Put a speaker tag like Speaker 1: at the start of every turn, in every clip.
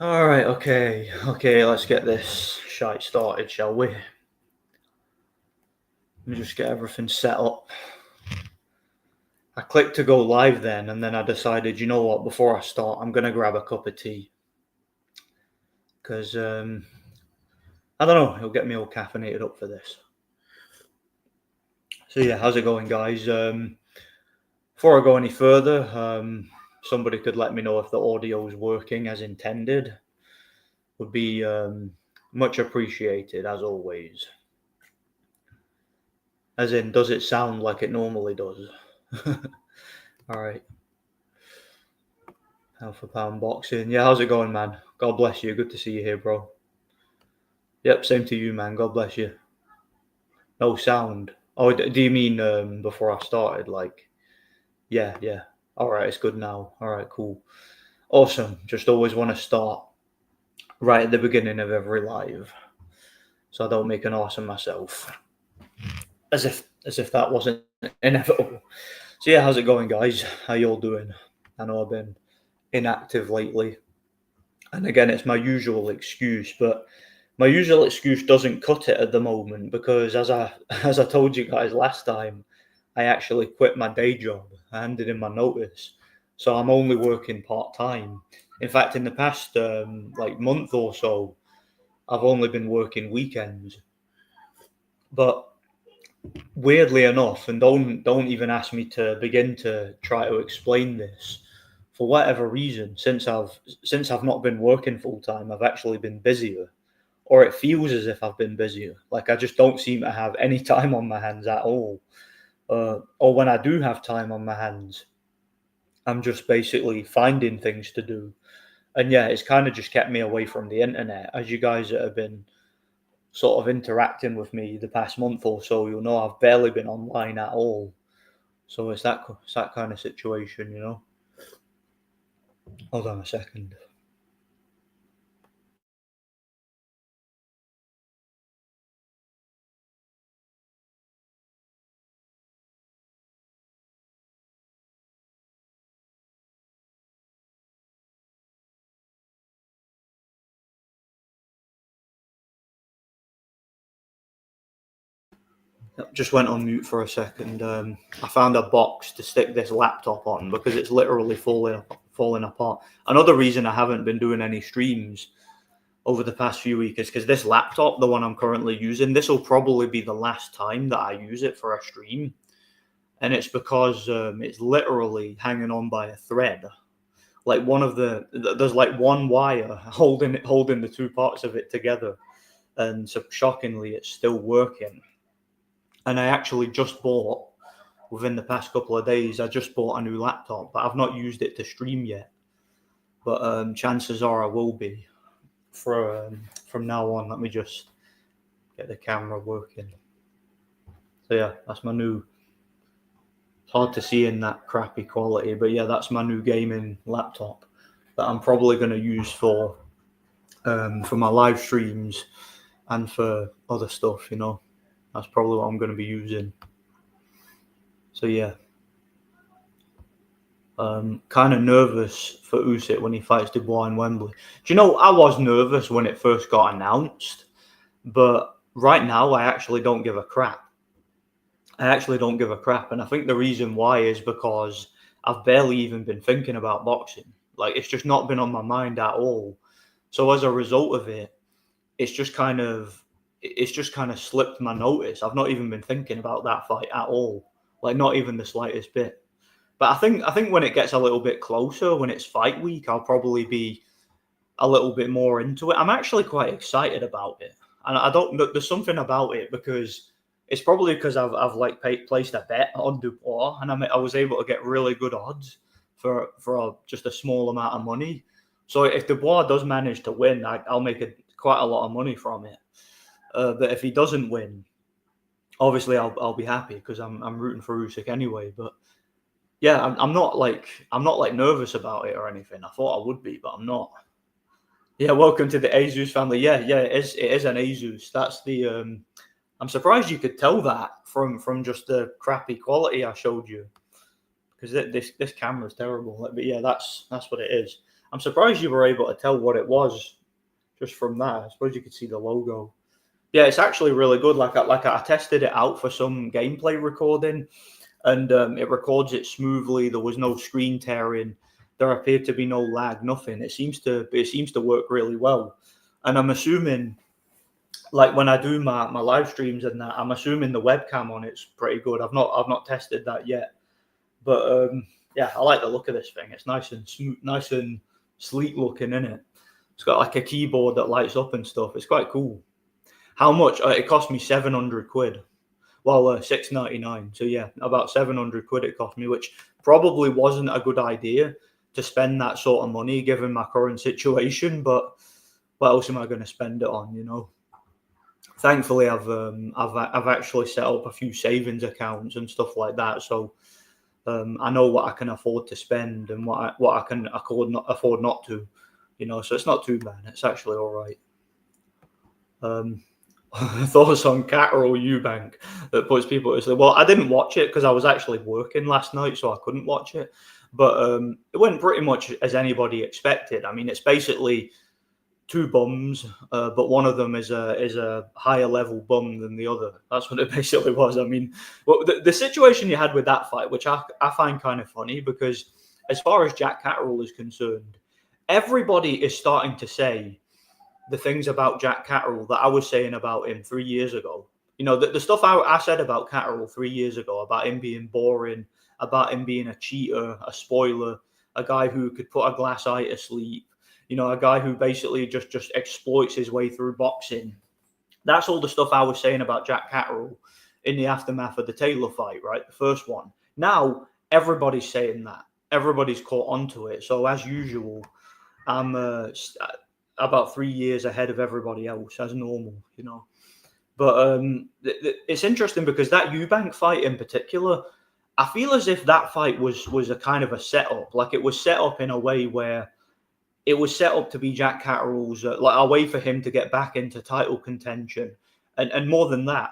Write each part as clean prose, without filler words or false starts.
Speaker 1: All right, okay, let's get this shite started, shall we? Let me just get everything set up. I clicked to go live then, and then I decided, you know what, before I start, I'm going to grab a cup of tea. Because, I don't know, it'll get me all caffeinated up for this. So yeah, how's it going, guys? Before I go any further, somebody could let me know if the audio is working as intended. Would be much appreciated, as always. As in, does it sound like it normally does? All right. Alpha Pound Boxing. Yeah, how's it going, man? God bless you. Good to see you here, bro. Yep, same to you, man. God bless you. No sound. Oh, do you mean before I started? Like, yeah. All right, it's good now. All right, cool. Awesome. Just always want to start right at the beginning of every live, so I don't make an arse of myself. As if that wasn't inevitable. So yeah, how's it going, guys? How you all doing? I know I've been inactive lately, and again, it's my usual excuse, but my usual excuse doesn't cut it at the moment because, as I as I told you guys last time, I actually quit my day job. I handed in my notice, so I'm only working part time. In fact, in the past like month or so, I've only been working weekends. But weirdly enough, and don't even ask me to begin to try to explain this, for whatever reason, since I've not been working full time, I've actually been busier, or it feels as if I've been busier. Like I just don't seem to have any time on my hands at all. Or when I do have time on my hands, I'm just basically finding things to do. And yeah, it's kind of just kept me away from the internet. As you guys that have been sort of interacting with me the past month or so, you'll know I've barely been online at all. So it's that kind of situation, you know. Hold on a second. Just went on mute for a second. I found a box to stick this laptop on because it's literally falling apart. Another reason I haven't been doing any streams over the past few weeks is because this laptop, the one I'm currently using, this will probably be the last time that I use it for a stream, and it's because it's literally hanging on by a thread. Like there's like one wire holding the two parts of it together, and so shockingly, it's still working. And I actually just bought, within the past couple of days, I just bought a new laptop, but I've not used it to stream yet. But chances are I will be from now on. Let me just get the camera working. So yeah, that's my new. It's hard to see in that crappy quality, but yeah, that's my new gaming laptop that I'm probably going to use for my live streams and for other stuff. You know, that's probably what I'm going to be using. So yeah. Kind of nervous for Usyk when he fights Dubois in Wembley. Do you know, I was nervous when it first got announced, but right now I actually don't give a crap. I actually don't give a crap, and I think the reason why is because I've barely even been thinking about boxing. Like it's just not been on my mind at all. So as a result of it, it's just kind of slipped my notice. I've not even been thinking about that fight at all. Like not even the slightest bit. But I think when it gets a little bit closer, when it's fight week, I'll probably be a little bit more into it. I'm actually quite excited about it, and I don't know. There's something about it because it's probably because I've like placed a bet on Dubois, and I was able to get really good odds for just a small amount of money. So if Dubois does manage to win, I'll make quite a lot of money from it. But if he doesn't win, obviously I'll be happy because I'm rooting for Usyk anyway. But yeah, I'm not like nervous about it or anything. I thought I would be, but I'm not. Yeah, welcome to the Asus family. Yeah, it is an Asus. That's the I'm surprised you could tell that from just the crappy quality I showed you because this camera's terrible. But yeah, that's what it is. I'm surprised you were able to tell what it was just from that. I suppose you could see the logo. Yeah, it's actually really good. I tested it out for some gameplay recording, and it records it smoothly. There was no screen tearing. There appeared to be no lag, nothing. It seems to work really well. And I'm assuming, like when I do my live streams and that, I'm assuming the webcam on it's pretty good. I've not tested that yet, but yeah, I like the look of this thing. It's nice and smooth, nice and sleek looking, isn't it? It's got like a keyboard that lights up and stuff. It's quite cool. How much? It cost me 700 quid. Well, 699. So yeah, about 700 quid it cost me, which probably wasn't a good idea to spend that sort of money given my current situation. But what else am I going to spend it on? You know. Thankfully, I've actually set up a few savings accounts and stuff like that, so I know what I can afford to spend and what I can afford not to. You know, so it's not too bad. It's actually all right. Thoughts on Catterall Eubank that puts people to sleep. Well, I didn't watch it because I was actually working last night, so I couldn't watch it. But it went pretty much as anybody expected. I mean, it's basically two bums, but one of them is a higher level bum than the other. That's what it basically was. I mean, well, the situation you had with that fight, which I find kind of funny, because as far as Jack Catterall is concerned, everybody is starting to say the things about Jack Catterall that I was saying about him 3 years ago. You know, the stuff I said about Catterall 3 years ago, about him being boring, about him being a cheater, a spoiler, a guy who could put a glass eye to sleep, you know, a guy who basically just exploits his way through boxing. That's all the stuff I was saying about Jack Catterall in the aftermath of the Taylor fight, right? The first one. Now, everybody's saying that. Everybody's caught onto it. So, as usual, I'm about 3 years ahead of everybody else, as normal, you know. But it's interesting because that Eubank fight in particular, I feel as if that fight was a kind of a setup. Like it was set up in a way where it was set up to be Jack Catterall's, like a way for him to get back into title contention. And more than that,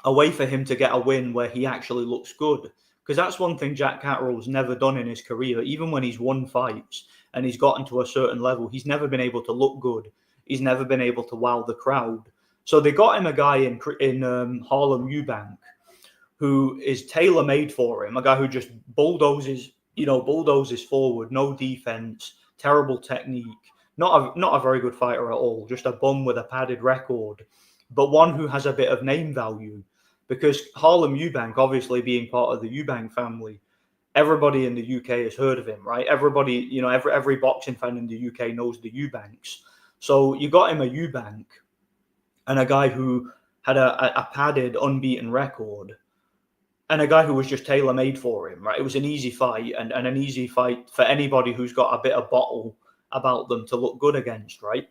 Speaker 1: a way for him to get a win where he actually looks good. Because that's one thing Jack Catterall's never done in his career. Even when he's won fights and he's gotten to a certain level, he's never been able to look good. He's never been able to wow the crowd. So they got him a guy in Harlem Eubank who is tailor-made for him, a guy who just bulldozes forward, no defense, terrible technique, not a very good fighter at all, just a bum with a padded record, but one who has a bit of name value. Because Harlem Eubank, obviously being part of the Eubank family, everybody in the UK has heard of him, right? Everybody, you know, every boxing fan in the UK knows the Eubanks. So you got him a Eubank and a guy who had a padded, unbeaten record, and a guy who was just tailor-made for him, right? It was an easy fight and an easy fight for anybody who's got a bit of bottle about them to look good against, right?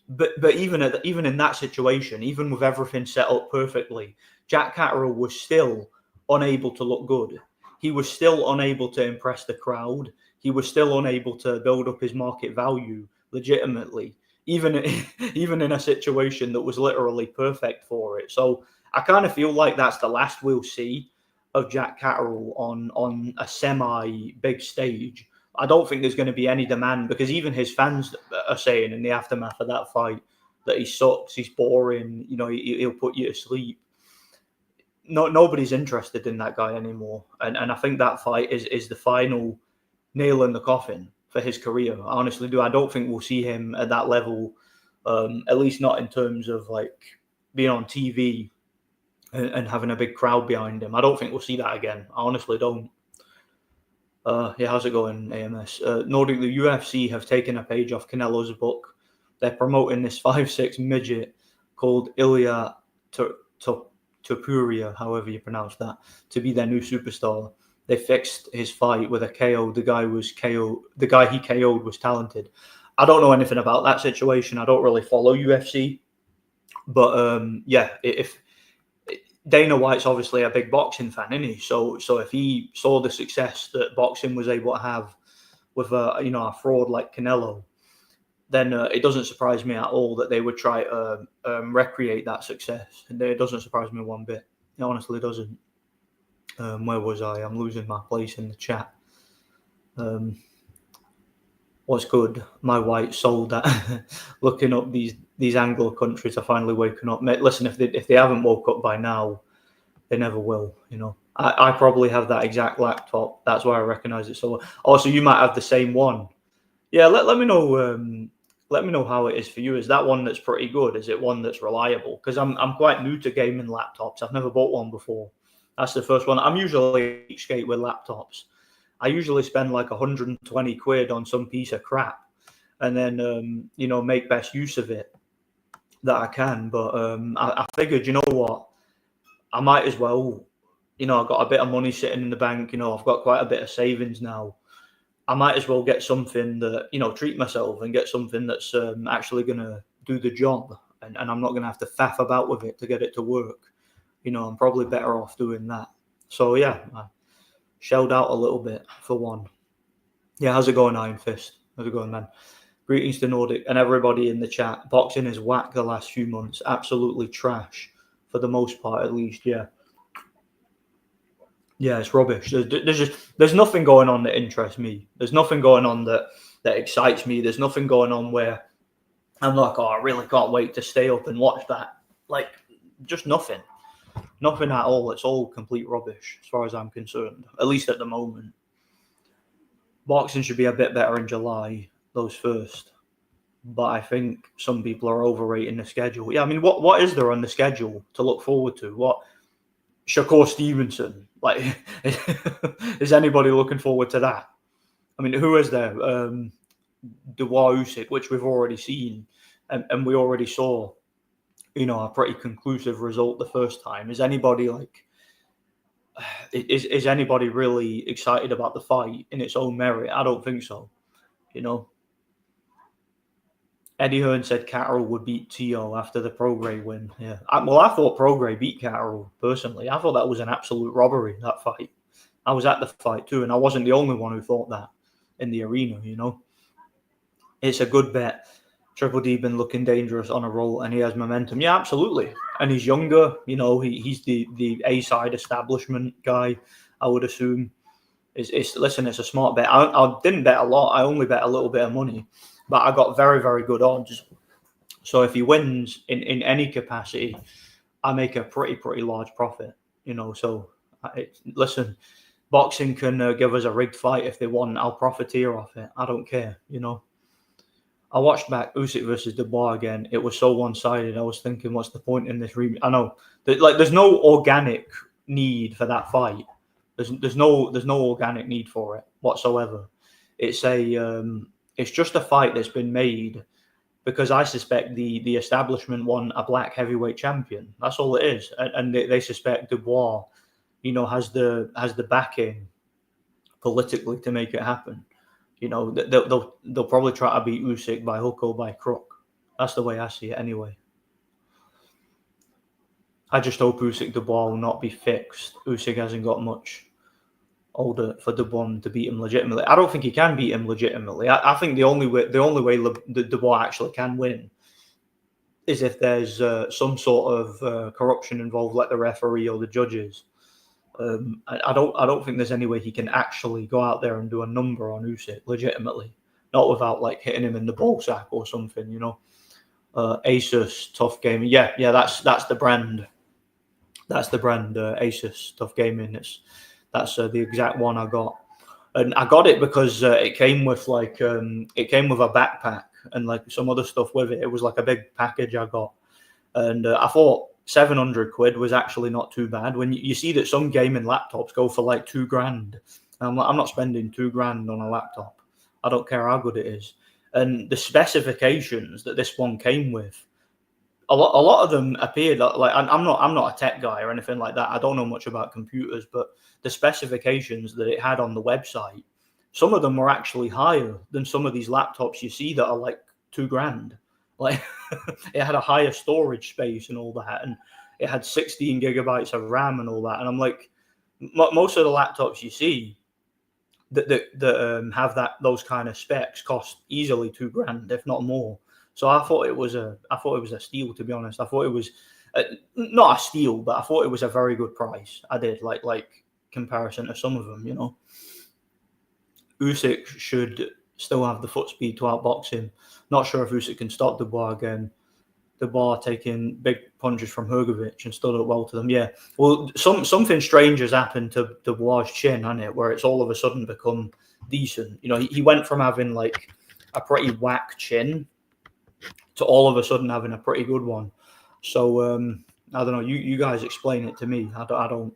Speaker 1: But even in that situation, even with everything set up perfectly, Jack Catterall was still unable to look good. He was still unable to impress the crowd. He was still unable to build up his market value legitimately, even in a situation that was literally perfect for it. So I kind of feel like that's the last we'll see of Jack Catterall on a semi-big stage. I don't think there's going to be any demand because even his fans are saying in the aftermath of that fight that he sucks, he's boring, you know, he'll put you to sleep. Nobody's interested in that guy anymore. And I think that fight is the final nail in the coffin for his career. I honestly do. I don't think we'll see him at that level, at least not in terms of like being on TV and having a big crowd behind him. I don't think we'll see that again. I honestly don't. Yeah, how's it going, AMS? Nordic, the UFC have taken a page off Canelo's book. They're promoting this 5'6" midget called Ilya Topuria, however you pronounce that, to be their new superstar. They fixed his fight with a KO. The guy he KO'd was talented. I don't know anything about that situation. I don't really follow UFC. But yeah, if Dana White's obviously a big boxing fan, isn't he? So if he saw the success that boxing was able to have with a fraud like Canelo, then it doesn't surprise me at all that they would try to recreate that success. And it doesn't surprise me one bit. It honestly doesn't. Where was I? I'm losing my place in the chat. What's good? My white soul that looking up these Anglo countries are finally waking up. Mate, listen, if they haven't woke up by now, they never will. You know, I probably have that exact laptop. That's why I recognise it so well. Also, you might have the same one. Yeah, let me know. Let me know how it is for you. Is that one that's pretty good? Is it one that's reliable? Because I'm quite new to gaming laptops. I've never bought one before. That's the first one. I'm usually cheapskate with laptops. I usually spend like 120 quid on some piece of crap, and then make best use of it that I can. But I figured, you know what, I might as well. I've got a bit of money sitting in the bank. I've got quite a bit of savings now. I might as well get something that, treat myself and get something that's actually going to do the job. And I'm not going to have to faff about with it to get it to work. I'm probably better off doing that. So, yeah, I shelled out a little bit for one. Yeah, how's it going, Iron Fist? How's it going, man? Greetings to Nordic and everybody in the chat. Boxing is whack the last few months. Absolutely trash for the most part, at least, yeah. Yeah, it's rubbish. There's nothing going on that interests me. There's nothing going on that excites me. There's nothing going on where I'm like, oh, I really can't wait to stay up and watch that. Like, just nothing. Nothing at all. It's all complete rubbish as far as I'm concerned, at least at the moment. Boxing should be a bit better in July, those first. But I think some people are overrating the schedule. Yeah, I mean, what is there on the schedule to look forward to? What? Shakur Stevenson. Like, is anybody looking forward to that? I mean, who is there? Dubois, Usyk, which we've already seen, and we already saw, a pretty conclusive result the first time. Is anybody is anybody really excited about the fight in its own merit? I don't think so. Eddie Hearn said Catterall would beat Tio after the Prograis win. Yeah. I thought Prograis beat Catterall, personally. I thought that was an absolute robbery, that fight. I was at the fight too, and I wasn't the only one who thought that in the arena, It's a good bet. Triple D been looking dangerous on a roll, and he has momentum. Yeah, absolutely. And he's younger. He's the A-side establishment guy, I would assume. Listen, it's a smart bet. I didn't bet a lot. I only bet a little bit of money. But I got very, very good odds. So if he wins in any capacity, I make a pretty large profit, So listen, boxing can give us a rigged fight if they want. I'll profiteer off it. I don't care, I watched back Usyk versus Dubois again. It was so one-sided. I was thinking, what's the point in this rematch? I know, there's no organic need for that fight. There's no organic need for it whatsoever. It's just a fight that's been made because I suspect the establishment want a black heavyweight champion. That's all it is, and they suspect Dubois, has the backing politically to make it happen. They'll probably try to beat Usyk by hook or by crook. That's the way I see it, anyway. I just hope Usyk Dubois will not be fixed. Usyk hasn't got much older for Dubois to beat him legitimately. I don't think he can beat him legitimately. I think the only way Dubois actually can win is if there's some sort of corruption involved, like the referee or the judges. I don't think there's any way he can actually go out there and do a number on Usyk legitimately, not without hitting him in the ball sack or something. Asus Tough Gaming. Yeah, that's the brand. That's the brand. Asus Tough Gaming. That's the exact one I got, and I got it because it came with a backpack and some other stuff with it. It was like a big package I got, and I thought 700 quid was actually not too bad. When you see that some gaming laptops go for $2,000, I'm not spending $2,000 on a laptop. I don't care how good it is, and the specifications that this one came with. A lot of them appeared I'm not a tech guy or anything like that. I don't know much about computers, but the specifications that it had on the website, some of them were actually higher than some of these laptops you see that are $2,000. It had a higher storage space and all that, and it had 16 gigabytes of RAM and all that. And I'm like, most of the laptops you see that have those kind of specs cost easily $2,000, if not more. So I thought it was a steal, to be honest. I thought it was not a steal, but I thought it was a very good price. I did like comparison to some of them, Usyk should still have the foot speed to outbox him. Not sure if Usyk can stop Dubois again. Dubois taking big punches from Hrgovic and stood up well to them. Yeah, well, something strange has happened to Dubois' chin, hasn't it? Where it's all of a sudden become decent. You know, he went from having like a pretty whack chin to all of a sudden having a pretty good one. So I don't know. You guys explain it to me. I don't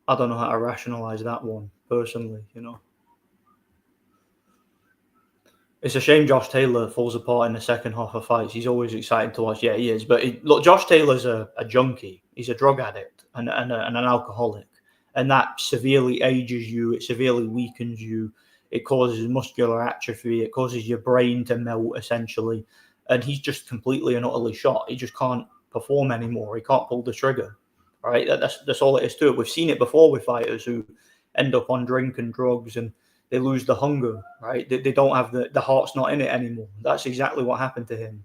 Speaker 1: know how to rationalize that one personally. You know. It's a shame Josh Taylor falls apart in the second half of fights. He's always exciting to watch. Yeah, he is. But look, Josh Taylor's a junkie. He's a drug addict and an alcoholic. And that severely ages you. It severely weakens you. It causes muscular atrophy. It causes your brain to melt, essentially. And he's just completely and utterly shot. He just can't perform anymore. He can't pull the trigger. Right? That's all it is to it. We've seen it before with fighters who end up on drink and drugs and they lose the hunger, right? They don't have the heart's not in it anymore. That's exactly what happened to him.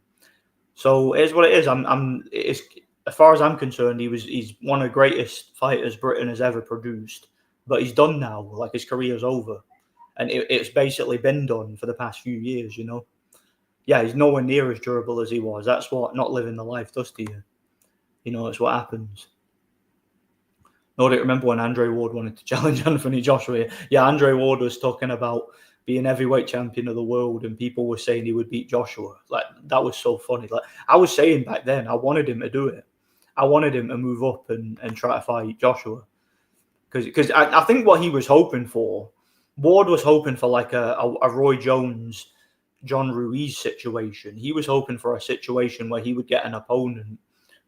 Speaker 1: So here's what it is. It's, as far as I'm concerned, he's one of the greatest fighters Britain has ever produced. But he's done now. Like his career's over, and it's basically been done for the past few years. You know, yeah, he's nowhere near as durable as he was. That's what not living the life does to you. You know, it's what happens. No, I remember when Andre Ward wanted to challenge Anthony Joshua. Yeah, Andre Ward was talking about being heavyweight champion of the world, and people were saying he would beat Joshua. Like, that was so funny. Like, I was saying back then, I wanted him to do it. I wanted him to move up and try to fight Joshua. Because I think what he was hoping for, Ward was hoping for like a Roy Jones, John Ruiz situation. He was hoping for a situation where he would get an opponent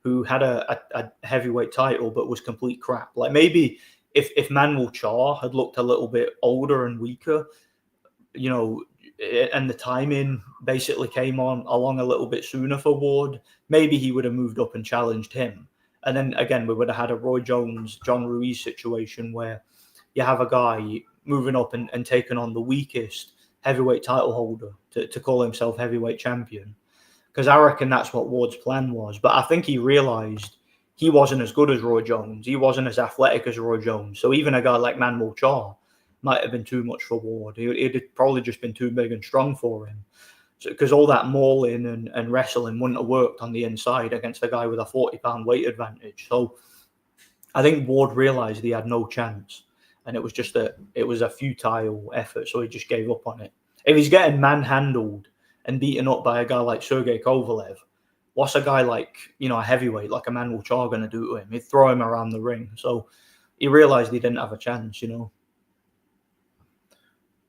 Speaker 1: who had a heavyweight title but was complete crap. Like maybe if Manuel Char had looked a little bit older and weaker, you know, and the timing basically came on along a little bit sooner for Ward, maybe he would have moved up and challenged him. And then again, we would have had a Roy Jones, John Ruiz situation where you have a guy moving up and taking on the weakest heavyweight title holder to call himself heavyweight champion. Because I reckon that's what Ward's plan was. But I think he realised he wasn't as good as Roy Jones. He wasn't as athletic as Roy Jones. So even a guy like Manuel Char might have been too much for Ward. It'd probably just been too big and strong for him. Because all that mauling and wrestling wouldn't have worked on the inside against a guy with a 40-pound weight advantage. So I think Ward realised he had no chance. And it was just a futile effort. So he just gave up on it. If he's getting manhandled and beaten up by a guy like Sergey Kovalev, what's a guy like, you know, a heavyweight like Emmanuel Char going to do to him? He'd throw him around the ring. So he realised he didn't have a chance, you know.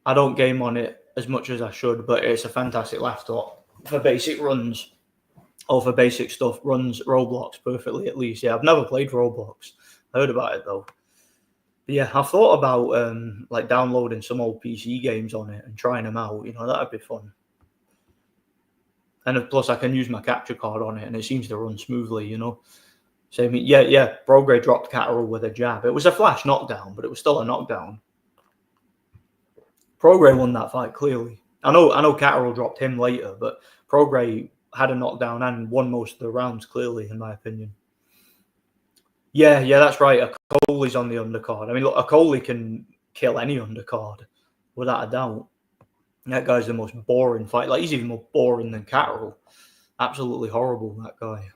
Speaker 1: I don't game on it as much as I should, but it's a fantastic laptop for basic runs or for basic stuff. Runs Roblox perfectly, at least. Yeah, I've never played Roblox. I heard about it, though. But yeah, I've thought about like downloading some old PC games on it and trying them out. You know, that'd be fun. And plus, I can use my capture card on it, and it seems to run smoothly, you know. So, I mean, yeah, Prograis dropped Catterall with a jab. It was a flash knockdown, but it was still a knockdown. Prograis won that fight, clearly. I know Catterall dropped him later, but Prograis had a knockdown and won most of the rounds, clearly, in my opinion. Yeah, that's right. Okole's on the undercard. I mean, look, Okole can kill any undercard, without a doubt. That guy's the most boring fight. Like, he's even more boring than Catterall. Absolutely horrible, that guy.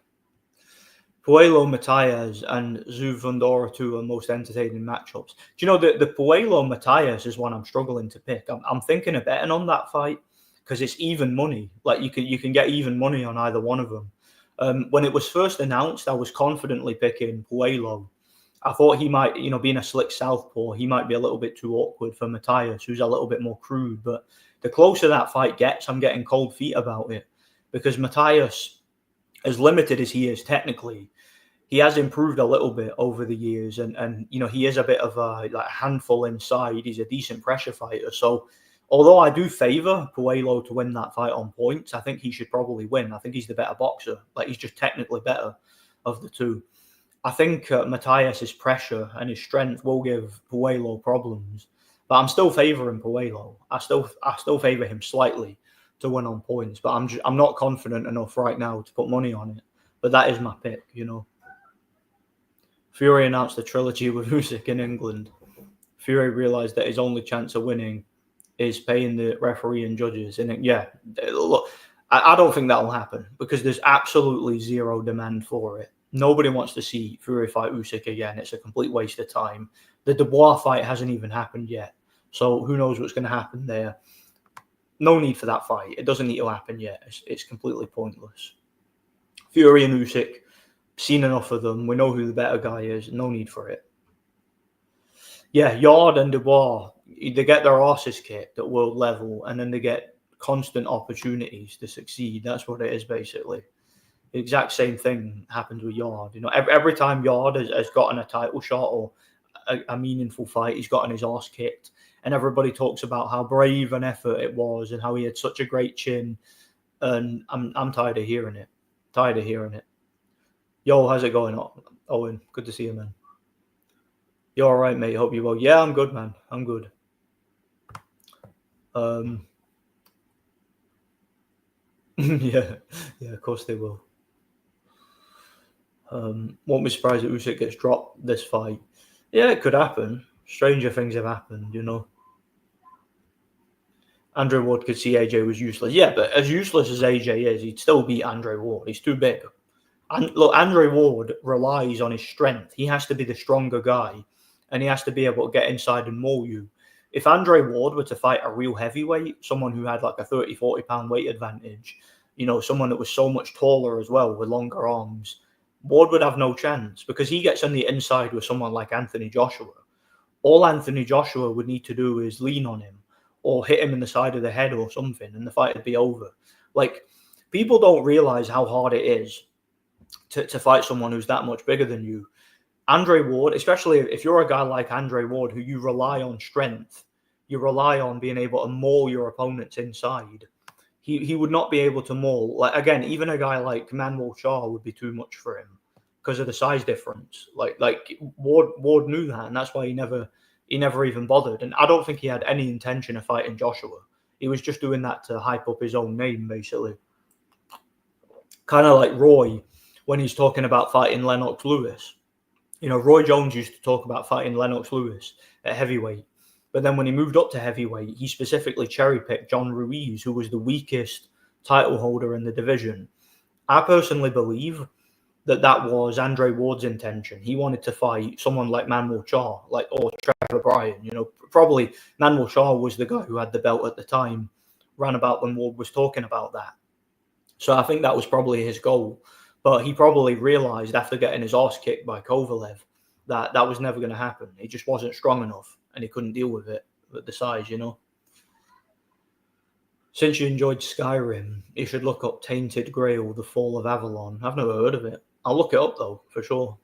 Speaker 1: Puello, Matias, and Zuvundora are two of the most entertaining matchups. Do you know, the Puello Matias is one I'm struggling to pick. I'm thinking of betting on that fight because it's even money. Like, you can get even money on either one of them. When it was first announced, I was confidently picking Puello. I thought he might, you know, being a slick southpaw, he might be a little bit too awkward for Matias, who's a little bit more crude. But the closer that fight gets, I'm getting cold feet about it because Matias, as limited as he is technically, he has improved a little bit over the years, and you know, he is a bit of a like handful inside. He's a decent pressure fighter. So although I do favour Puello to win that fight on points, I think he should probably win. I think he's the better boxer. Like, he's just technically better of the two. I think Matias's pressure and his strength will give Puello problems, but I'm still favouring Puello. I still favour him slightly to win on points, but I'm not confident enough right now to put money on it. But that is my pick, you know. Fury announced a trilogy with Usyk in England. Fury realised that his only chance of winning is paying the referee and judges. And yeah, look, I don't think that'll happen because there's absolutely zero demand for it. Nobody wants to see Fury fight Usyk again. It's a complete waste of time. The Dubois fight hasn't even happened yet. So who knows what's going to happen there. No need for that fight. It doesn't need to happen yet. It's completely pointless. Fury and Usyk, seen enough of them. We know who the better guy is. No need for it. Yeah, Yard and Dubois, they get their asses kicked at world level, and then they get constant opportunities to succeed. That's what it is, basically. The exact same thing happens with Yard. You know, every time Yard has gotten a title shot or a meaningful fight, he's gotten his ass kicked. And everybody talks about how brave an effort it was and how he had such a great chin. And I'm tired of hearing it. Tired of hearing it. Yo, how's it going, Owen? Good to see you, man. You all right, mate? Hope you're well. Yeah, I'm good, man. I'm good. Yeah, of course they will. Won't be surprised if Usyk gets dropped this fight. Yeah, it could happen. Stranger things have happened, you know. Andre Ward could see AJ was useless. Yeah, but as useless as AJ is, he'd still beat Andre Ward. He's too big. And look, Andre Ward relies on his strength. He has to be the stronger guy, and he has to be able to get inside and maul you. If Andre Ward were to fight a real heavyweight, someone who had like a 30, 40 pound weight advantage, you know, someone that was so much taller as well with longer arms, Ward would have no chance because he gets on the inside with someone like Anthony Joshua. All Anthony Joshua would need to do is lean on him or hit him in the side of the head or something, and the fight would be over. Like, people don't realize how hard it is to fight someone who's that much bigger than you. Andre Ward, especially if you're a guy like Andre Ward, who you rely on strength, you rely on being able to maul your opponents inside. He would not be able to maul. Like, again, even a guy like Manuel Shaw would be too much for him because of the size difference. Like Ward knew that, and that's why he never even bothered. And I don't think he had any intention of fighting Joshua. He was just doing that to hype up his own name, basically. Kind of like Roy when he's talking about fighting Lennox Lewis. You know, Roy Jones used to talk about fighting Lennox Lewis at heavyweight. But then when he moved up to heavyweight, he specifically cherry-picked John Ruiz, who was the weakest title holder in the division. I personally believe that was Andre Ward's intention. He wanted to fight someone like Manuel Shaw, or Trevor Bryan. You know, probably Manuel Shaw was the guy who had the belt at the time, ran about when Ward was talking about that. So I think that was probably his goal. But he probably realized after getting his ass kicked by Kovalev that was never going to happen. He just wasn't strong enough and he couldn't deal with it at the size, you know. Since you enjoyed Skyrim, you should look up Tainted Grail, The Fall of Avalon. I've never heard of it. I'll look it up, though, for sure.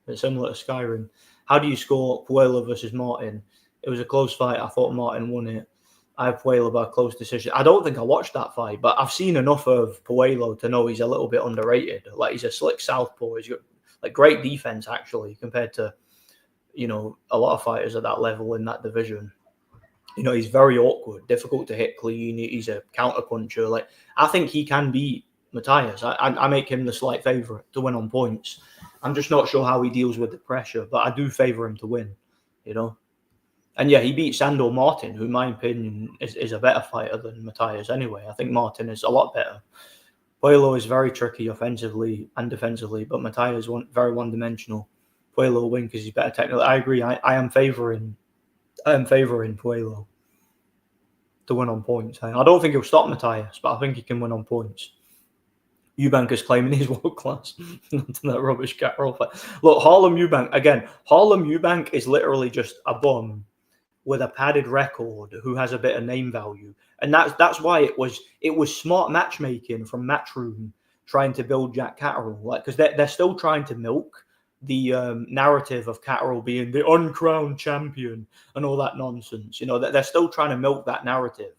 Speaker 1: It's similar to Skyrim. How do you score Puello versus Martin? It was a close fight. I thought Martin won it. I have Puello by a close decision. I don't think I watched that fight, but I've seen enough of Puello to know he's a little bit underrated. Like, he's a slick southpaw. He's got like great defense, actually, compared to, you know, a lot of fighters at that level in that division. You know, he's very awkward, difficult to hit clean. He's a counter puncher. Like, I think he can beat Matthias. I make him the slight favourite to win on points. I'm just not sure how he deals with the pressure, but I do favour him to win, you know. And yeah, he beat Sandor Martin, who in my opinion is a better fighter than Matthias anyway. I think Martin is a lot better. Puello is very tricky offensively and defensively, but Matthias is very one-dimensional. Puello will win because he's better technically. I agree. I am favouring Puello to win on points. I don't think he'll stop Matthias, but I think he can win on points. Eubank is claiming he's world class. That rubbish Catterall fight. Look, Harlem Eubank is literally just a bum with a padded record who has a bit of name value. And that's why it was smart matchmaking from Matchroom trying to build Jack Catterall. Like, because they're still trying to milk the narrative of Catterall being the uncrowned champion and all that nonsense. You know, they're still trying to milk that narrative.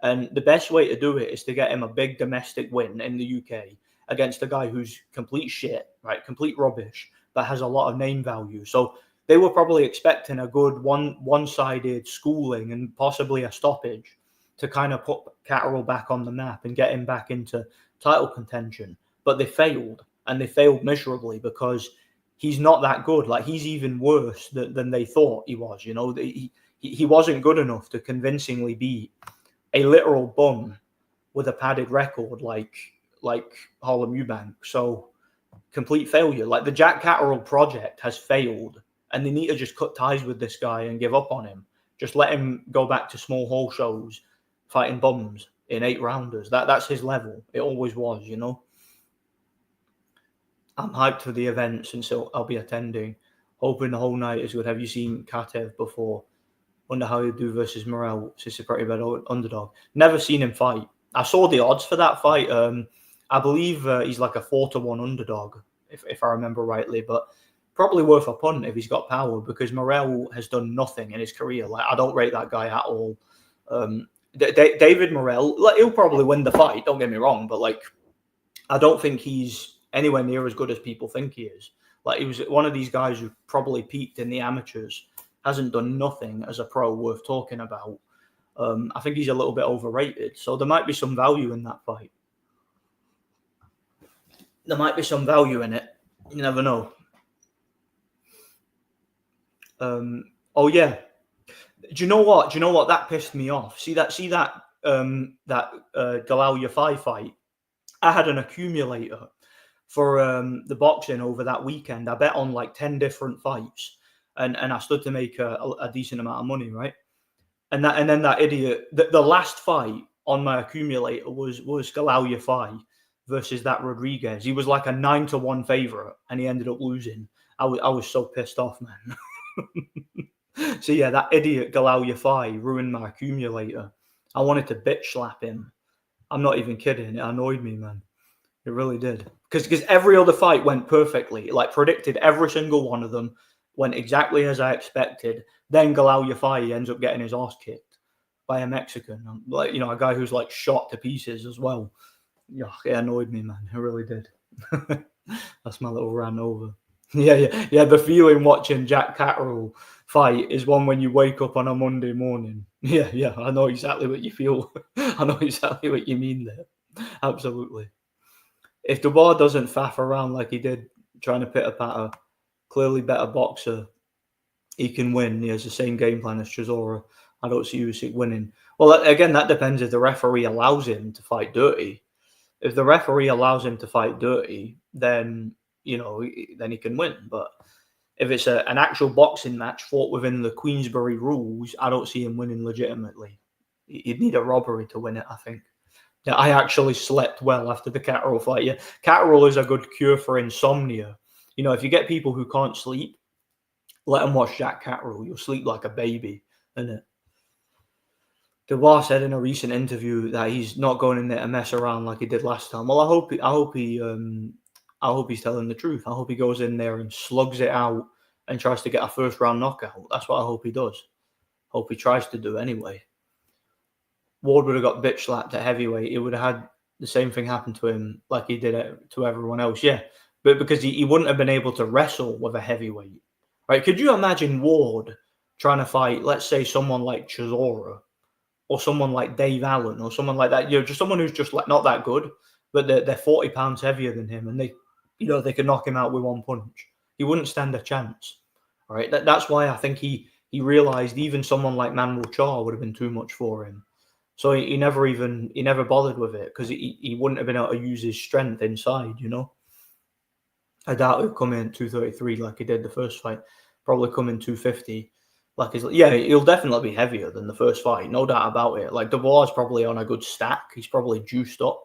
Speaker 1: And the best way to do it is to get him a big domestic win in the UK against a guy who's complete shit, right? Complete rubbish, but has a lot of name value. So they were probably expecting a good one-sided schooling and possibly a stoppage to kind of put Catterall back on the map and get him back into title contention. But they failed, and they failed miserably because he's not that good. Like, he's even worse than they thought he was. You know, he he wasn't good enough to convincingly beat a literal bum with a padded record like Harlem Eubank. So complete failure. Like the Jack Catterall project has failed, and they need to just cut ties with this guy and give up on him. Just let him go back to small hall shows, fighting bums in 8-rounders. That's his level. It always was, you know. I'm hyped for the event since I'll be attending. Hoping the whole night is good. Have you seen Katev before? Wonder how he'll do versus Morel. It's a pretty bad underdog. Never seen him fight. I saw the odds for that fight. I believe he's like a 4-1 underdog, if I remember rightly. But probably worth a punt if he's got power, because Morel has done nothing in his career. Like, I don't rate that guy at all. David Morel, like, he'll probably win the fight. Don't get me wrong, but like, I don't think he's anywhere near as good as people think he is. Like, he was one of these guys who probably peaked in the amateurs, hasn't done nothing as a pro worth talking about. I think he's a little bit overrated. So there might be some value in that fight. There might be some value in it. You never know. Oh yeah. Do you know what? That pissed me off. See that Galal Yafai fight? I had an accumulator for the boxing over that weekend. I bet on like 10 different fights, and I stood to make a decent amount of money, right? And then that idiot, the last fight on my accumulator was Galal Yafai versus that Rodriguez. He was like a 9-1 favorite, and he ended up losing. I was so pissed off, man. So yeah, that idiot Galal Yafai ruined my accumulator. I wanted to bitch slap him. I'm not even kidding. It annoyed me, man. It really did. Because every other fight went perfectly. Like, predicted every single one of them. Went exactly as I expected. Then Galal Yafai ends up getting his ass kicked by a Mexican. Like, you know, a guy who's like shot to pieces as well. Yeah, it annoyed me, man. It really did. That's my little rant over. Yeah. The feeling watching Jack Catterall fight is one when you wake up on a Monday morning. Yeah. I know exactly what you feel. I know exactly what you mean there. Absolutely. If Dubois doesn't faff around like he did trying to pitter-patter, clearly better boxer, he can win. He has the same game plan as Chisora. I don't see Usyk winning. Well, again, that depends if the referee allows him to fight dirty. If the referee allows him to fight dirty, then, you know, then he can win. But if it's an actual boxing match fought within the Queensberry rules, I don't see him winning legitimately. You'd need a robbery to win it, I think. Yeah, I actually slept well after the Catterall fight. Yeah, Catterall is a good cure for insomnia. You know, if you get people who can't sleep, let them watch Jack Catterall. You'll sleep like a baby, innit? Dubois said in a recent interview that he's not going in there to mess around like he did last time. Well, I hope he's telling the truth. I hope he goes in there and slugs it out and tries to get a first round knockout. That's what I hope he does. Hope he tries to do anyway. Ward would have got bitch slapped at heavyweight. He would have had the same thing happen to him like he did it to everyone else. Yeah, but because he wouldn't have been able to wrestle with a heavyweight, right? Could you imagine Ward trying to fight, let's say, someone like Chisora or someone like Dave Allen or someone like that? You know, just someone who's just like not that good, but they're 40 pounds heavier than him, and they could knock him out with one punch. He wouldn't stand a chance, right? That's why I think he realized even someone like Manuel Charr would have been too much for him. So he never bothered with it because he wouldn't have been able to use his strength inside, you know. I doubt he'll come in 233 like he did the first fight. Probably come in 250. He'll definitely be heavier than the first fight, no doubt about it. Like, Dubois is probably on a good stack. He's probably juiced up.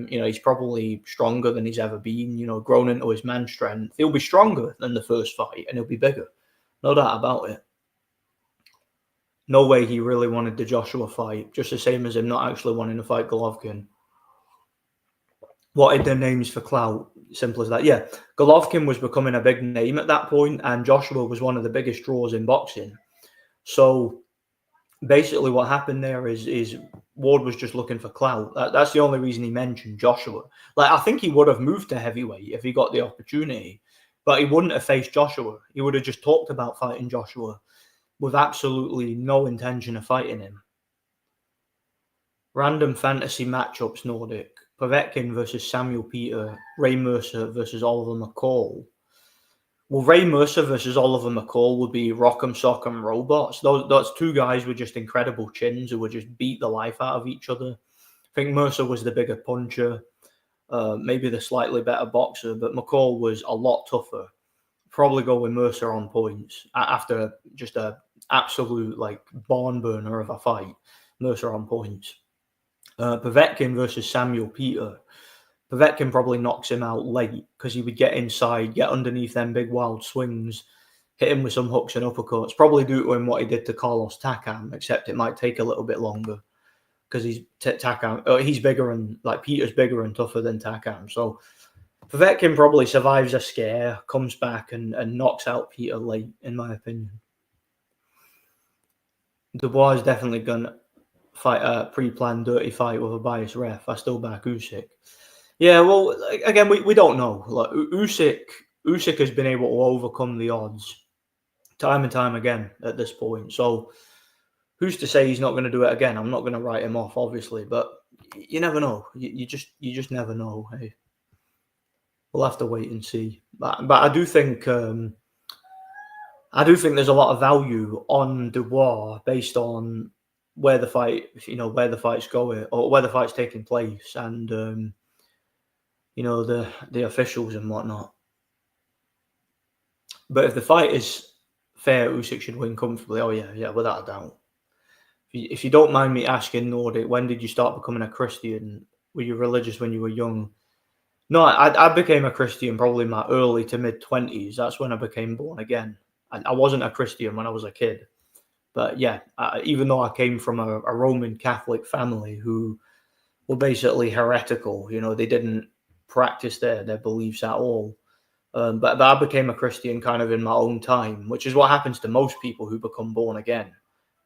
Speaker 1: He's probably stronger than he's ever been. You know, grown into his man strength. He'll be stronger than the first fight, and he'll be bigger, no doubt about it. No way he really wanted the Joshua fight, just the same as him not actually wanting to fight Golovkin. Wanted their names for clout, simple as that. Yeah, Golovkin was becoming a big name at that point, and Joshua was one of the biggest draws in boxing. So basically what happened there is Ward was just looking for clout. That's the only reason he mentioned Joshua. Like, I think he would have moved to heavyweight if he got the opportunity, but he wouldn't have faced Joshua. He would have just talked about fighting Joshua with absolutely no intention of fighting him. Random fantasy matchups, Nordic. Povetkin versus Samuel Peter. Ray Mercer versus Oliver McCall. Well, Ray Mercer versus Oliver McCall would be Rock'em Sock'em Robots. Those two guys were just incredible chins who would just beat the life out of each other. I think Mercer was the bigger puncher, maybe the slightly better boxer, but McCall was a lot tougher. Probably go with Mercer on points after just a absolute like barn burner of a fight. Mercer on points. Povetkin versus Samuel Peter. Povetkin probably knocks him out late because he would get inside, get underneath them big wild swings, hit him with some hooks and uppercuts. Probably do to him what he did to Carlos Takam, except it might take a little bit longer because he's bigger and like Peter's bigger and tougher than Takam. So Povetkin probably survives a scare, comes back and knocks out Peter late, in my opinion. Dubois is definitely gonna fight a pre-planned dirty fight with a biased ref. I still back Usyk. Yeah, well, again, we don't know. Like Usyk has been able to overcome the odds time and time again at this point. So who's to say he's not going to do it again? I'm not going to write him off, obviously, but you never know. You just never know. Hey, we'll have to wait and see. But I do think there's a lot of value on Dubois based on where the fight's going or where the fight's taking place, and the officials and whatnot. But if the fight is fair, Usyk should win comfortably. Oh yeah, without a doubt. If you don't mind me asking, Nordic, when did you start becoming a Christian? Were you religious when you were young? No, I became a Christian probably in my early to mid 20s. That's when I became born again. I wasn't a Christian when I was a kid. But yeah, even though I came from a Roman Catholic family who were basically heretical, they didn't practice their beliefs at all. But I became a Christian kind of in my own time, which is what happens to most people who become born again.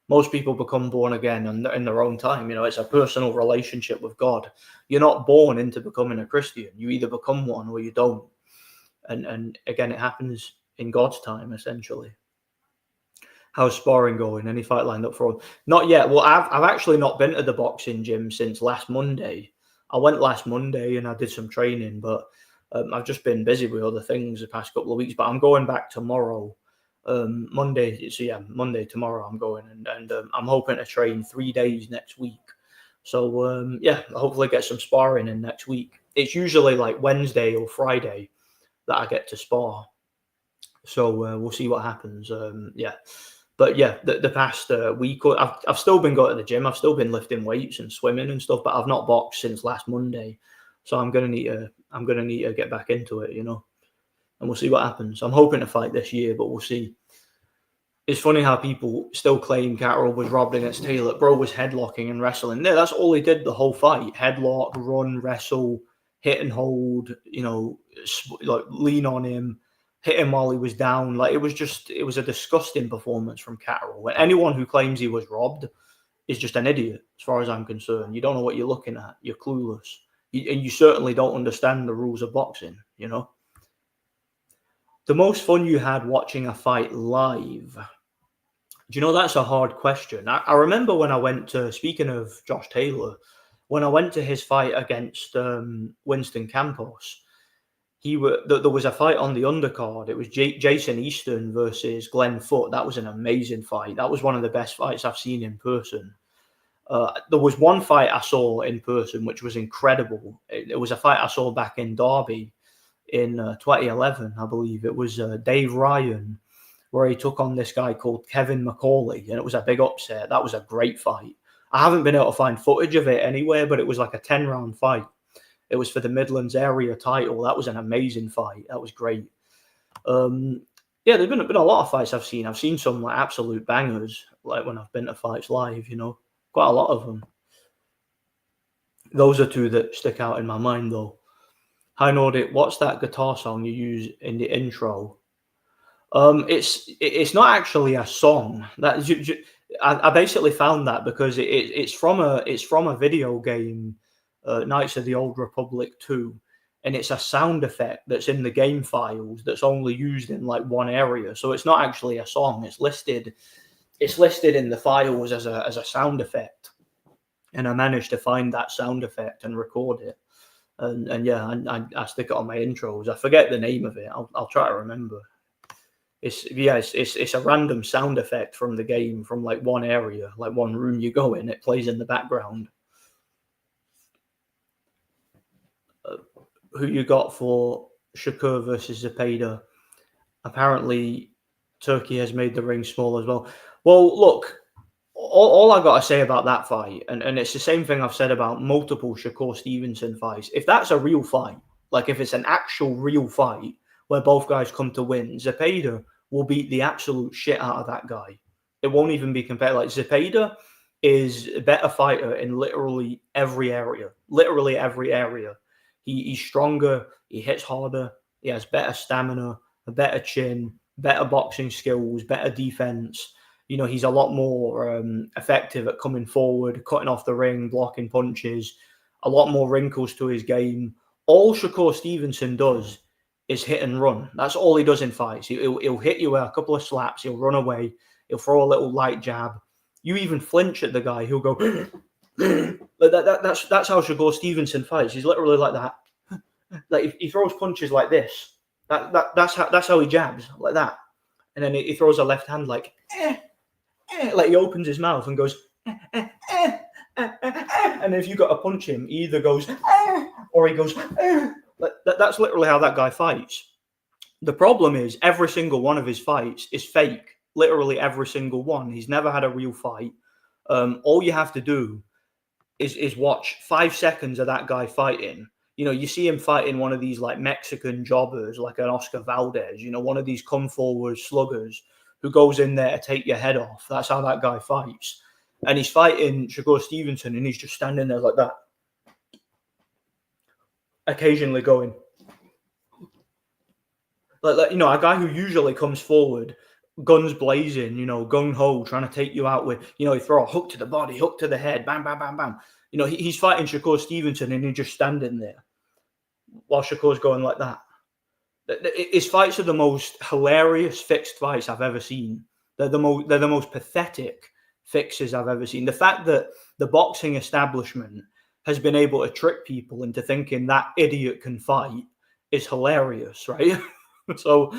Speaker 1: Most people become born again in their own time. It's a personal relationship with God. You're not born into becoming a Christian. You either become one or you don't. And again, it happens in God's time, essentially. How's sparring going? Any fight lined up for? Not yet. Well, I've actually not been to the boxing gym since last Monday. I went last Monday and I did some training, but I've just been busy with other things the past couple of weeks. But I'm going back tomorrow, Monday. So yeah, Monday tomorrow I'm going, and I'm hoping to train 3 days next week. So yeah, hopefully get some sparring in next week. It's usually like Wednesday or Friday that I get to spar. So we'll see what happens. Yeah. But yeah, the past week, I've still been going to the gym. I've still been lifting weights and swimming and stuff, but I've not boxed since last Monday. So I'm gonna need to get back into it, and we'll see what happens. I'm hoping to fight this year, but we'll see. It's funny how people still claim Catterall was robbed against Taylor. Bro was headlocking and wrestling. Yeah, that's all he did the whole fight: headlock, run, wrestle, hit and hold. Like lean on him. Hit him while he was down. Like it was a disgusting performance from Catterall. And anyone who claims he was robbed is just an idiot, as far as I'm concerned. You don't know what you're looking at. You're clueless. And you certainly don't understand the rules of boxing, The most fun you had watching a fight live? Do you know that's a hard question? I remember when I went to, speaking of Josh Taylor, when I went to his fight against Winston Campos, there was a fight on the undercard. It was Jason Easton versus Glenn Foote. That was an amazing fight. That was one of the best fights I've seen in person. There was one fight I saw in person which was incredible. It was a fight I saw back in Derby in 2011, I believe. It was Dave Ryan, where he took on this guy called Kevin McCauley, and it was a big upset. That was a great fight. I haven't been able to find footage of it anywhere, but it was like a 10-round fight. It was for the Midlands area title. That was an amazing fight. That was great. Yeah, there's been a lot of fights I've seen. I've seen some like absolute bangers, like when I've been to fights live, quite a lot of them. Those are two that stick out in my mind, though. Hi Nordic, what's that guitar song you use in the intro? It's not actually a song. I basically found that because it's from a video game, Knights of the Old Republic 2, and it's a sound effect that's in the game files that's only used in like one area. So it's not actually a song. It's listed in the files as a sound effect, and I managed to find that sound effect and record it. And yeah, I stick it on my intros. I forget the name of it. I'll try to remember. It's a random sound effect from the game, from like one area, like one room you go in. It plays in the background. Who you got for Shakur versus Zepeda? Apparently, Turkey has made the ring small as well. Well, look, all I got to say about that fight, and it's the same thing I've said about multiple Shakur Stevenson fights. If that's a real fight, like if it's an actual real fight where both guys come to win, Zepeda will beat the absolute shit out of that guy. It won't even be compared. Like Zepeda is a better fighter in literally every area. Literally every area. He's stronger. He hits harder. He has better stamina, a better chin, better boxing skills, better defense. You know, he's a lot more effective at coming forward, cutting off the ring, blocking punches, a lot more wrinkles to his game. All Shakur Stevenson does is hit and run. That's all he does in fights. He'll hit you with a couple of slaps, he'll run away, he'll throw a little light jab. You even flinch at the guy, he'll go... That's how Shakur Stevenson fights. He's literally like that. Like he throws punches like this. That's how he jabs, like that. And then he throws a left hand like he opens his mouth and goes and if you got to punch him, he either goes or he goes that's literally how that guy fights. The problem is every single one of his fights is fake. Literally every single one. He's never had a real fight. All you have to do is watch 5 seconds of that guy fighting. You know, you see him fighting one of these like Mexican jobbers, like an Oscar Valdez, you know, one of these come forward sluggers who goes in there to take your head off. That's how that guy fights. And he's fighting Shakur Stevenson and he's just standing there like that. Occasionally going. Like you know, a guy who usually comes forward, guns blazing, you know, gung-ho, trying to take you out with, you know, he throw a hook to the body, hook to the head, bam, bam, bam, bam. You know, he's fighting Shakur Stevenson and he's just standing there while Shakur's going like that. His fights are the most hilarious fixed fights I've ever seen. They're the most pathetic fixes I've ever seen. The fact that the boxing establishment has been able to trick people into thinking that idiot can fight is hilarious, right? So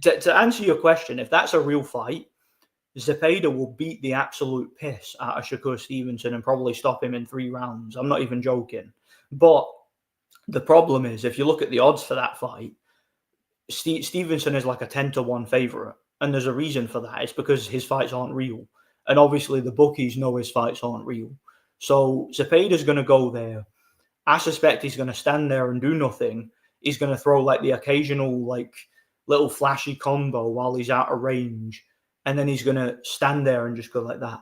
Speaker 1: to answer your question, if that's a real fight, Zepeda will beat the absolute piss out of Shakur Stevenson and probably stop him in 3 rounds. I'm not even joking. But the problem is, if you look at the odds for that fight, Stevenson is like a 10-1 favourite. And there's a reason for that. It's because his fights aren't real. And obviously the bookies know his fights aren't real. So Zepeda's going to go there. I suspect he's going to stand there and do nothing. He's going to throw like the occasional like little flashy combo while he's out of range. And then he's going to stand there and just go like that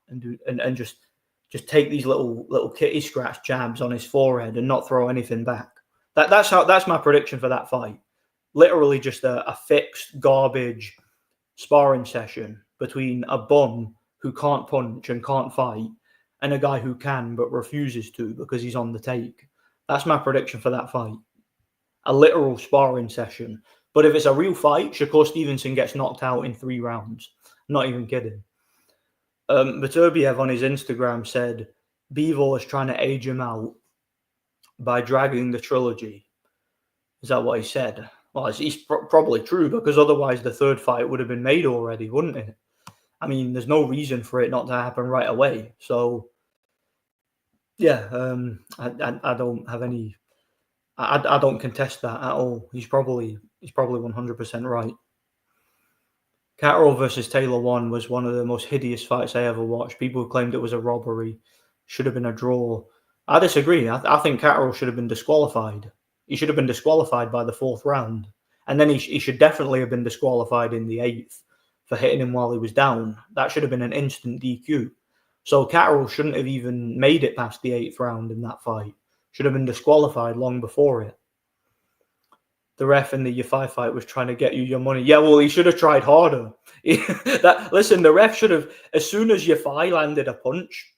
Speaker 1: and do and just take these little kitty scratch jabs on his forehead and not throw anything back. That's my prediction for that fight. Literally just a fixed garbage sparring session between a bum who can't punch and can't fight and a guy who can but refuses to because he's on the take. That's my prediction for that fight. A literal sparring session. But if it's a real fight, Shakur Stevenson gets knocked out in 3 rounds. I'm not even kidding. Beterbiev on his Instagram said Bivol is trying to age him out by dragging the trilogy. Is that what he said? Well, it's probably true because otherwise the 3rd fight would have been made already, wouldn't it? I mean, there's no reason for it not to happen right away. So, yeah, I don't have any... I don't contest that at all. He's probably 100% right. Catterall versus Taylor 1 was one of the most hideous fights I ever watched. People claimed it was a robbery. Should have been a draw. I disagree. I think Catterall should have been disqualified. He should have been disqualified by the 4th round. And then he should definitely have been disqualified in the 8th for hitting him while he was down. That should have been an instant DQ. So Catterall shouldn't have even made it past the 8th round in that fight. Should have been disqualified long before it. The ref in the U5 fight was trying to get you your money. Yeah, well, he should have tried harder. Listen, the ref should have, as soon as U5 landed a punch,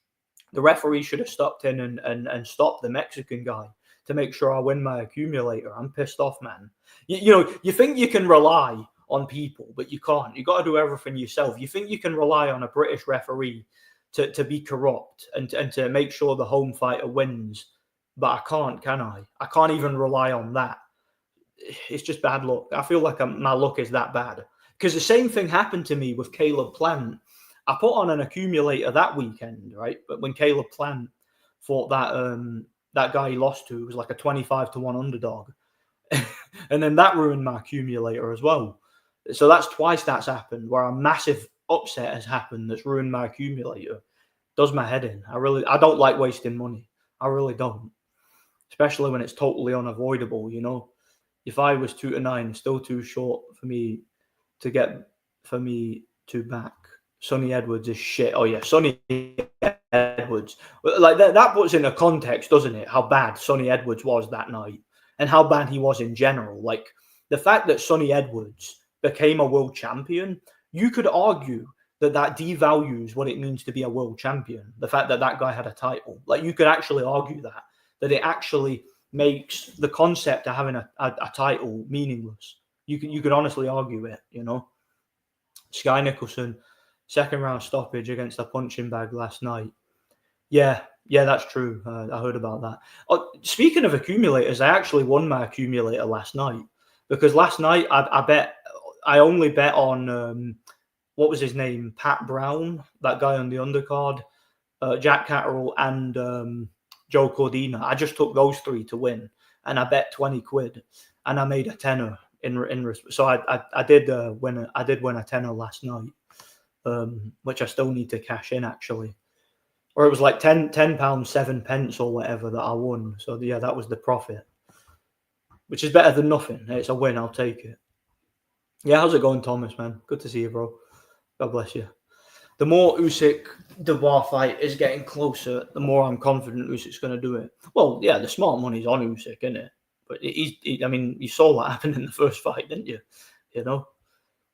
Speaker 1: the referee should have stopped in and stopped the Mexican guy to make sure I win my accumulator. I'm pissed off, man. You know, you think you can rely on people, but you can't. You got to do everything yourself. You think you can rely on a British referee to be corrupt and to make sure the home fighter wins. But I can't, can I? I can't even rely on that. It's just bad luck. I feel like my luck is that bad. Because the same thing happened to me with Caleb Plant. I put on an accumulator that weekend, right? But when Caleb Plant fought that guy he lost to, it was like a 25-1 underdog. And then that ruined my accumulator as well. So that's twice that's happened, where a massive upset has happened that's ruined my accumulator. Does my head in. I don't like wasting money. I really don't. Especially when it's totally unavoidable, you know. If I was 2-9, still too short for me to back. Sonny Edwards is shit. Oh yeah, Sonny Edwards. Like that puts in a context, doesn't it? How bad Sonny Edwards was that night and how bad he was in general. Like the fact that Sonny Edwards became a world champion, you could argue that devalues what it means to be a world champion. The fact that guy had a title, like you could actually argue that it actually makes the concept of having a title meaningless. You could honestly argue it, you know. Sky Nicholson, second round stoppage against a punching bag last night. Yeah, that's true. I heard about that. Speaking of accumulators, I actually won my accumulator last night because last night I only bet on what was his name, Pat Brown, that guy on the undercard, Jack Catterall, and Joe Cordina. I just took those three to win, and I bet 20 quid, and I made a tenner. So I did win a tenner last night, which I still need to cash in actually, or it was like 10 pounds 7 pence or whatever that I won. So yeah, that was the profit, which is better than nothing. It's a win. I'll take it. Yeah, how's it going, Thomas? Man, good to see you, bro. God bless you. The more Usyk Dubois fight is getting closer, the more I'm confident Usyk's going to do it. Well, yeah, the smart money's on Usyk, isn't it? But I mean, you saw what happened in the first fight, didn't you? You know,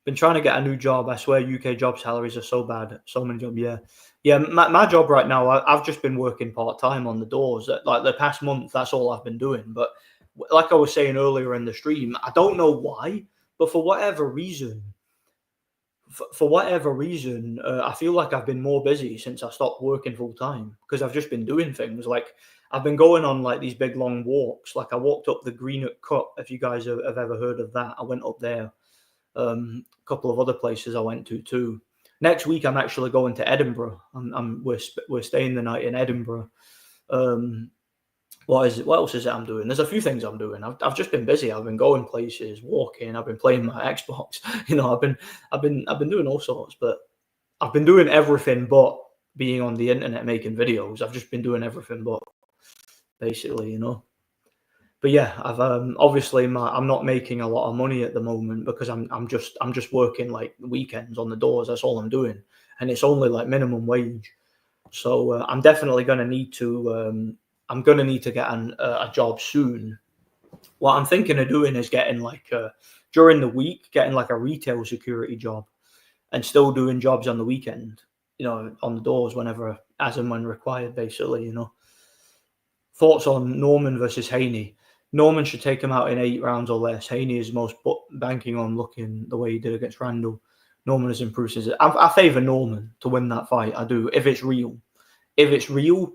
Speaker 1: been trying to get a new job. I swear, UK job salaries are so bad. So many jobs. Yeah. My job right now, I've just been working part time on the doors. Like the past month, that's all I've been doing. But like I was saying earlier in the stream, I don't know why, but for whatever reason, I feel like I've been more busy since I stopped working full time because I've just been doing things. Like I've been going on like these big long walks. Like I walked up the Greenock Cut. If you guys have ever heard of that, I went up there. A couple of other places I went to too. Next week I'm actually going to Edinburgh. We're staying the night in Edinburgh. What else is it I'm doing? There's a few things I'm doing. I've just been busy. I've been going places, walking. I've been playing my Xbox. You know, I've been doing all sorts, but I've been doing everything but being on the internet making videos. I've just been doing everything but, basically, you know. But yeah, I've obviously I'm not making a lot of money at the moment because I'm just working like weekends on the doors. That's all I'm doing, and it's only like minimum wage. So I'm definitely going to need to. I'm going to need to get a job soon. What I'm thinking of doing is getting like during the week, getting like a retail security job, and still doing jobs on the weekend. You know, on the doors whenever, as and when required, basically. You know. Thoughts on Norman versus Haney? Norman should take him out in 8 rounds or less. Haney is most banking on looking the way he did against Randall. Norman has improved his. I favour Norman to win that fight. I do, if it's real. If it's real,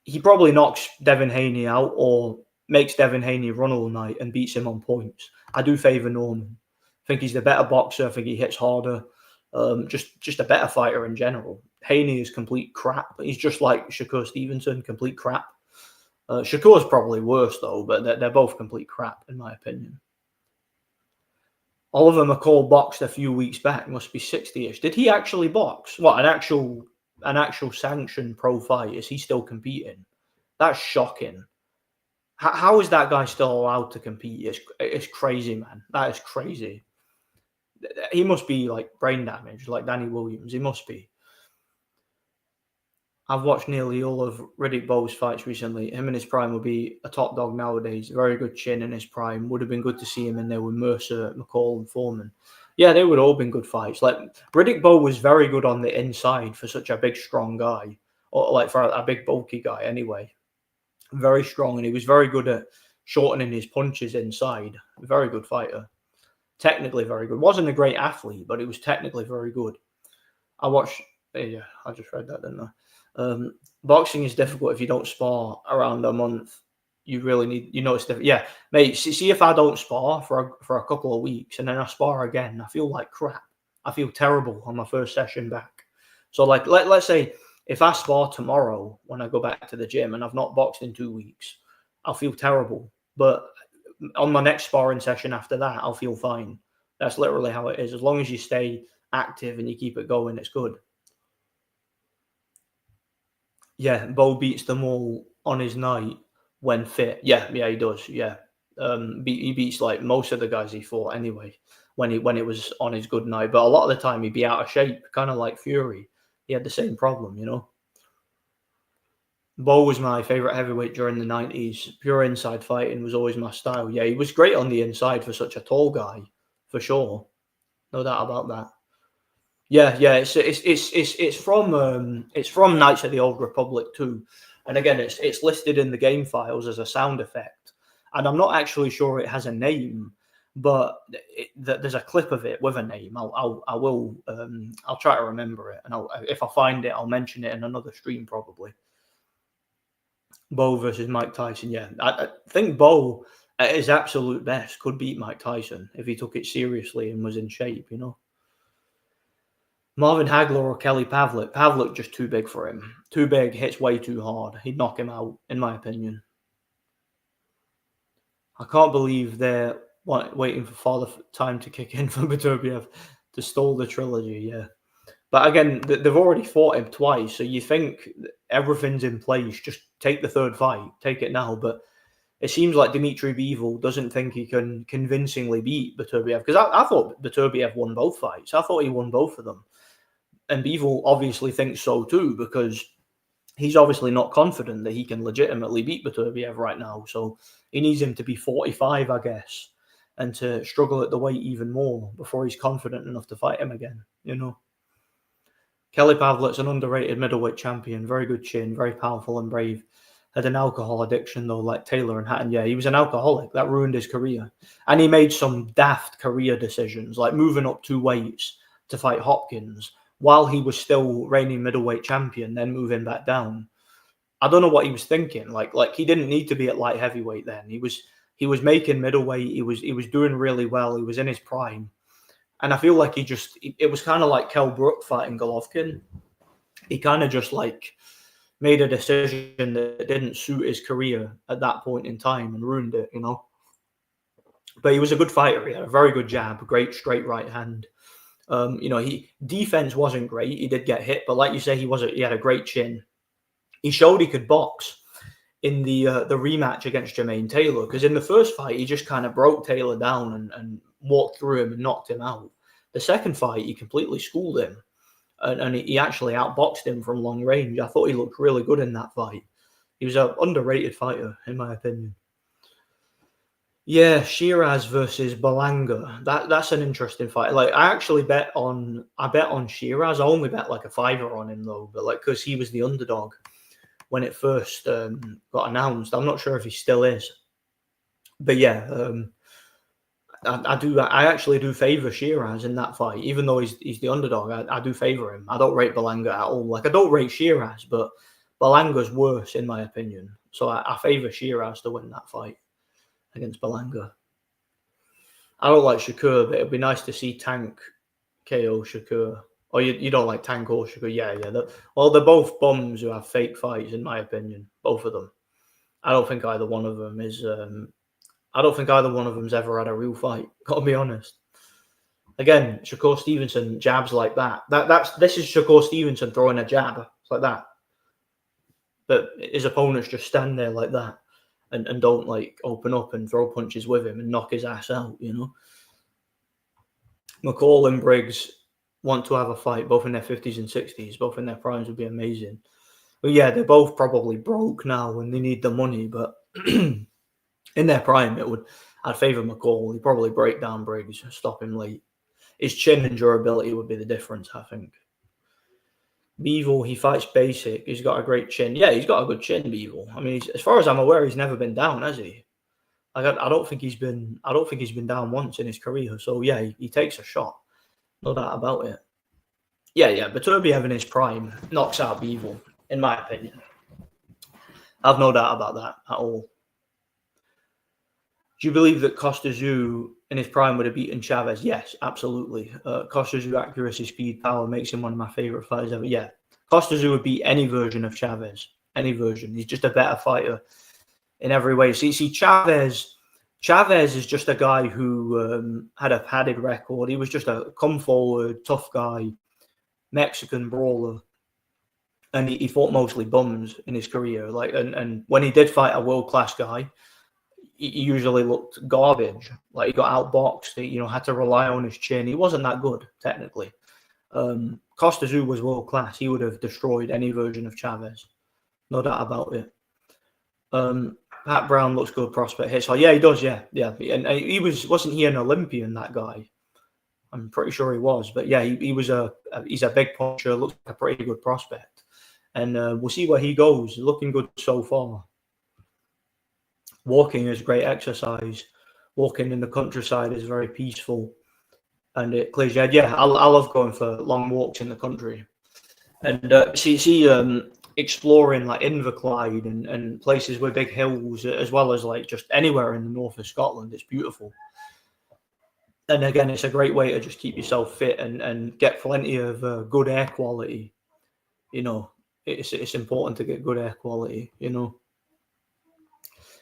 Speaker 1: he probably knocks Devin Haney out or makes Devin Haney run all night and beats him on points. I do favour Norman. I think he's the better boxer. I think he hits harder. Just a better fighter in general. Haney is complete crap. He's just like Shakur Stevenson, complete crap. Shakur's probably worse though, but they're both complete crap in my opinion. Oliver McCall boxed a few weeks back. Must be 60-ish. Did he actually box? What, an actual sanctioned pro fight? Is he still competing? That's shocking. How is that guy still allowed to compete? It's crazy, man. That is crazy. He must be like brain damaged, like Danny Williams. He must be. I've watched nearly all of Riddick Bowe's fights recently. Him in his prime would be a top dog nowadays. Very good chin in his prime. Would have been good to see him in there with Mercer, McCall, and Foreman. Yeah, they would all been good fights. Like Riddick Bowe was very good on the inside for such a big, strong guy, or like for a big, bulky guy. Anyway, very strong, and he was very good at shortening his punches inside. Very good fighter. Technically very good. Wasn't a great athlete, but he was technically very good. I watched. Yeah, I just read that, didn't I? Boxing is difficult if you don't spar around a month. you really need, you notice different. Yeah, mate, see if I don't spar for a couple of weeks and then I spar again, I feel like crap. I feel terrible on my first session back. So like, let's say if I spar tomorrow when I go back to the gym and I've not boxed in 2 weeks, I'll feel terrible. But on my next sparring session after that, I'll feel fine. That's literally how it is. As long as you stay active and you keep it going, it's good. Yeah, Bo beats them all on his night when fit. Yeah, he does. Yeah, he beats like most of the guys he fought anyway when it was on his good night. But a lot of the time he'd be out of shape, kind of like Fury. He had the same problem, you know. Bo was my favorite heavyweight during the 90s. Pure inside fighting was always my style. Yeah, he was great on the inside for such a tall guy, for sure. No doubt about that. Yeah, it's from Knights of the Old Republic too, and again, it's listed in the game files as a sound effect, and I'm not actually sure it has a name, but there's a clip of it with a name. I'll try to remember it, and if I find it, I'll mention it in another stream probably. Bo versus Mike Tyson. Yeah, I think Bo at his absolute best could beat Mike Tyson if he took it seriously and was in shape, you know. Marvin Hagler or Kelly Pavlik. Pavlik just too big for him. Too big, hits way too hard. He'd knock him out, in my opinion. I can't believe they're waiting for Father Time to kick in for Beterbiev to stall the trilogy, yeah. But again, they've already fought him twice, so you think everything's in place. Just take the third fight. Take it now. But it seems like Dmitry Bivol doesn't think he can convincingly beat Beterbiev. Because I thought Beterbiev won both fights. I thought he won both of them. And Bivol obviously thinks so too, because he's obviously not confident that he can legitimately beat Beterbiev right now. So he needs him to be 45, I guess, and to struggle at the weight even more before he's confident enough to fight him again, you know. Kelly Pavlik's an underrated middleweight champion, very good chin, very powerful and brave. Had an alcohol addiction though, like Taylor and Hatton. Yeah, he was an alcoholic. That ruined his career. And he made some daft career decisions, like moving up 2 weights to fight Hopkins while he was still reigning middleweight champion, then moving back down. I don't know what he was thinking. Like he didn't need to be at light heavyweight then. He was making middleweight. He was doing really well. He was in his prime. And I feel like it was kind of like Kell Brook fighting Golovkin. He kind of just like made a decision that didn't suit his career at that point in time and ruined it, you know. But he was a good fighter. He had a very good jab, great straight right hand. You know, defense wasn't great. He did get hit, but like you say, he had a great chin. He showed he could box in the rematch against Jermaine Taylor, because in the first fight he just kind of broke Taylor down and walked through him and knocked him out. The second fight he completely schooled him, and he actually outboxed him from long range. I thought he looked really good in that fight. He was an underrated fighter, in my opinion. Yeah, Shiraz versus Balanga. That's an interesting fight. Like I bet on Shiraz. I only bet like a $5 on him though, but like because he was the underdog when it first got announced. I'm not sure if he still is, but yeah, I actually do favor Shiraz in that fight, even though he's the underdog. I do favor him. I don't rate Balanga at all. Like I don't rate Shiraz, but Balanga's worse in my opinion. So I favor Shiraz to win that fight against Balanga. I don't like Shakur, but it'd be nice to see Tank KO Shakur. Oh, you don't like Tank or Shakur? Yeah. They're both bums who have fake fights, in my opinion. Both of them. I don't think either one of them is. I don't think either one of them's ever had a real fight. Gotta be honest. Again, Shakur Stevenson jabs like that. This is Shakur Stevenson throwing a jab. It's like that. But his opponents just stand there like that. And don't like open up and throw punches with him and knock his ass out, you know. McCall and Briggs want to have a fight, both in their 50s and 60s, both in their primes would be amazing. But yeah, they're both probably broke now and they need the money, but in their prime, I'd favour McCall. He'd probably break down Briggs, stop him late. His chin and durability would be the difference, I think. Bivol, he fights basic. He's got a great chin. Yeah, he's got a good chin, Bivol. I mean, as far as I'm aware, he's never been down, has he? I don't think he's been down once in his career. So yeah, he takes a shot, no doubt about it. Yeah. Beterbiev in his prime knocks out Bivol, in my opinion. I've no doubt about that at all. Do you believe that Costa Tszyu in his prime would have beaten Chavez? Yes, absolutely. Costa Tszyu accuracy, speed, power makes him one of my favorite fighters ever. Yeah, Costa Tszyu would beat any version of Chavez. Any version. He's just a better fighter in every way. See, Chavez is just a guy who had a padded record. He was just a come forward, tough guy, Mexican brawler. And he fought mostly bums in his career. And when he did fight a world-class guy, he usually looked garbage. Like he got outboxed. He, had to rely on his chin. He wasn't that good technically. Costa Tszyu was world class. He would have destroyed any version of Chavez, no doubt about it. Pat Brown looks good prospect hits. Oh yeah, he does. Yeah. And he wasn't he an Olympian? That guy, I'm pretty sure he was. But yeah, he's a big puncher. Looks like a pretty good prospect, and we'll see where he goes. Looking good so far. Walking is great exercise. Walking in the countryside is very peaceful, and it clears your head. Yeah, I love going for long walks in the country, and exploring like Inverclyde and places with big hills, as well as like just anywhere in the north of Scotland. It's beautiful, and again, it's a great way to just keep yourself fit and get plenty of good air quality. It's important to get good air quality.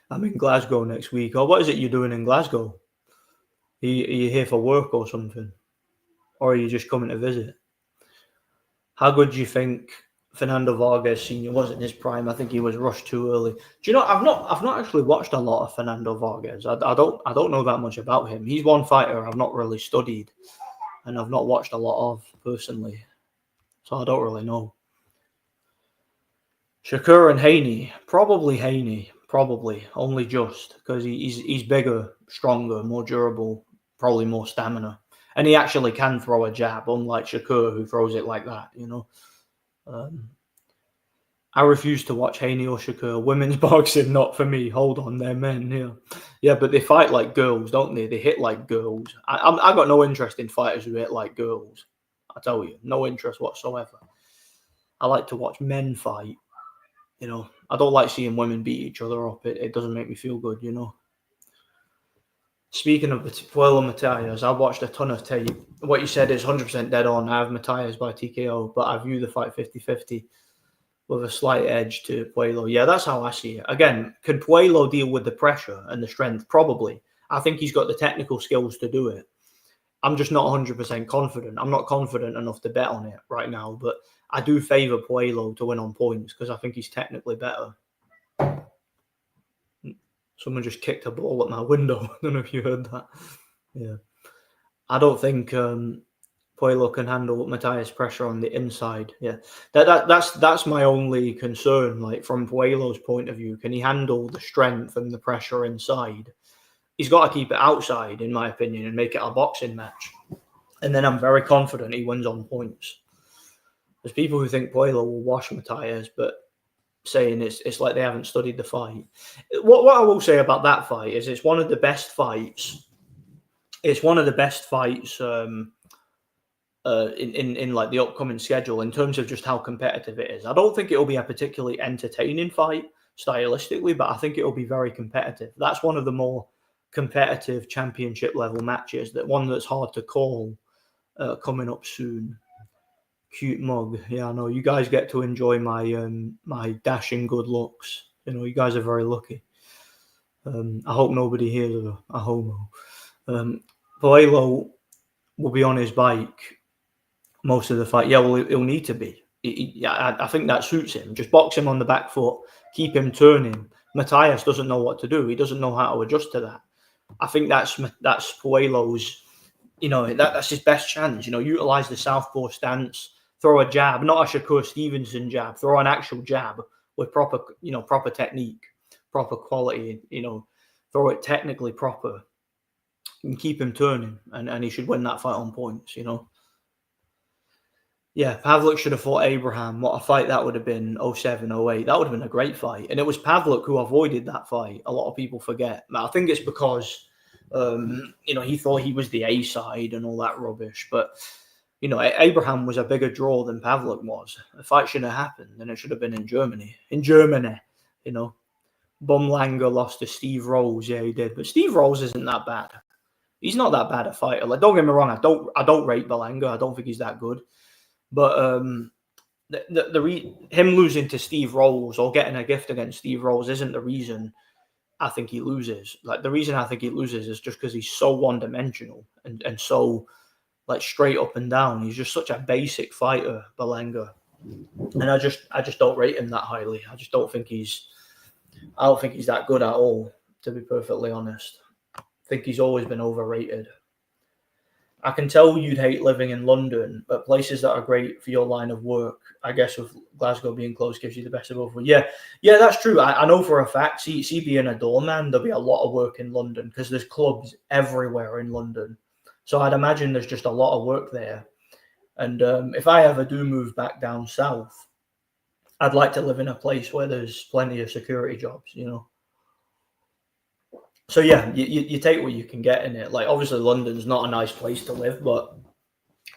Speaker 1: I'm in Glasgow next week. Oh, what is it you're doing in Glasgow? Are you here for work or something? Or are you just coming to visit? How good do you think Fernando Vargas Sr. was in his prime? I think he was rushed too early. Do you know, I've not actually watched a lot of Fernando Vargas. I don't know that much about him. He's one fighter I've not really studied and I've not watched a lot of personally. So I don't really know. Shakur and Haney. Probably Haney. Probably only just because he's bigger, stronger, more durable, probably more stamina, and he actually can throw a jab, unlike Shakur who throws it like that. I refuse to watch Haney or Shakur. Women's boxing, not for me. Hold on, they're men. Yeah, but they fight like girls, don't they? They hit like girls. I got no interest in fighters who hit like girls. I tell you, no interest whatsoever. I like to watch men fight. I don't like seeing women beat each other up. It doesn't make me feel good, Speaking of Puello Matias, I watched a ton of tape. What you said is 100% dead on. I have Matias by TKO, but I view the fight 50-50 with a slight edge to Puello. Yeah, that's how I see it. Again, can Puello deal with the pressure and the strength? Probably. I think he's got the technical skills to do it. I'm just not 100% confident. I'm not confident enough to bet on it right now, but I do favour Puello to win on points because I think he's technically better. Someone just kicked a ball at my window. I don't know if you heard that. Yeah. I don't think Puello can handle Matias' pressure on the inside. Yeah. That's my only concern. Like from Puello's point of view, can he handle the strength and the pressure inside? He's got to keep it outside, in my opinion, and make it a boxing match. And then I'm very confident he wins on points. There's people who think Puello will wash Matias, but saying it's like they haven't studied the fight. What I will say about that fight is it's one of the best fights. It's one of the best fights in like the upcoming schedule in terms of just how competitive it is. I don't think it'll be a particularly entertaining fight stylistically, but I think it'll be very competitive. That's one of the more competitive championship level matches. That one that's hard to call coming up soon. Cute mug. Yeah, I know. You guys get to enjoy my my dashing good looks. You guys are very lucky. I hope nobody here is a homo. Puello will be on his bike most of the fight. Yeah, well, he'll need to be. I think that suits him. Just box him on the back foot, keep him turning. Matias doesn't know what to do. He doesn't know how to adjust to that. I think that's Puello's, that's his best chance. Utilize the southpaw stance, throw a jab, not a Shakur Stevenson jab, throw an actual jab with proper technique, proper quality, throw it technically proper and keep him turning, and he should win that fight on points, Yeah, Pavlik should have fought Abraham. What a fight that would have been, 07, 08. That would have been a great fight. And it was Pavlik who avoided that fight. A lot of people forget. I think it's because, he thought he was the A side and all that rubbish. But, Abraham was a bigger draw than Pavlik was. The fight should have happened, and it should have been in Germany. Bumlanger lost to Steve Rose. Yeah, he did. But Steve Rose isn't that bad. He's not that bad a fighter. Like, don't get me wrong, I don't rate Belanger. I don't think he's that good. But him losing to Steve Rose or getting a gift against Steve Rose isn't the reason I think he loses. Like, the reason I think he loses is just because he's so one-dimensional and so like straight up and down. He's just such a basic fighter, Belanger. And I just don't rate him that highly. I don't think he's that good at all, to be perfectly honest. I think he's always been overrated. I can tell you'd hate living in London, but places that are great for your line of work, I guess with Glasgow being close, gives you the best of both worlds. Yeah, that's true. I know for a fact, see being a doorman, there'll be a lot of work in London because there's clubs everywhere in London. So I'd imagine there's just a lot of work there. And if I ever do move back down south, I'd like to live in a place where there's plenty of security jobs, you know. So yeah, you take what you can get in it. Like, obviously London's not a nice place to live, but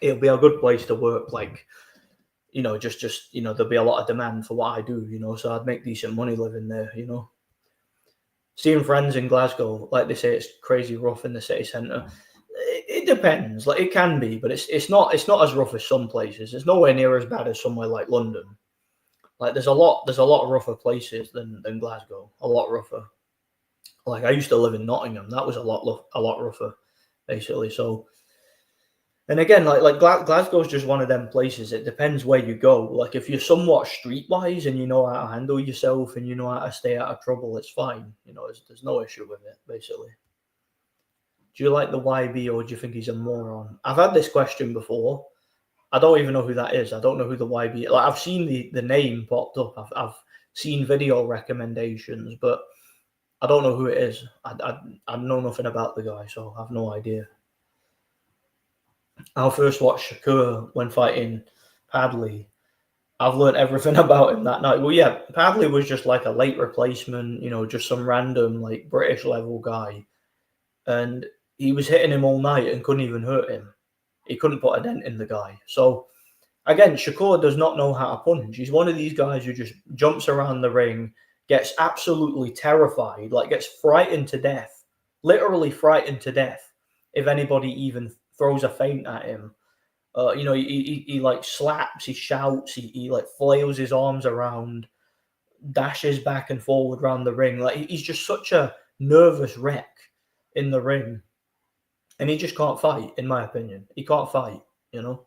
Speaker 1: it'll be a good place to work. Like, you know, just you know, there'll be a lot of demand for what I do, you know, so I'd make decent money living there, you know. Seeing friends in Glasgow, like they say, it's crazy rough in the city centre. It depends. Like, it can be, but it's not as rough as some places. It's nowhere near as bad as somewhere like London. Like, there's a lot rougher places than Glasgow. A lot rougher. Like, I used to live in Nottingham. That was a lot rougher, basically. So, and again, like Glasgow's just one of them places. It depends where you go. Like, if you're somewhat streetwise and you know how to handle yourself and you know how to stay out of trouble, it's fine. You know, there's no issue with it, basically. Do you like the YB or do you think he's a moron? I've had this question before. I don't even know who that is. I don't know who the YB is. Like, I've seen the name popped up. I've seen video recommendations, but I don't know who it is. I know nothing about the guy, so I have no idea. I first watched Shakur when fighting Padley. I've learned everything about him that night. Well, yeah, Padley was just like a late replacement, you know, just some random like British level guy. And he was hitting him all night and couldn't even hurt him. He couldn't put a dent in the guy. So, again, Shakur does not know how to punch. He's one of these guys who just jumps around the ring, gets absolutely terrified, like gets frightened to death, literally frightened to death if anybody even throws a feint at him. You know, he like slaps, he shouts, he like flails his arms around, dashes back and forward around the ring. Like, he's just such a nervous wreck in the ring. And he just can't fight, in my opinion. He can't fight, you know.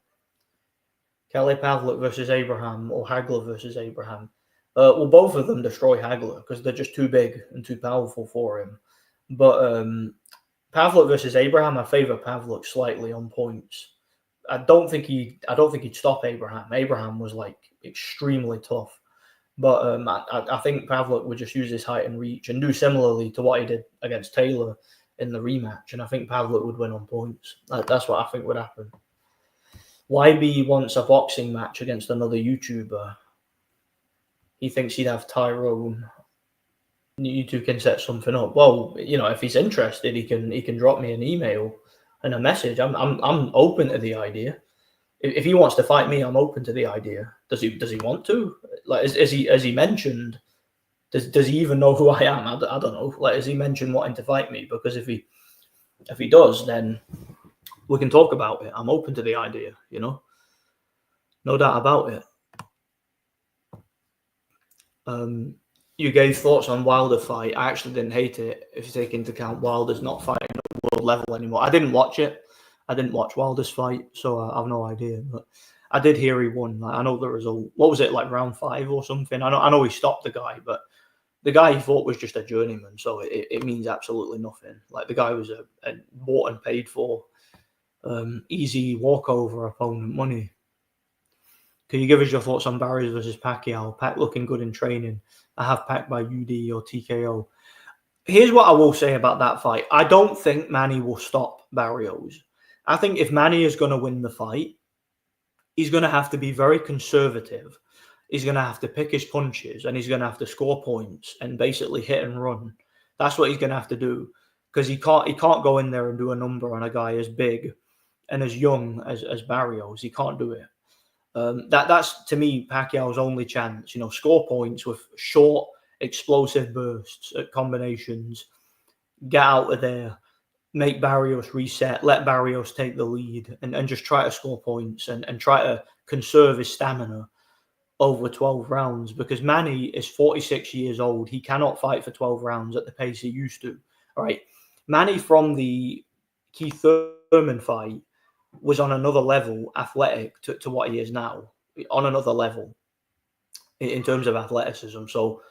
Speaker 1: Kelly Pavlik versus Abraham or Hagler versus Abraham. Well, both of them destroy Hagler because they're just too big and too powerful for him. But Pavlik versus Abraham, I favour Pavlik slightly on points. I don't think he'd stop Abraham. Abraham was like extremely tough. But I think Pavlik would just use his height and reach and do similarly to what he did against Taylor in the rematch. And I think Pavlik would win on points. That's what I think would happen. YB wants a boxing match against another YouTuber. He thinks he'd have Tyrone. You two can set something up. Well, you know, if he's interested, he can drop me an email and a message. I'm open to the idea. If he wants to fight me, I'm open to the idea. Does he want to? Like, has he mentioned? Does he even know who I am? I don't know. Like, has he mentioned wanting to fight me? Because if he does, then we can talk about it. I'm open to the idea, you know? No doubt about it. You gave thoughts on Wilder fight. I actually didn't hate it if you take into account Wilder's not fighting at world level anymore. I didn't watch it. I didn't watch Wilder's fight, so I have no idea. But I did hear he won. Like, I know the result. What was it, like round 5 or something? I know he stopped the guy, but the guy he fought was just a journeyman, so it means absolutely nothing. Like, the guy was a bought and paid for easy walkover opponent money. Can you give us your thoughts on Barrios versus Pacquiao? Pac looking good in training. I have Pac by UD or TKO. Here's what I will say about that fight. I don't think Manny will stop Barrios. I think if Manny is going to win the fight, he's going to have to be very conservative. He's going to have to pick his punches and he's going to have to score points and basically hit and run. That's what he's going to have to do, because he can't go in there and do a number on a guy as big and as young as Barrios. He can't do it. That's to me Pacquiao's only chance. You know, score points with short, explosive bursts at combinations, get out of there, make Barrios reset, let Barrios take the lead, and just try to score points and try to conserve his stamina over 12 rounds, because Manny is 46 years old. He cannot fight for 12 rounds at the pace he used to. All right. Manny from the Keith Thurman fight was on another level athletic to what he is now, on another level in terms of athleticism. So,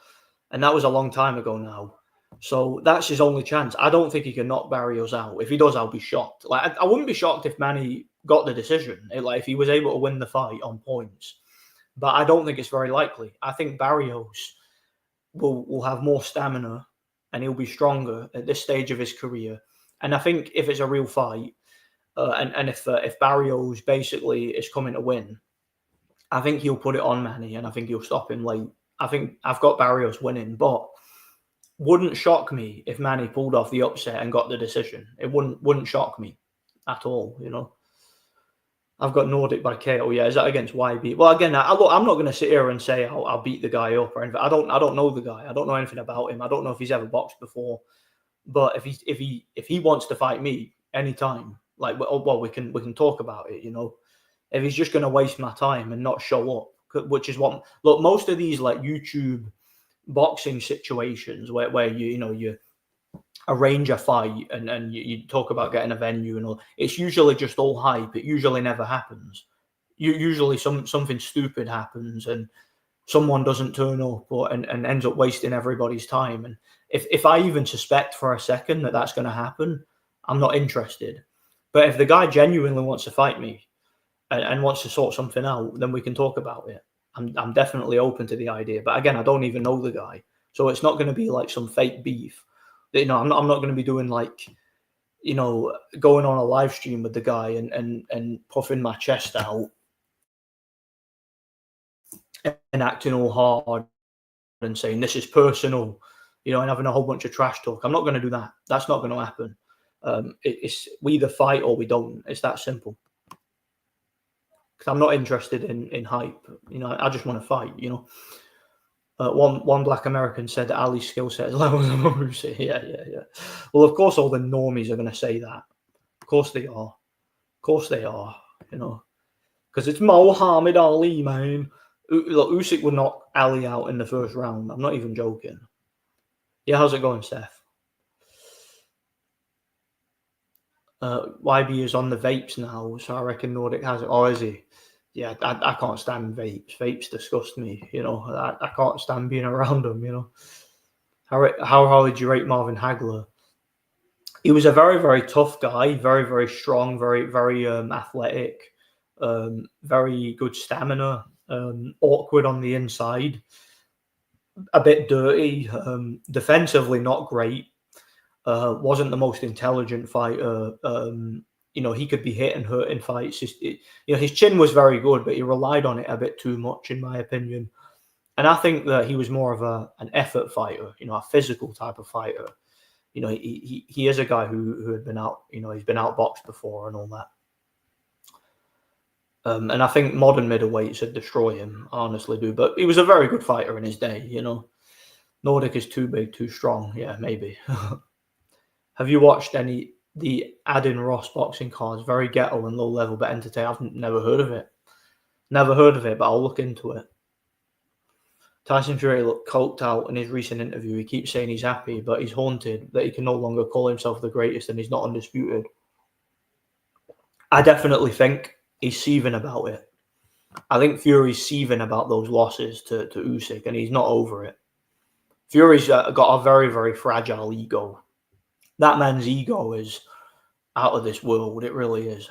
Speaker 1: and that was a long time ago now. So that's his only chance. I don't think he can knock Barrios out. If he does, I'll be shocked. Like, I wouldn't be shocked if Manny got the decision, like if he was able to win the fight on points. But I don't think it's very likely. I think Barrios will have more stamina and he'll be stronger at this stage of his career. And I think if it's a real fight, and if Barrios basically is coming to win, I think he'll put it on Manny and I think he'll stop him late. I think I've got Barrios winning, but wouldn't shock me if Manny pulled off the upset and got the decision. It wouldn't shock me at all, you know. I've got Nordic by KO. Yeah, is that against YB? Well, again, I'm not going to sit here and say I'll beat the guy up or anything. I don't know the guy. I don't know anything about him. I don't know if he's ever boxed before. But if he wants to fight me anytime, like, well, we can talk about it. You know, if he's just going to waste my time and not show up, which is what, look, most of these like YouTube boxing situations where you arrange a fight and you talk about getting a venue and all, it's usually just all hype. It usually never happens. Usually something stupid happens and someone doesn't turn up and ends up wasting everybody's time. And if I even suspect for a second that that's going to happen, I'm not interested. But if the guy genuinely wants to fight me and wants to sort something out, then we can talk about it. I'm definitely open to the idea. But again, I don't even know the guy, so it's not going to be like some fake beef. You know, I'm not going to be doing like, you know, going on a live stream with the guy and puffing my chest out and acting all hard and saying this is personal, you know, and having a whole bunch of trash talk. I'm not going to do that. That's not going to happen. It's we either fight or we don't. It's that simple. Because I'm not interested in hype. You know, I just want to fight. You know. One black American said that Ali's skill set is level of Usyk. Yeah. Well, of course, all the normies are going to say that. Of course they are. Of course they are. You know, because it's Muhammad Ali, man. Look, Usyk would knock Ali out in the first round. I'm not even joking. Yeah, how's it going, Seth? YB is on the vapes now, so I reckon Nordic has it. Oh, is he? Yeah, I can't stand vapes. Vapes disgust me, you know. I can't stand being around them, you know. How highly do you rate Marvin Hagler? He was a very, very tough guy, very, very strong, very, very athletic, very good stamina, awkward on the inside, a bit dirty, defensively not great, wasn't the most intelligent fighter. You know, he could be hit and hurt in fights. You know, his chin was very good, but he relied on it a bit too much, in my opinion. And I think that he was more of an effort fighter, you know, a physical type of fighter. You know, he is a guy who had been out, you know, he's been outboxed before and all that. And I think modern middleweights would destroy him, I honestly do. But he was a very good fighter in his day, you know. Nordic is too big, too strong. Yeah, maybe. Have you watched the Adin Ross boxing cards? Very ghetto and low level, but entertaining. I've never heard of it. Never heard of it, but I'll look into it. Tyson Fury looked coked out in his recent interview. He keeps saying he's happy, but he's haunted that he can no longer call himself the greatest and he's not undisputed. I definitely think he's seething about it. I think Fury's seething about those losses to Usyk, and he's not over it. Fury's got a very, very fragile ego. That man's ego is out of this world. It really is.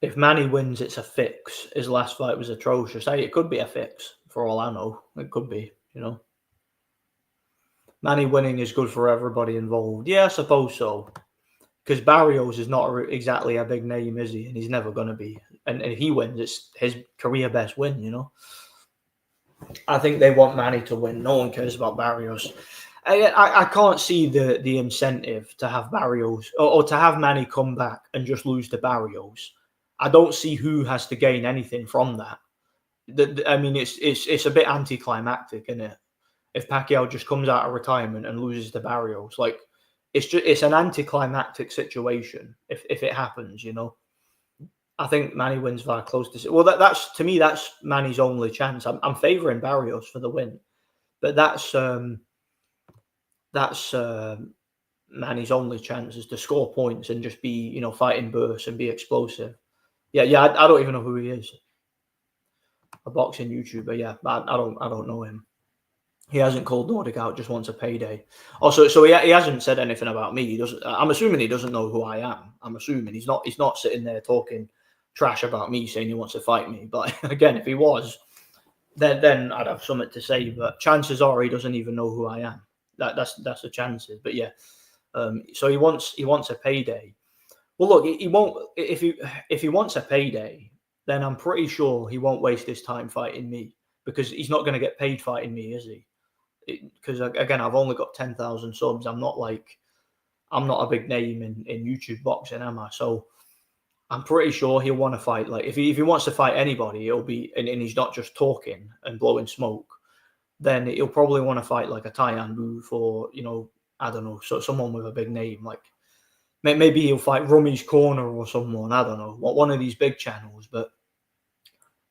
Speaker 1: If Manny wins, it's a fix. His last fight was atrocious. Hey, it could be a fix, for all I know. It could be, you know. Manny winning is good for everybody involved. Yeah, I suppose so. Because Barrios is not exactly a big name, is he? And he's never going to be. And if he wins, it's his career best win, you know. I think they want Manny to win. No one cares about Barrios. I can't see the incentive to have Barrios or to have Manny come back and just lose to Barrios. I don't see who has to gain anything from that. I mean, it's a bit anticlimactic, isn't it? If Pacquiao just comes out of retirement and loses to Barrios, like it's an anticlimactic situation if it happens, you know. I think Manny wins via close decision. Well, that's to me that's Manny's only chance. I'm favouring Barrios for the win, but that's Manny's only chance is to score points and just be, you know, fighting bursts and be explosive. Yeah. I don't even know who he is. A boxing YouTuber, yeah. I don't know him. He hasn't called Nordic out, just wants a payday. Also, so he hasn't said anything about me. He doesn't. I'm assuming he doesn't know who I am. I'm assuming he's not sitting there talking trash about me, saying he wants to fight me. But again, if he was, then I'd have something to say. But chances are he doesn't even know who I am. That's the chances. But yeah, so he wants a payday. Well, look, he won't. If he wants a payday, then I'm pretty sure he won't waste his time fighting me because he's not going to get paid fighting me, is he? Because again, I've only got 10,000 subs. I'm not a big name in YouTube boxing, am I? So I'm pretty sure he'll want to fight. Like if he wants to fight anybody, it'll be and he's not just talking and blowing smoke. Then he'll probably want to fight like a Tyan Booth or, you know, I don't know, so someone with a big name. Like maybe he'll fight Rummy's Corner or someone. I don't know, one of these big channels. But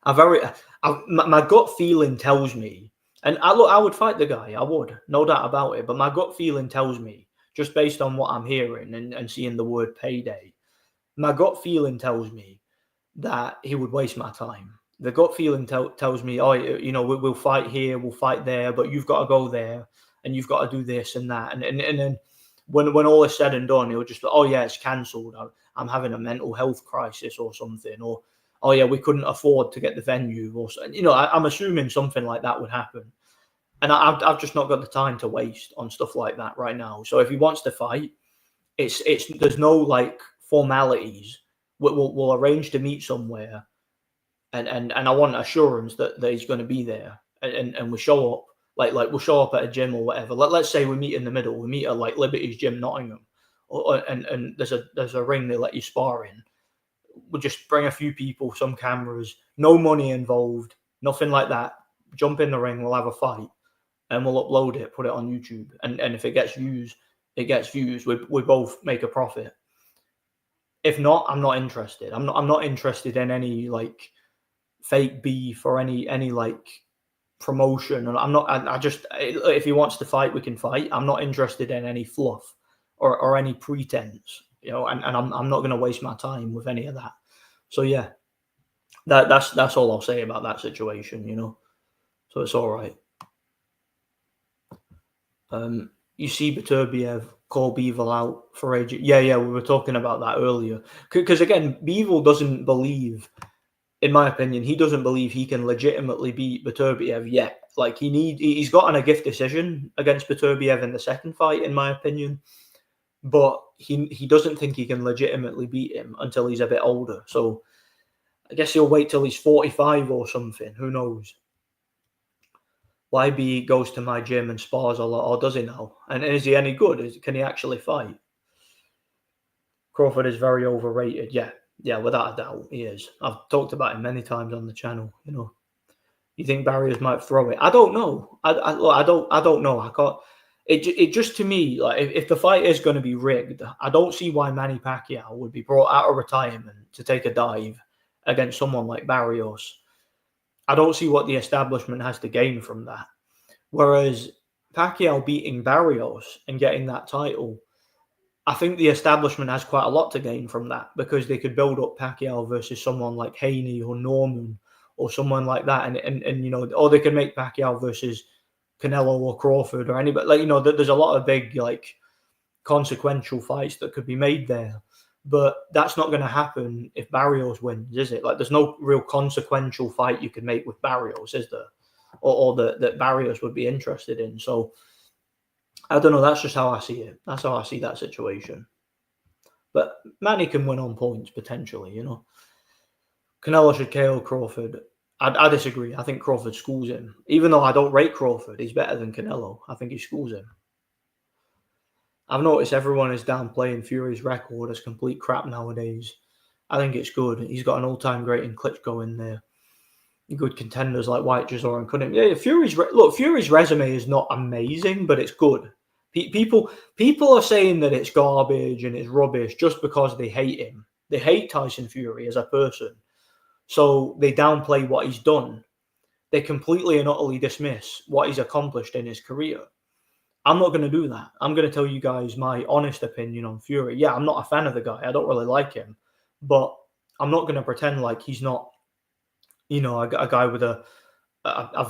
Speaker 1: my gut feeling tells me. And I would fight the guy. I would, no doubt about it. But my gut feeling tells me, just based on what I'm hearing and seeing the word payday, my gut feeling tells me that he would waste my time. The gut feeling tells me, oh, you know, we'll fight here, we'll fight there, but you've got to go there and you've got to do this and that. And then when all is said and done, he'll just, oh, yeah, it's cancelled. I'm having a mental health crisis or something. Or, oh, yeah, we couldn't afford to get the venue. Or, you know, I'm assuming something like that would happen. And I've just not got the time to waste on stuff like that right now. So if he wants to fight, it's there's no like formalities. We'll arrange to meet somewhere, and I want assurance that he's going to be there, and we show up like we'll show up at a gym or whatever. Let's say we meet in the middle. We meet at like Liberty's Gym, Nottingham, and there's a ring they let you spar in. We'll just bring a few people, some cameras, no money involved, nothing like that. Jump in the ring, we'll have a fight. And we'll upload it, put it on YouTube. And if it gets views, it gets views. We both make a profit. If not, I'm not interested. I'm not interested in any like fake beef or any like promotion. And I just if he wants to fight, we can fight. I'm not interested in any fluff or any pretense, you know, and I'm not gonna waste my time with any of that. So yeah. That's all I'll say about that situation, you know. So it's all right. You see Beterbiev call Bivol out for age. Yeah, we were talking about that earlier. Because again, Bivol doesn't believe, in my opinion, he doesn't believe he can legitimately beat Beterbiev yet. Like he's gotten a gift decision against Beterbiev in the second fight, in my opinion. But he doesn't think he can legitimately beat him until he's a bit older. So I guess he'll wait till he's 45 or something. Who knows? YB goes to my gym and spars a lot, or does he now? And is he any good? Can he actually fight? Crawford is very overrated. Yeah, without a doubt, he is. I've talked about him many times on the channel. You know, you think Barriers might throw it? I don't know. I don't know. I can't. It just to me, like if the fight is going to be rigged, I don't see why Manny Pacquiao would be brought out of retirement to take a dive against someone like Barrios. I don't see what the establishment has to gain from that. Whereas Pacquiao beating Barrios and getting that title, I think the establishment has quite a lot to gain from that because they could build up Pacquiao versus someone like Haney or Norman or someone like that. And you know, or they could make Pacquiao versus Canelo or Crawford or anybody. Like, you know, there's a lot of big, like, consequential fights that could be made there. But that's not going to happen if Barrios wins, is it? Like, there's no real consequential fight you could make with Barrios, is there? Or that Barrios would be interested in. So, I don't know. That's just how I see it. That's how I see that situation. But Manny can win on points, potentially, you know. Canelo should KO Crawford. I disagree. I think Crawford schools him. Even though I don't rate Crawford, he's better than Canelo. I think he schools him. I've noticed everyone is downplaying Fury's record as complete crap nowadays. I think it's good. He's got an all-time great in Klitschko in there. good contenders like White, Chisora, and Cunningham. Yeah, Fury's resume is not amazing, but it's good. People are saying that it's garbage and it's rubbish just because they hate him. They hate Tyson Fury as a person, so they downplay what he's done. They completely and utterly dismiss what he's accomplished in his career. I'm not going to do that. I'm going to tell you guys my honest opinion on Fury. Yeah, I'm not a fan of the guy. I don't really like him, but I'm not going to pretend like he's not, a guy with a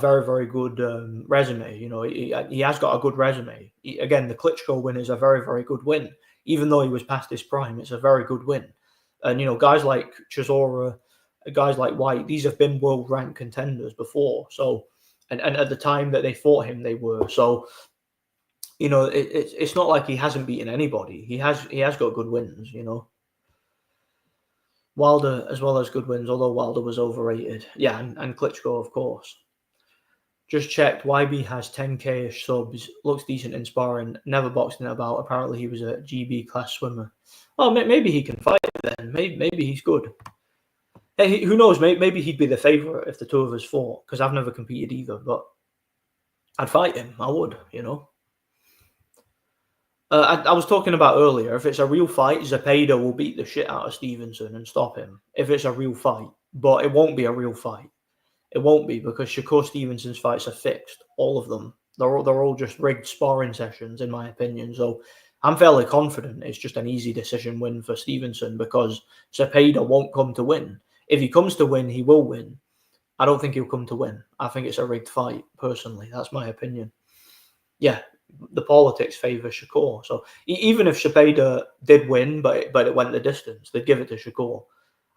Speaker 1: very, very good resume. He has got a good resume. Again, the Klitschko win is a very, very good win. Even though he was past his prime, it's a very good win. And, guys like Chisora, guys like White, these have been world rank contenders before. So, and at the time that they fought him, they were. So, it's not like he hasn't beaten anybody. He has got good wins, Wilder as well as good wins, although Wilder was overrated. Yeah, and Klitschko, of course. Just checked, YB has 10k-ish subs, looks decent in sparring, never boxed in it about. Apparently he was a GB class swimmer. Oh, maybe he can fight then. Maybe he's good. Hey, who knows? Maybe he'd be the favourite if the two of us fought, because I've never competed either, but I'd fight him. I would, I was talking about earlier, if it's a real fight, Zepeda will beat the shit out of Stevenson and stop him. If it's a real fight. But it won't be a real fight. It won't be, because Shakur Stevenson's fights are fixed. All of them. They're all just rigged sparring sessions, in my opinion. So I'm fairly confident it's just an easy decision win for Stevenson, because Zepeda won't come to win. If he comes to win, he will win. I don't think he'll come to win. I think it's a rigged fight, personally. That's my opinion. Yeah, the politics favour Shakur. So even if Zepeda did win, but it went the distance, they'd give it to Shakur.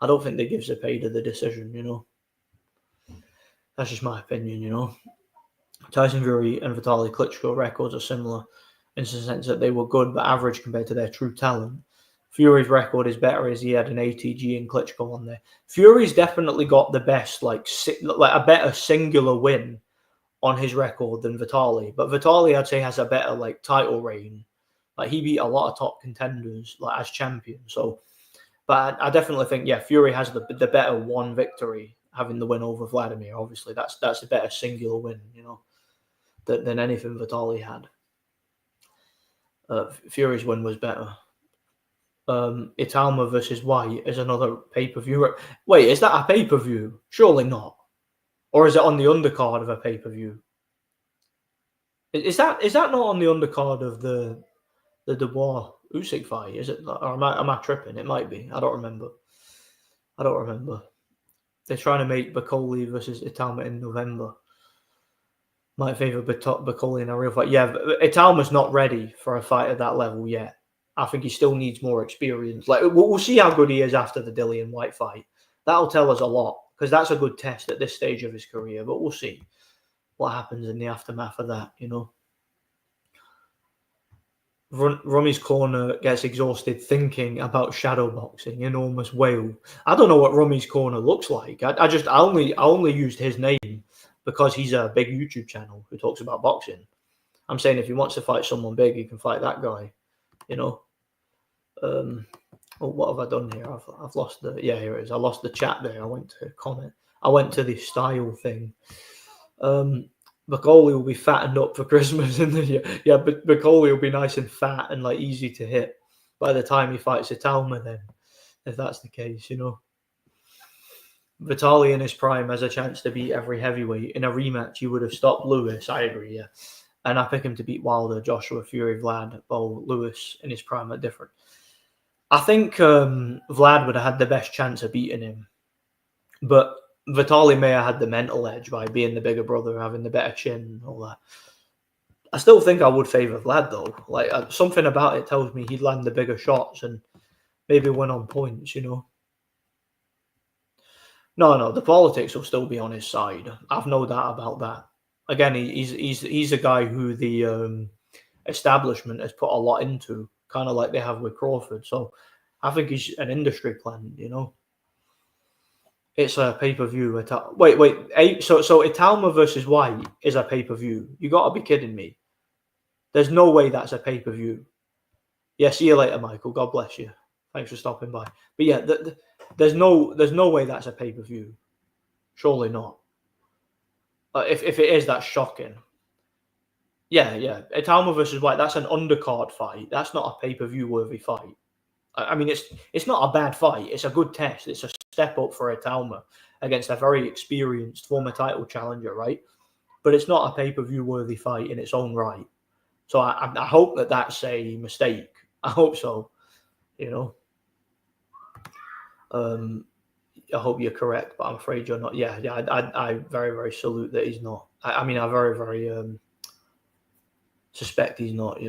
Speaker 1: I don't think they give Zepeda the decision, That's just my opinion, Tyson Fury and Vitaly Klitschko records are similar in the sense that they were good but average compared to their true talent. Fury's record is better as he had an ATG and Klitschko on there. Fury's definitely got the best, like a better singular win on his record than Vitaly. But Vitaly, I'd say, has a better title reign. He beat a lot of top contenders as champion. So, but I definitely think, Fury has the better one victory, having the win over Vladimir. Obviously, that's a better singular win, than anything Vitaly had. Fury's win was better. Italma versus White is another pay-per-view. Wait, is that a pay-per-view? Surely not. Or is it on the undercard of a pay-per-view? Is that not on the undercard of the Dubois Usyk fight? Is it? Or am I tripping? It might be. I don't remember. They're trying to make Bacoli versus Italma in November. Might favour Bacoli in a real fight. Yeah, Italma's not ready for a fight at that level yet. I think he still needs more experience. We'll see how good he is after the Dillian White fight. That'll tell us a lot, because that's a good test at this stage of his career. But we'll see what happens in the aftermath of that, Rummy's Corner gets exhausted thinking about shadowboxing. Enormous whale. I don't know what Rummy's Corner looks like. I only used his name because he's a big YouTube channel who talks about boxing. I'm saying if he wants to fight someone big, he can fight that guy. What have I done here? I've lost the here it is. I lost the chat there. I went to comment. I went to the style thing. Bacoli will be fattened up for Christmas in the year. Yeah, but Bacoli will be nice and fat and easy to hit by the time he fights Italma then, if that's the case, Vitaly in his prime has a chance to beat every heavyweight. In a rematch, he would have stopped Lewis. I agree, yeah. And I pick him to beat Wilder, Joshua, Fury, Vlad, Bo, Lewis in his prime are different. I think Vlad would have had the best chance of beating him. But Vitaly may have had the mental edge by being the bigger brother, having the better chin and all that. I still think I would favour Vlad, though. Something about it tells me he'd land the bigger shots and maybe win on points, No, the politics will still be on his side. I've no doubt about that. Again, he's a guy who the establishment has put a lot into, kind of like they have with Crawford. So I think he's an industry plant, It's a pay-per-view. Wait. So Italma versus White is a pay-per-view. You got to be kidding me. There's no way that's a pay-per-view. Yeah, see you later, Michael. God bless you. Thanks for stopping by. But yeah, there's no way that's a pay-per-view. Surely not. If it is, that's shocking. Yeah. Itauma versus White, that's an undercard fight. That's not a pay-per-view worthy fight. I mean, it's not a bad fight. It's a good test. It's a step up for Itauma against a very experienced former title challenger, right? But it's not a pay-per-view worthy fight in its own right. So I hope that that's a mistake. I hope so. I hope you're correct, but I'm afraid you're not. Yeah. I very, very salute that he's not. I mean, I very, very suspect he's not.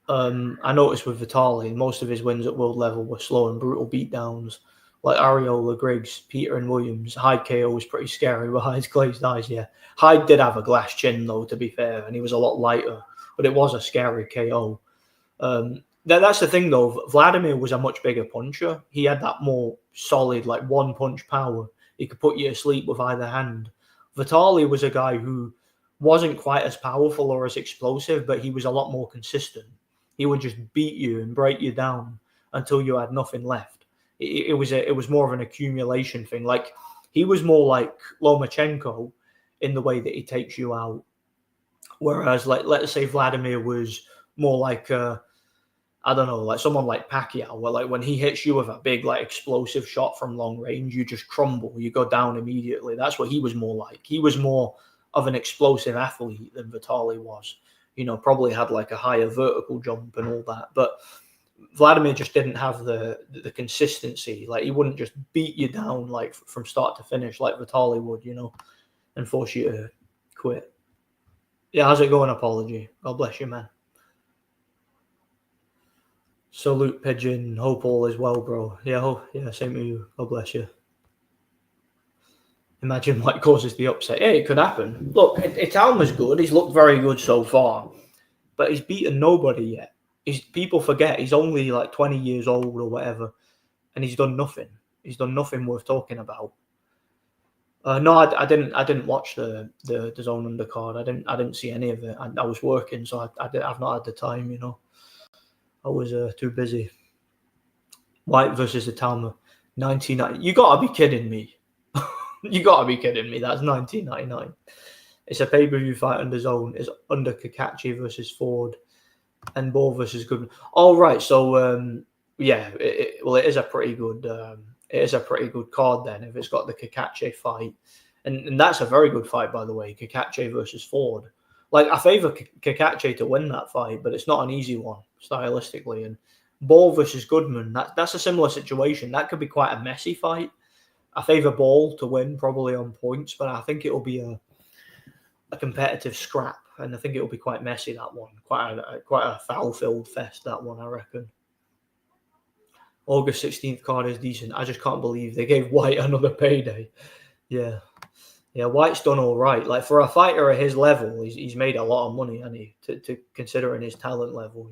Speaker 1: I noticed with Vitali, most of his wins at world level were slow and brutal beatdowns, like Ariola, Griggs, Peter, and Williams. Hyde KO was pretty scary with Hyde's glazed eyes. Yeah, Hyde did have a glass chin though, to be fair, and he was a lot lighter, but it was a scary KO. That's the thing though. Vladimir was a much bigger puncher. He had that more solid, like one punch power. He could put you to sleep with either hand. Vitali was a guy who wasn't quite as powerful or as explosive, but he was a lot more consistent. He would just beat you and break you down until you had nothing left. It was more of an accumulation thing. Like he was more like Lomachenko in the way that he takes you out, whereas like let's say Vladimir was more like I don't know, like someone like Pacquiao, where like when he hits you with a big like explosive shot from long range, you just crumble, you go down immediately. That's what he was more like. He was more of an explosive athlete than Vitali was. Probably had like a higher vertical jump and all that. But Vladimir just didn't have the consistency. Like he wouldn't just beat you down like from start to finish like Vitali would, and force you to quit. Yeah, how's it going, Apology? God bless you, man. Salute, Pigeon. Hope all is well, bro. Yeah, same to you. God bless you. Imagine what causes the upset. Yeah, it could happen. Look, Itauma's good. He's looked very good so far, but he's beaten nobody yet. People forget he's only like 20 years old or whatever, and he's done nothing. He's done nothing worth talking about. No, I didn't watch the zone undercard. I didn't see any of it. I was working, so I've not had the time. I was too busy. White versus Itauma, 1990. You gotta be kidding me. You gotta be kidding me. That's 1999. It's a pay-per-view fight under zone. It's under Kakachi versus Ford and Ball versus Goodman. All right. So yeah. It is a pretty good. It is a pretty good card then if it's got the Kakachi fight, and that's a very good fight by the way. Kakachi versus Ford. Like I favor Kakachi to win that fight, but it's not an easy one stylistically. And Ball versus Goodman. That's a similar situation. That could be quite a messy fight. I favour Ball to win, probably on points, but I think it will be a competitive scrap, and I think it will be quite messy, that one. Quite a foul-filled fest, that one, I reckon. August 16th card is decent. I just can't believe they gave White another payday. Yeah, White's done all right. Like, for a fighter at his level, he's made a lot of money, hasn't he, to considering his talent level,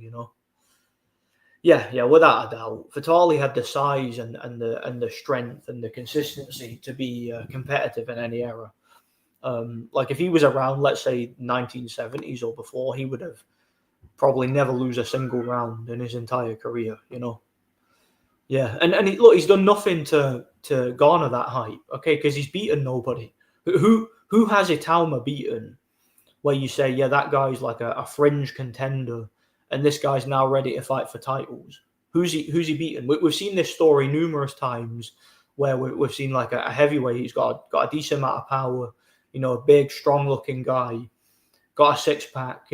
Speaker 1: Yeah, without a doubt. Vitali had the size and the strength and the consistency to be competitive in any era. Like if he was around, let's say 1970s or before, he would have probably never lose a single round in his entire career. Yeah, and he's done nothing to garner that hype. Okay, because he's beaten nobody. Who has Itauma beaten? Where you say, yeah, that guy's like a fringe contender. And this guy's now ready to fight for titles. Who's he beaten? We've seen this story numerous times where we've seen like a heavyweight. He's got a decent amount of power, a big, strong-looking guy, got a six-pack,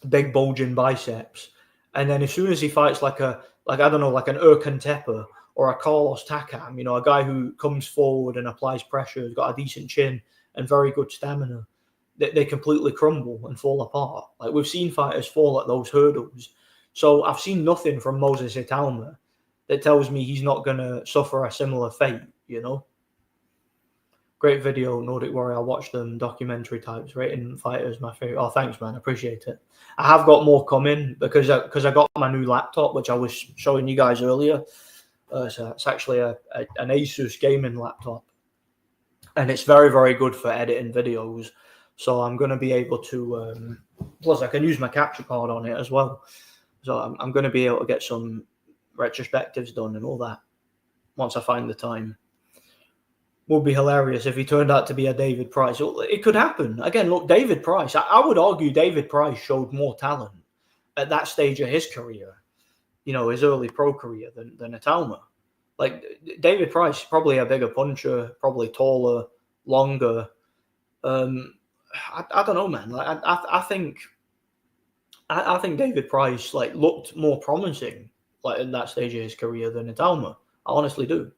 Speaker 1: big bulging biceps. And then as soon as he fights like I don't know, like an Erkan Tepe or a Carlos Takam, a guy who comes forward and applies pressure, has got a decent chin and very good stamina, they completely crumble and fall apart. Like we've seen fighters fall at those hurdles. So I've seen nothing from Moses Itauma that tells me he's not going to suffer a similar fate, Great video, Nordic Warrior. I watched them, documentary types, rating fighters, my favorite. Oh, thanks, man. I appreciate it. I have got more coming because I got my new laptop, which I was showing you guys earlier. So it's actually an Asus gaming laptop. And it's very, very good for editing videos. So I'm going to be able to, plus I can use my capture card on it as well. So I'm going to be able to get some retrospectives done and all that once I find the time. would be hilarious if he turned out to be a David Price. It could happen. Again, look, David Price, I would argue David Price showed more talent at that stage of his career, his early pro career than Atalma. Like, David Price, probably a bigger puncher, probably taller, longer. I don't know, man. Like, I think David Price looked more promising at that stage of his career than Atalma. I honestly do.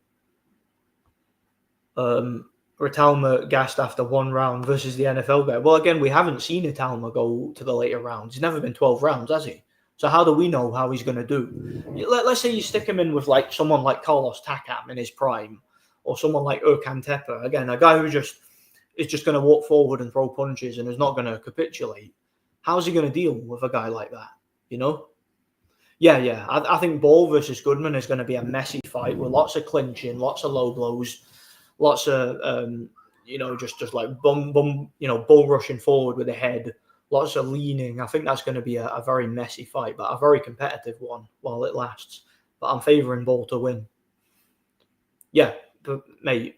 Speaker 1: Atalma gassed after one round versus the NFL guy. Well, again, we haven't seen Atalma go to the later rounds. He's never been 12 rounds, has he? So how do we know how he's going to do? Let's say you stick him in with someone like Carlos Takam in his prime, or someone like Erkan Tepe. Again, a guy who is just going to walk forward and throw punches and is not going to capitulate. How's he going to deal with a guy like that? Yeah. I think Ball versus Goodman is going to be a messy fight with lots of clinching, lots of low blows, lots of just like bum, bull rushing forward with the head. Lots of leaning. I think that's going to be a very messy fight, but a very competitive one while it lasts. But I'm favouring Ball to win. Yeah, but mate,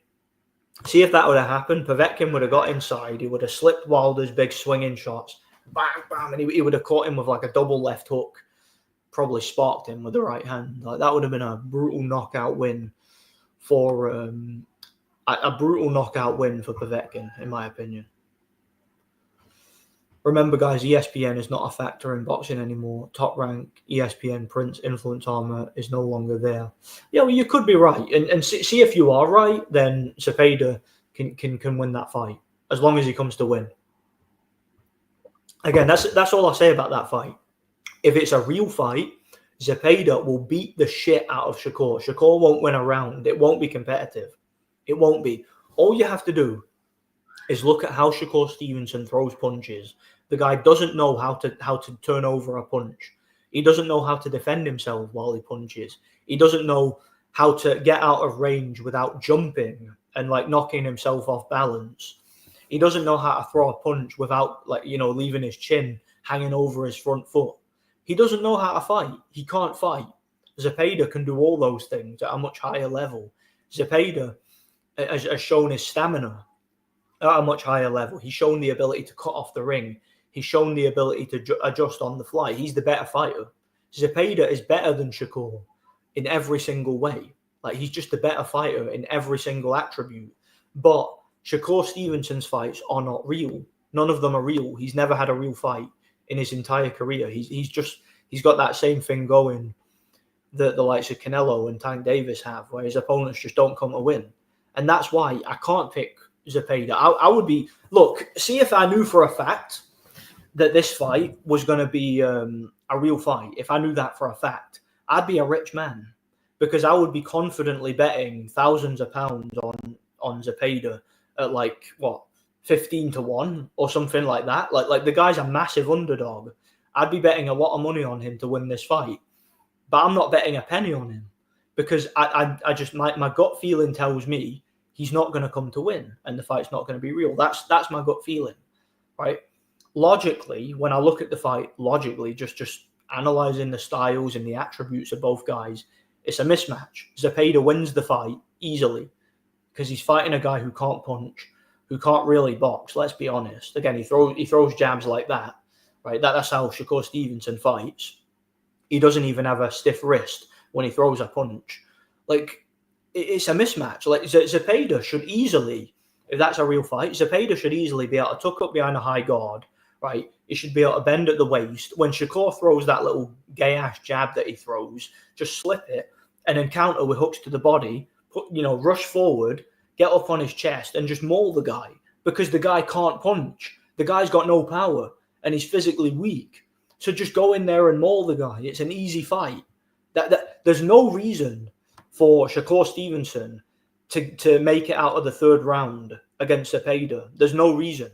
Speaker 1: see if that would have happened. Povetkin would have got inside. He would have slipped Wilder's big swinging shots. Bam, bam, and he would have caught him with a double left hook. Probably sparked him with the right hand. That would have been a brutal knockout win for Povetkin, in my opinion. Remember, guys, ESPN is not a factor in boxing anymore. Top Rank, ESPN, Prince, Influence Armor is no longer there. Yeah, well, you could be right. And see if you are right, then Zepeda can win that fight, as long as he comes to win. Again, that's all I say about that fight. If it's a real fight, Zepeda will beat the shit out of Shakur. Shakur won't win a round. It won't be competitive. It won't be. All you have to do is look at how Shakur Stevenson throws punches. The guy doesn't know how to turn over a punch. He doesn't know how to defend himself while he punches. He doesn't know how to get out of range without jumping and knocking himself off balance. He doesn't know how to throw a punch without leaving his chin hanging over his front foot. He doesn't know how to fight. He can't fight. Zepeda can do all those things at a much higher level. Zepeda has shown his stamina at a much higher level. He's shown the ability to cut off the ring. He's shown the ability to adjust on the fly. He's the better fighter. Zepeda is better than Shakur in every single way. He's just a better fighter in every single attribute. But Shakur Stevenson's fights are not real. None of them are real. He's never had a real fight in his entire career. He's got that same thing going that the likes of Canelo and Tank Davis have, where his opponents just don't come to win. And that's why I can't pick Zepeda. I would be, look, see if I knew for a fact that this fight was going to be a real fight. If I knew that for a fact, I'd be a rich man, because I would be confidently betting thousands of pounds on Zepeda at 15-1 or something like that. Like the guy's a massive underdog. I'd be betting a lot of money on him to win this fight, but I'm not betting a penny on him, because I just my gut feeling tells me he's not going to come to win and the fight's not going to be real. That's my gut feeling, right? Logically, when I look at the fight, just analyzing the styles and the attributes of both guys, it's a mismatch. Zepeda wins the fight easily because he's fighting a guy who can't punch, who can't really box. Let's be honest. Again, he throws jabs like that, right? That's how Shakur Stevenson fights. He doesn't even have a stiff wrist when he throws a punch. It's a mismatch. Zepeda should easily, if that's a real fight, Zepeda should easily be able to tuck up behind a high guard, right? He should be able to bend at the waist. When Shakur throws that little gay-ass jab that he throws, just slip it and then counter with hooks to the body, rush forward, get up on his chest and just maul the guy, because the guy can't punch. The guy's got no power and he's physically weak. So just go in there and maul the guy. It's an easy fight. There's no reason for Shakur Stevenson to make it out of the third round against Zepeda. There's no reason.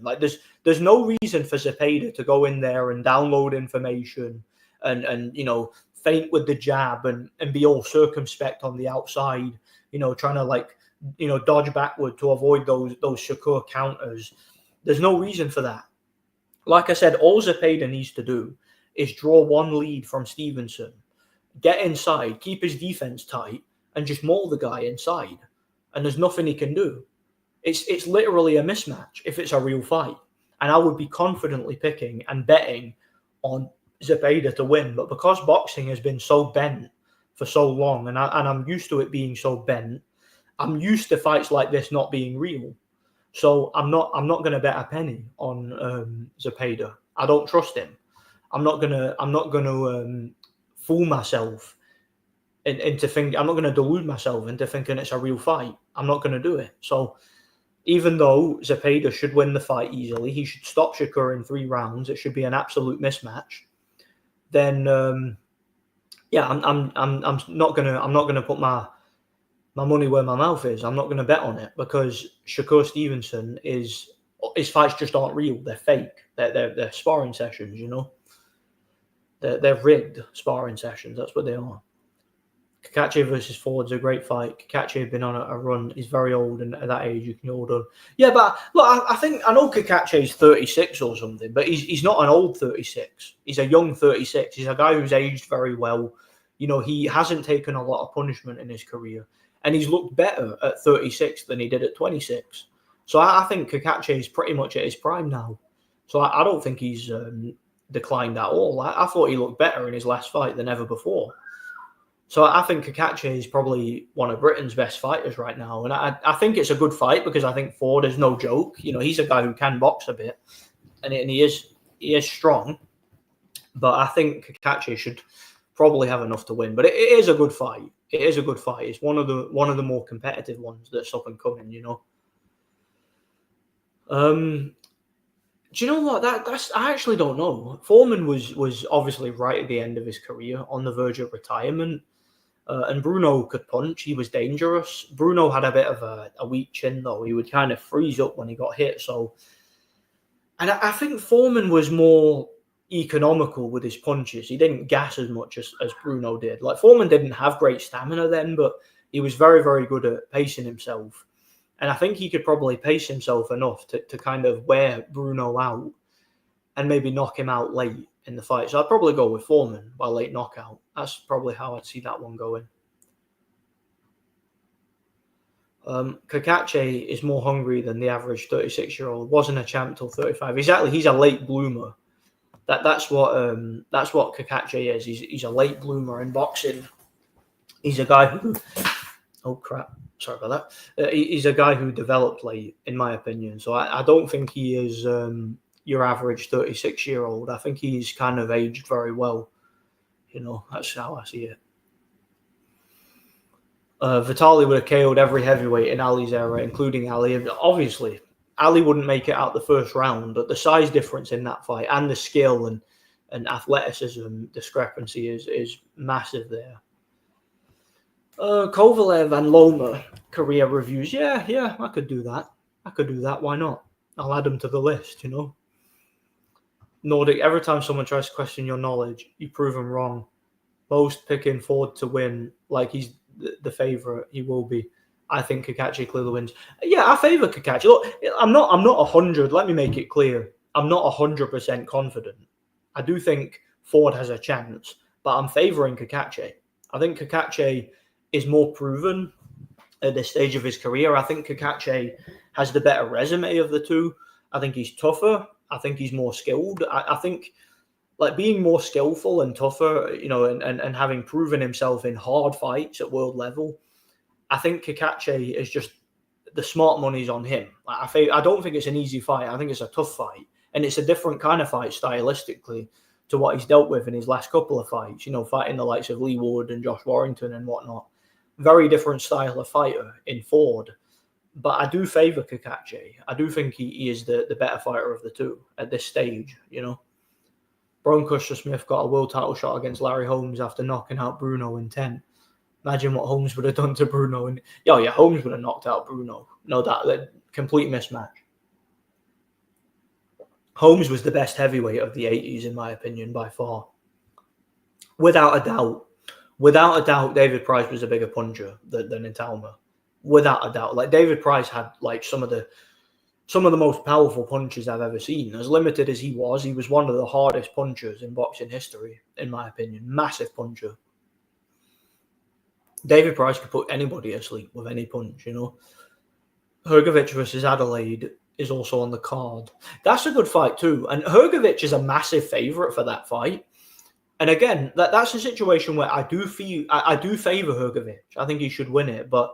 Speaker 1: There's no reason for Zepeda to go in there and download information and feint with the jab and be all circumspect on the outside, trying to dodge backward to avoid those Shakur counters. There's no reason for that. Like I said, all Zepeda needs to do is draw one lead from Stevenson, get inside, keep his defense tight, and just maul the guy inside. And there's nothing he can do. It's literally a mismatch if it's a real fight. And I would be confidently picking and betting on Zepeda to win. But because boxing has been so bent for so long, and I'm used to it being so bent, I'm used to fights like this not being real. So I'm not going to bet a penny on Zepeda. I don't trust him. I'm not gonna fool myself into thinking. I'm not gonna delude myself into thinking it's a real fight. I'm not gonna do it. So even though Zepeda should win the fight easily, he should stop Shakur in 3 rounds. It should be an absolute mismatch. Then I'm not gonna put my money where my mouth is. I'm not gonna bet on it because Shakur Stevenson his fights just aren't real. They're fake. They're sparring sessions. They're rigged sparring sessions. That's what they are. Kakache versus Ford's a great fight. Kakache had been on a run. He's very old, and at that age, you can all done. Yeah, but look, I know Kakache's 36 or something, but he's not an old 36. He's a young 36. He's a guy who's aged very well. He hasn't taken a lot of punishment in his career, and he's looked better at 36 than he did at 26. So I think Kakache is pretty much at his prime now. So I don't think he's declined at all. I thought he looked better in his last fight than ever before. So I think Kakache is probably one of Britain's best fighters right now. And I think it's a good fight because I think Ford is no joke. He's a guy who can box a bit and he is strong. But I think Kakache should probably have enough to win. But it is a good fight. It is a good fight. It's one of the more competitive ones that's up and coming, Do you know what? That's I actually don't know. Foreman was obviously right at the end of his career, on the verge of retirement. And Bruno could punch. He was dangerous. Bruno had a bit of a weak chin, though. He would kind of freeze up when he got hit. And I think Foreman was more economical with his punches. He didn't gas as much as Bruno did. Like, Foreman didn't have great stamina then, but he was very, very good at pacing himself. And I think he could probably pace himself enough to kind of wear Bruno out and maybe knock him out late in the fight. So I'd probably go with Foreman by late knockout. That's probably how I'd see that one going. Kakache is more hungry than the average 36-year-old. Wasn't a champ till 35. Exactly, he's a late bloomer. That's what Kakache is. He's a late bloomer in boxing. He's a guy who. Oh crap! Sorry about that. He's a guy who developed late, in my opinion. So I don't think he is your average 36-year-old. I think he's kind of aged very well. That's how I see it. Vitali would have KO'd every heavyweight in Ali's era, including Ali. Obviously, Ali wouldn't make it out the first round, but the size difference in that fight and the skill and athleticism discrepancy is massive there. Kovalev and Loma career reviews. Yeah, I could do that. Why not? I'll add them to the list, Nordic, every time someone tries to question your knowledge, you prove them wrong. Most picking Ford to win, like he's the favourite. He will be. I think Kakache clearly wins. Yeah, I favour Kakache. Look, I'm not 100. Let me make it clear. I'm not 100% confident. I do think Ford has a chance, but I'm favouring Kakache. I think Kakache is more proven at this stage of his career. I think Kakache has the better resume of the two. I think he's tougher. I think he's more skilled. I think, like, being more skillful and tougher, and having proven himself in hard fights at world level, I think Kakache is just, the smart money's on him. I don't think it's an easy fight. I think it's a tough fight. And it's a different kind of fight stylistically to what he's dealt with in his last couple of fights, fighting the likes of Lee Wood and Josh Warrington and whatnot. Very different style of fighter in Ford. But I do favour Kakache. I do think he is the better fighter of the two at this stage, Bron Custer Smith got a world title shot against Larry Holmes after knocking out Bruno in 10. Imagine what Holmes would have done to Bruno. And Holmes would have knocked out Bruno. No, that complete mismatch. Holmes was the best heavyweight of the 80s, in my opinion, by far. Without a doubt, David Price was a bigger puncher than Ntalma. Without a doubt. Like, David Price had like some of the most powerful punches I've ever seen. As limited as he was one of the hardest punchers in boxing history, in my opinion. Massive puncher. David Price could put anybody asleep with any punch,
Speaker 2: Hrgovic versus Adelaide is also on the card. That's a good fight too. And Hrgovic is a massive favourite for that fight. And again, that's a situation where I do favour Hrgovic. I think he should win it. But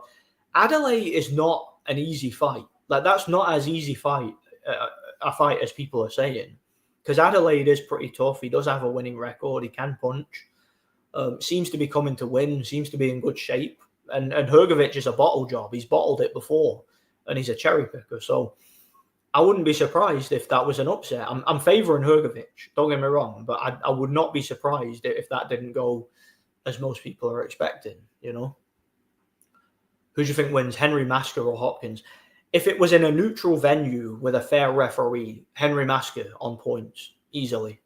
Speaker 2: Adelaide is not an easy fight. Like, that's not as easy a fight as people are saying. Because Adelaide is pretty tough. He does have a winning record. He can punch. Seems to be coming to win. Seems to be in good shape. And Hrgovic is a bottle job. He's bottled it before. And he's a cherry picker. So I wouldn't be surprised if that was an upset. I'm favouring Hrgovic, don't get me wrong, but I would not be surprised if that didn't go as most people are expecting, you know? Who do you think wins, Henry Masker or Hopkins? If it was in a neutral venue with a fair referee, Henry Masker on points, easily.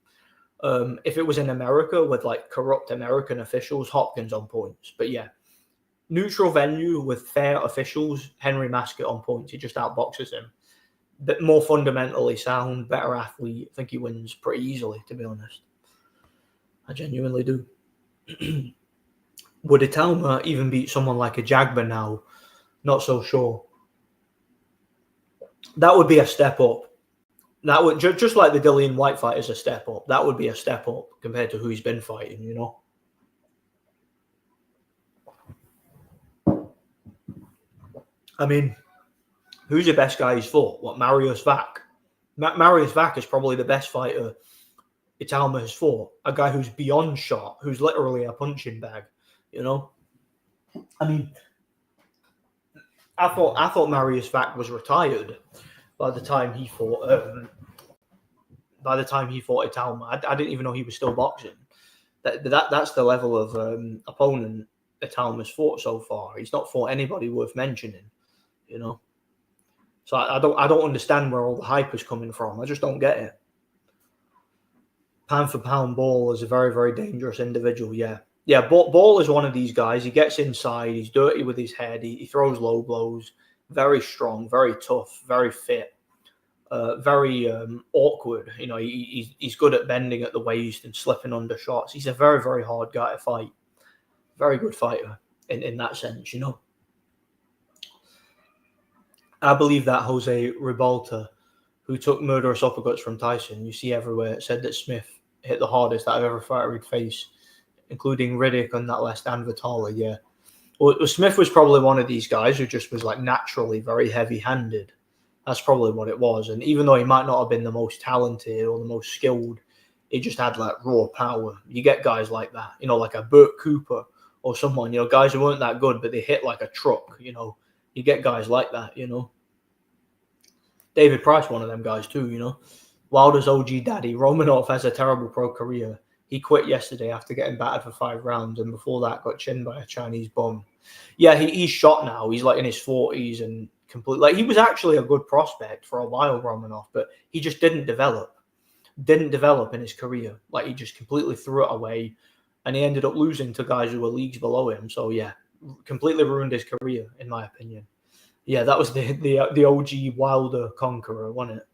Speaker 2: If it was in America with like corrupt American officials, Hopkins on points. But yeah, neutral venue with fair officials, Henry Masker on points. He just outboxes him. Bit more fundamentally sound, better athlete. I think he wins pretty easily, to be honest. I genuinely do. Would Italma even beat someone like a Jagba now? Not so sure. That would be a step up. That would just like the Dillian White fight is a step up. That would be a step up compared to who he's been fighting, you know. I mean, who's the best guy he's fought? What, Mariusz Vac? Mariusz Vac is probably the best fighter Italma has fought. A guy who's beyond shot, who's literally a punching bag, you know? I mean, I thought Mariusz Vac was retired by the time he fought Italma. I didn't even know he was still boxing. That's the level of opponent Italma's fought so far. He's not fought anybody worth mentioning, you know? So I don't understand where all the hype is coming from. I just don't get it. Pound for pound, Ball is a very, very dangerous individual. Yeah. Ball is one of these guys. He gets inside. He's dirty with his head. He throws low blows. Very strong, very tough, very fit, very awkward. You know, he's good at bending at the waist and slipping under shots. He's a very, very hard guy to fight. Very good fighter in that sense, you know. I believe that Jose Ribalta, who took murderous uppercuts from Tyson, you see everywhere, said that Smith hit the hardest that I've ever fighter he'd face, including Riddick on that last and Vitali, yeah. Well, Smith was probably one of these guys who just was like naturally very heavy-handed. That's probably what it was. And even though he might not have been the most talented or the most skilled, he just had like raw power. You get guys like that, you know, like a Burt Cooper or someone, you know, guys who weren't that good, but they hit like a truck, you know. You get guys like that, you know. David Price, one of them guys too, you know. Wilder's OG daddy, Romanov, has a terrible pro career. He quit yesterday after getting battered for 5 rounds, and before that got chinned by a Chinese bum. Yeah, he's shot now. He's like in his 40s and complete. Like, he was actually a good prospect for a while, Romanov, but he just didn't develop. Didn't develop in his career. Like, he just completely threw it away, and he ended up losing to guys who were leagues below him. So yeah, completely ruined his career, in my opinion. Yeah, that was the OG Wilder conqueror, wasn't it?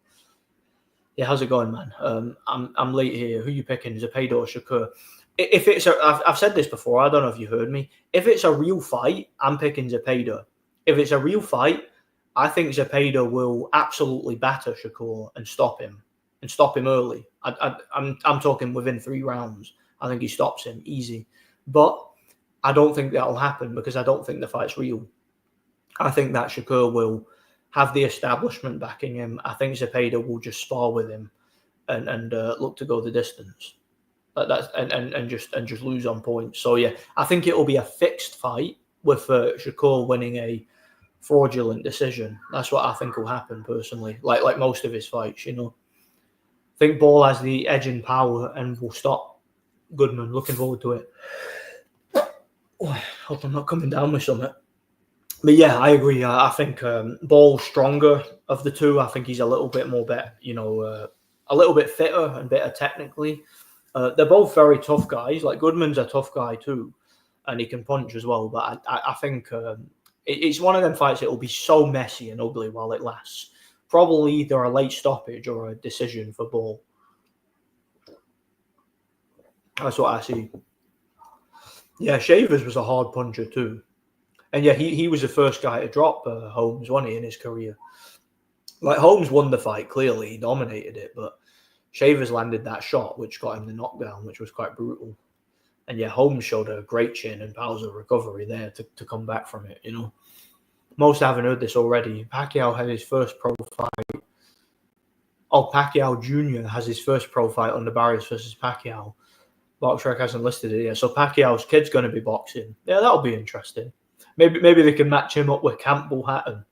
Speaker 2: Yeah, how's it going, man? I'm late here. Who you picking? Zepeda or Shakur? If it's I've said this before. I don't know if you heard me. If it's a real fight, I'm picking Zepeda. If it's a real fight, I think Zepeda will absolutely batter Shakur and stop him early. I'm talking within 3 rounds. I think he stops him easy, but I don't think that'll happen because I don't think the fight's real. I think that Shakur will have the establishment backing him. I think Zepeda will just spar with him and look to go the distance. And just lose on points. So yeah, I think it will be a fixed fight with Shakur winning a fraudulent decision. That's what I think will happen personally. Like most of his fights, you know. I think Ball has the edge in power and will stop Goodman. Looking forward to it. Oh, hope I'm not coming down with something. But yeah, I agree. I think Ball's stronger of the two. I think he's a little bit more a little bit fitter and better technically. They're both very tough guys. Like, Goodman's a tough guy too, and he can punch as well. But I think it's one of them fights that will be so messy and ugly while it lasts. Probably either a late stoppage or a decision for Ball. That's what I see. Yeah, Shavers was a hard puncher too. And yeah, he was the first guy to drop Holmes, wasn't he, in his career? Like, Holmes won the fight, clearly. He dominated it, but Shavers landed that shot, which got him the knockdown, which was quite brutal. And yeah, Holmes showed a great chin and powers of recovery there to come back from it, you know. Most haven't heard this already. Pacquiao had his first pro fight. Oh, Pacquiao Jr. has his first pro fight under Barrios versus Pacquiao. BoxRec hasn't listed it yet. So Pacquiao's kid's going to be boxing. Yeah, that'll be interesting. Maybe they can match him up with Campbell Hatton.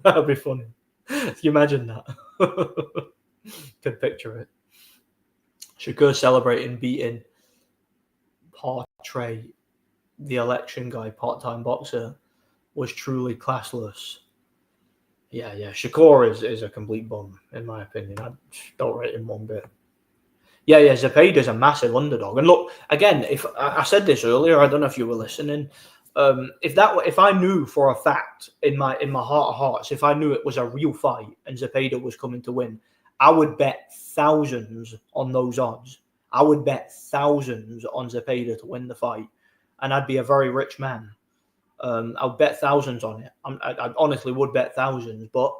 Speaker 2: That'll be funny. Can you imagine that? Could picture it. Shakur celebrating beating Portray, the election guy, part-time boxer, was truly classless. Yeah. Shakur is a complete bum, in my opinion. I don't rate him one bit. Yeah. Zepeda's a massive underdog. And look, again, if I said this earlier, I don't know if you were listening. If I knew for a fact in my heart of hearts, if I knew it was a real fight and Zepeda was coming to win, I would bet thousands on those odds. I would bet thousands on Zepeda to win the fight, and I'd be a very rich man. I'll bet thousands on it. I honestly would bet thousands, but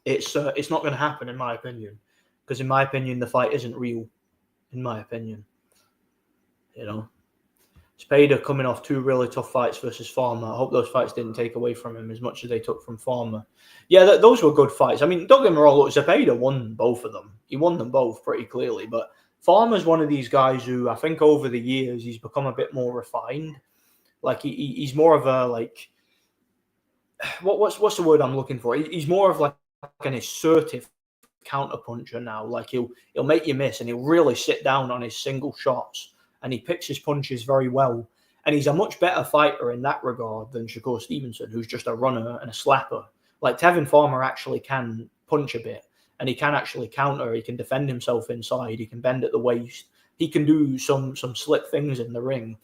Speaker 2: it's not going to happen, in my opinion, because in my opinion the fight isn't real. In my opinion, you know, Zepeda coming off 2 really tough fights versus Farmer. I hope those fights didn't take away from him as much as they took from Farmer. Yeah, those were good fights. I mean, don't get me wrong. Look, Zepeda won both of them. He won them both pretty clearly, but Farmer's one of these guys who I think over the years he's become a bit more refined. Like he's more of a like what's the word I'm looking for? He's more of like an assertive counterpuncher now. Like he'll make you miss, and he'll really sit down on his single shots, and he picks his punches very well. And he's a much better fighter in that regard than Shakur Stevenson, who's just a runner and a slapper. Like Tevin Farmer actually can punch a bit, and he can actually counter. He can defend himself inside. He can bend at the waist. He can do some slick things in the ring.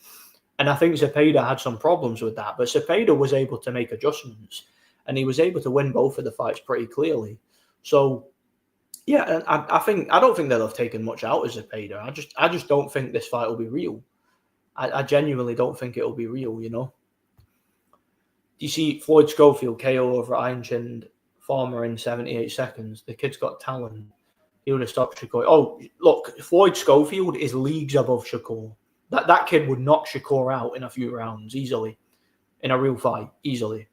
Speaker 2: And I think Zepeda had some problems with that. But Zepeda was able to make adjustments, and he was able to win both of the fights pretty clearly. So, yeah, I don't think they'll have taken much out of Zepeda. I just don't think this fight will be real. I genuinely don't think it will be real, you know. Do you see Floyd Schofield KO over Iron Chinned Farmer in 78 seconds? The kid's got talent. He would have stopped Shakur. Oh, look, Floyd Schofield is leagues above Shakur. That kid would knock Shakur out in a few rounds easily, in a real fight, easily.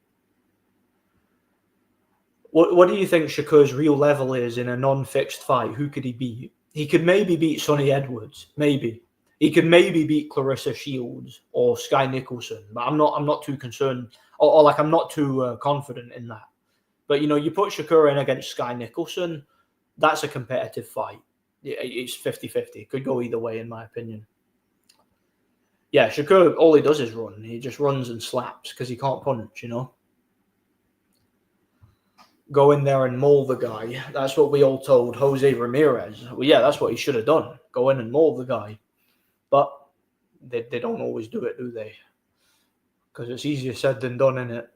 Speaker 2: What do you think Shakur's real level is in a non-fixed fight? Who could he beat? He could maybe beat Sonny Edwards, maybe. He could maybe beat Clarissa Shields or Sky Nicholson, but I'm not too concerned, or like I'm not too confident in that. But you know, you put Shakur in against Sky Nicholson, that's a competitive fight. It's 50-50. It could go either way, in my opinion. Yeah, Shakur, all he does is run. He just runs and slaps because he can't punch, you know. Go in there and maul the guy. That's what we all told Jose Ramirez. Well, yeah, that's what he should have done. Go in and maul the guy. But they don't always do it, do they? Because it's easier said than done, innit?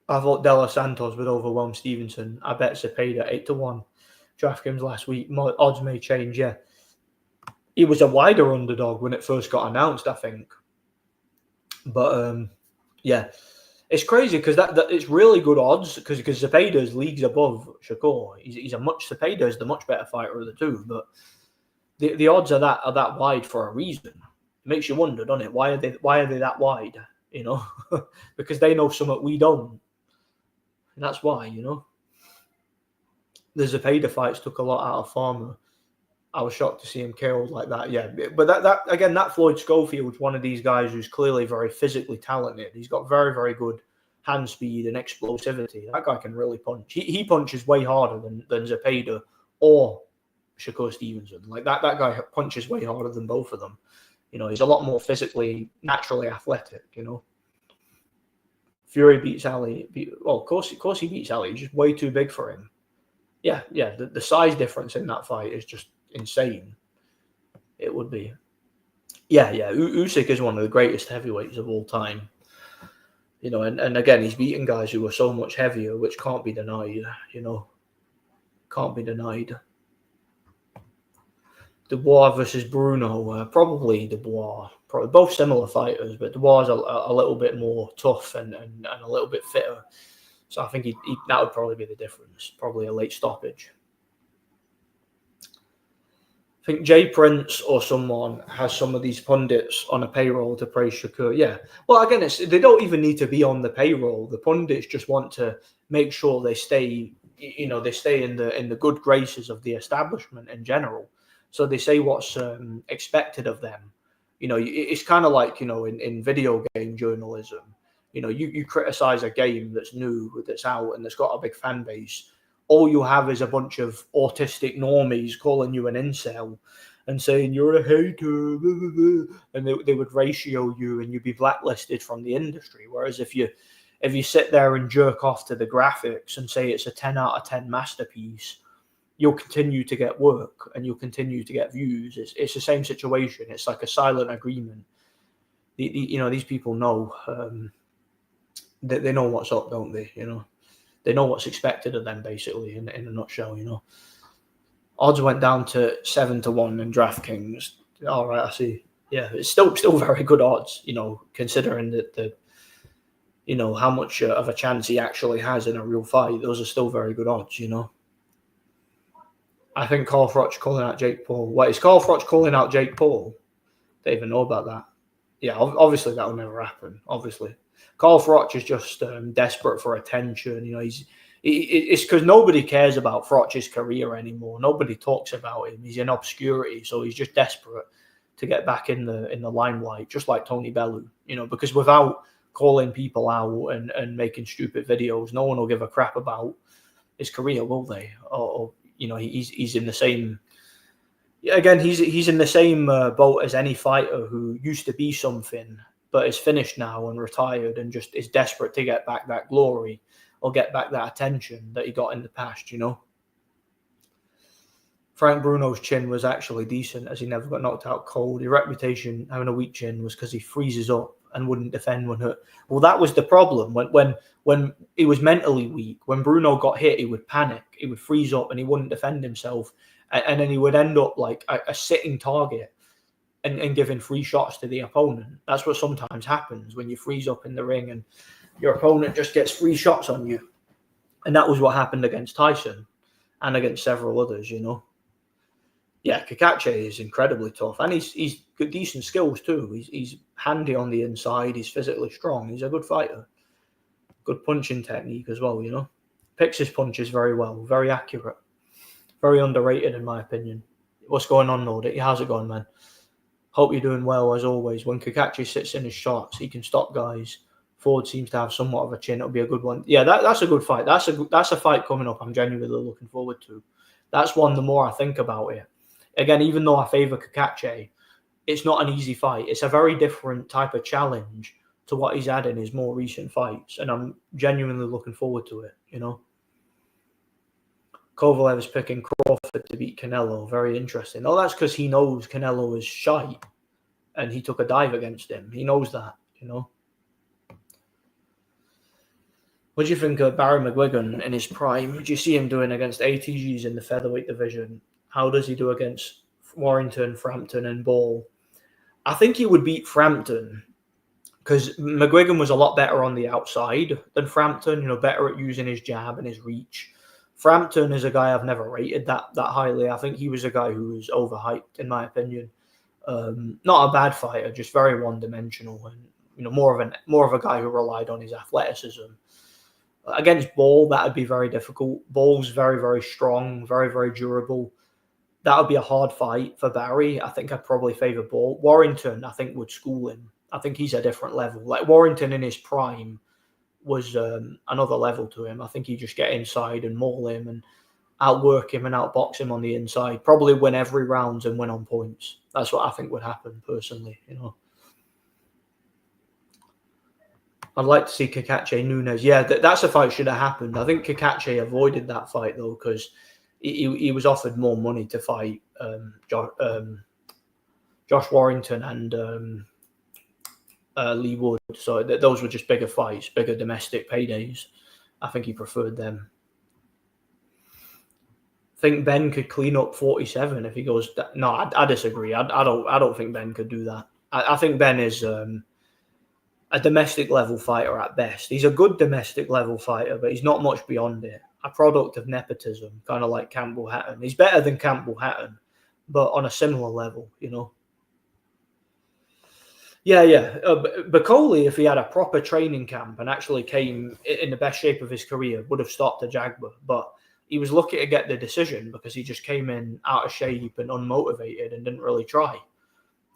Speaker 2: I thought De Los Santos would overwhelm Stevenson. I bet Zepeda 8-1. DraftKings last week. Odds may change, yeah. He was a wider underdog when it first got announced, I think. But, yeah. It's crazy because that it's really good odds because Zepeda's leagues above Shakur. Zepeda is the much better fighter of the two, but the odds are that wide for a reason. It makes you wonder, doesn't it? Why are they that wide? You know, because they know something we don't. And that's why, you know. The Zepeda fights took a lot out of Farmer. I was shocked to see him killed like that. Yeah, but that Floyd Schofield's one of these guys who's clearly very physically talented. He's got very, very good hand speed and explosivity. That guy can really punch. He punches way harder than Zepeda or Shakur Stevenson. Like that guy punches way harder than both of them. You know, he's a lot more physically, naturally athletic. You know, Fury beats Ali. Well, of course he beats Ali. He's just way too big for him. Yeah. The size difference in that fight is just insane. It would be. Yeah. Usyk is one of the greatest heavyweights of all time. You know, and again, he's beating guys who are so much heavier, which can't be denied. You know, can't be denied. Dubois versus Bruno. Probably Dubois. Probably both similar fighters, but Dubois is a little bit more tough and a little bit fitter. So I think that would probably be the difference. Probably a late stoppage. I think Jay Prince or someone has some of these pundits on a payroll to praise Shakur. Yeah. Well, again, they don't even need to be on the payroll. The pundits just want to make sure they stay, they stay in the good graces of the establishment in general. So they say what's expected of them. It's kind of like, in video game journalism. You criticize a game that's new, that's out, and that's got a big fan base. All you have is a bunch of autistic normies calling you an incel and saying you're a hater, blah, blah, blah. And they would ratio you and you'd be blacklisted from the industry. Whereas if you sit there and jerk off to the graphics and say it's a 10 out of 10 masterpiece, you'll continue to get work and you'll continue to get views. It's the same situation. It's like a silent agreement. These people know they know what's up, don't they? They know what's expected of them, basically, in a nutshell, Odds went down to 7-1 in DraftKings. All right, I see. Yeah, it's still very good odds, considering that how much of a chance he actually has in a real fight. Those are still very good odds, I think Carl Froch calling out Jake Paul. Wait, is Carl Froch calling out Jake Paul? Don't even know about that. Yeah, obviously that will never happen, obviously. Carl Froch is just desperate for attention. It's because nobody cares about Froch's career anymore. Nobody talks about him. He's in obscurity, so he's just desperate to get back in the limelight, just like Tony Bellew. Because without calling people out and making stupid videos, no one will give a crap about his career, will they? Or he's in the same. Again, he's in the same boat as any fighter who used to be something, but is finished now and retired and just is desperate to get back that glory or get back that attention that he got in the past, Frank Bruno's chin was actually decent as he never got knocked out cold. His reputation having a weak chin was because he freezes up and wouldn't defend when hurt. Well, that was the problem. When he was mentally weak, when Bruno got hit, he would panic. He would freeze up and he wouldn't defend himself. And then he would end up like a sitting target and giving free shots to the opponent. That's what sometimes happens when you freeze up in the ring and your opponent just gets free shots on you. And that was what happened against Tyson and against several others, Yeah, Kakache is incredibly tough. And he's got decent skills too. He's handy on the inside. He's physically strong. He's a good fighter. Good punching technique as well, Picks his punches very well. Very accurate. Very underrated, in my opinion. What's going on, Nordic? How's it going, man? Hope you're doing well, as always. When Kakache sits in his shots, he can stop guys. Ford seems to have somewhat of a chin. It'll be a good one. Yeah, that's a good fight. That's a fight coming up I'm genuinely looking forward to. That's one, the more I think about it. Again, even though I favour Kakache, it's not an easy fight. It's a very different type of challenge to what he's had in his more recent fights. And I'm genuinely looking forward to it, Kovalev is picking Crawford to beat Canelo. Very interesting. Oh, that's because he knows Canelo is shite and he took a dive against him. He knows that, What do you think of Barry McGuigan in his prime? What do you see him doing against ATGs in the featherweight division? How does he do against Warrington, Frampton, and Ball? I think he would beat Frampton because McGuigan was a lot better on the outside than Frampton, better at using his jab and his reach. Frampton is a guy I've never rated that highly. I think he was a guy who was overhyped, in my opinion. Not a bad fighter, just very one-dimensional, and more of a guy who relied on his athleticism. Against Ball, that would be very difficult. Ball's very, very strong, very, very durable. That would be a hard fight for Barry. I think I'd probably favour Ball. Warrington, I think, would school him. I think he's a different level. Like Warrington in his prime was another level to him. I think he'd just get inside and maul him and outwork him and outbox him on the inside. Probably win every round and win on points. That's what I think would happen, personally, I'd like to see Kakache Nunes. Yeah, that's a fight should have happened. I think Kakache avoided that fight, though, because he was offered more money to fight Josh Warrington and Lee Wood. So those were just bigger fights, bigger domestic paydays. I think he preferred them. I think Ben could clean up 47 if he goes. No, I disagree. I don't think Ben could do that. I think Ben is a domestic level fighter at best. He's a good domestic level fighter, but he's not much beyond it. A product of nepotism, kind of like Campbell Hatton. He's better than Campbell Hatton, but on a similar level, you know. Yeah. Bacoli, if he had a proper training camp and actually came in the best shape of his career, would have stopped Ajagba. But he was lucky to get the decision because he just came in out of shape and unmotivated and didn't really try.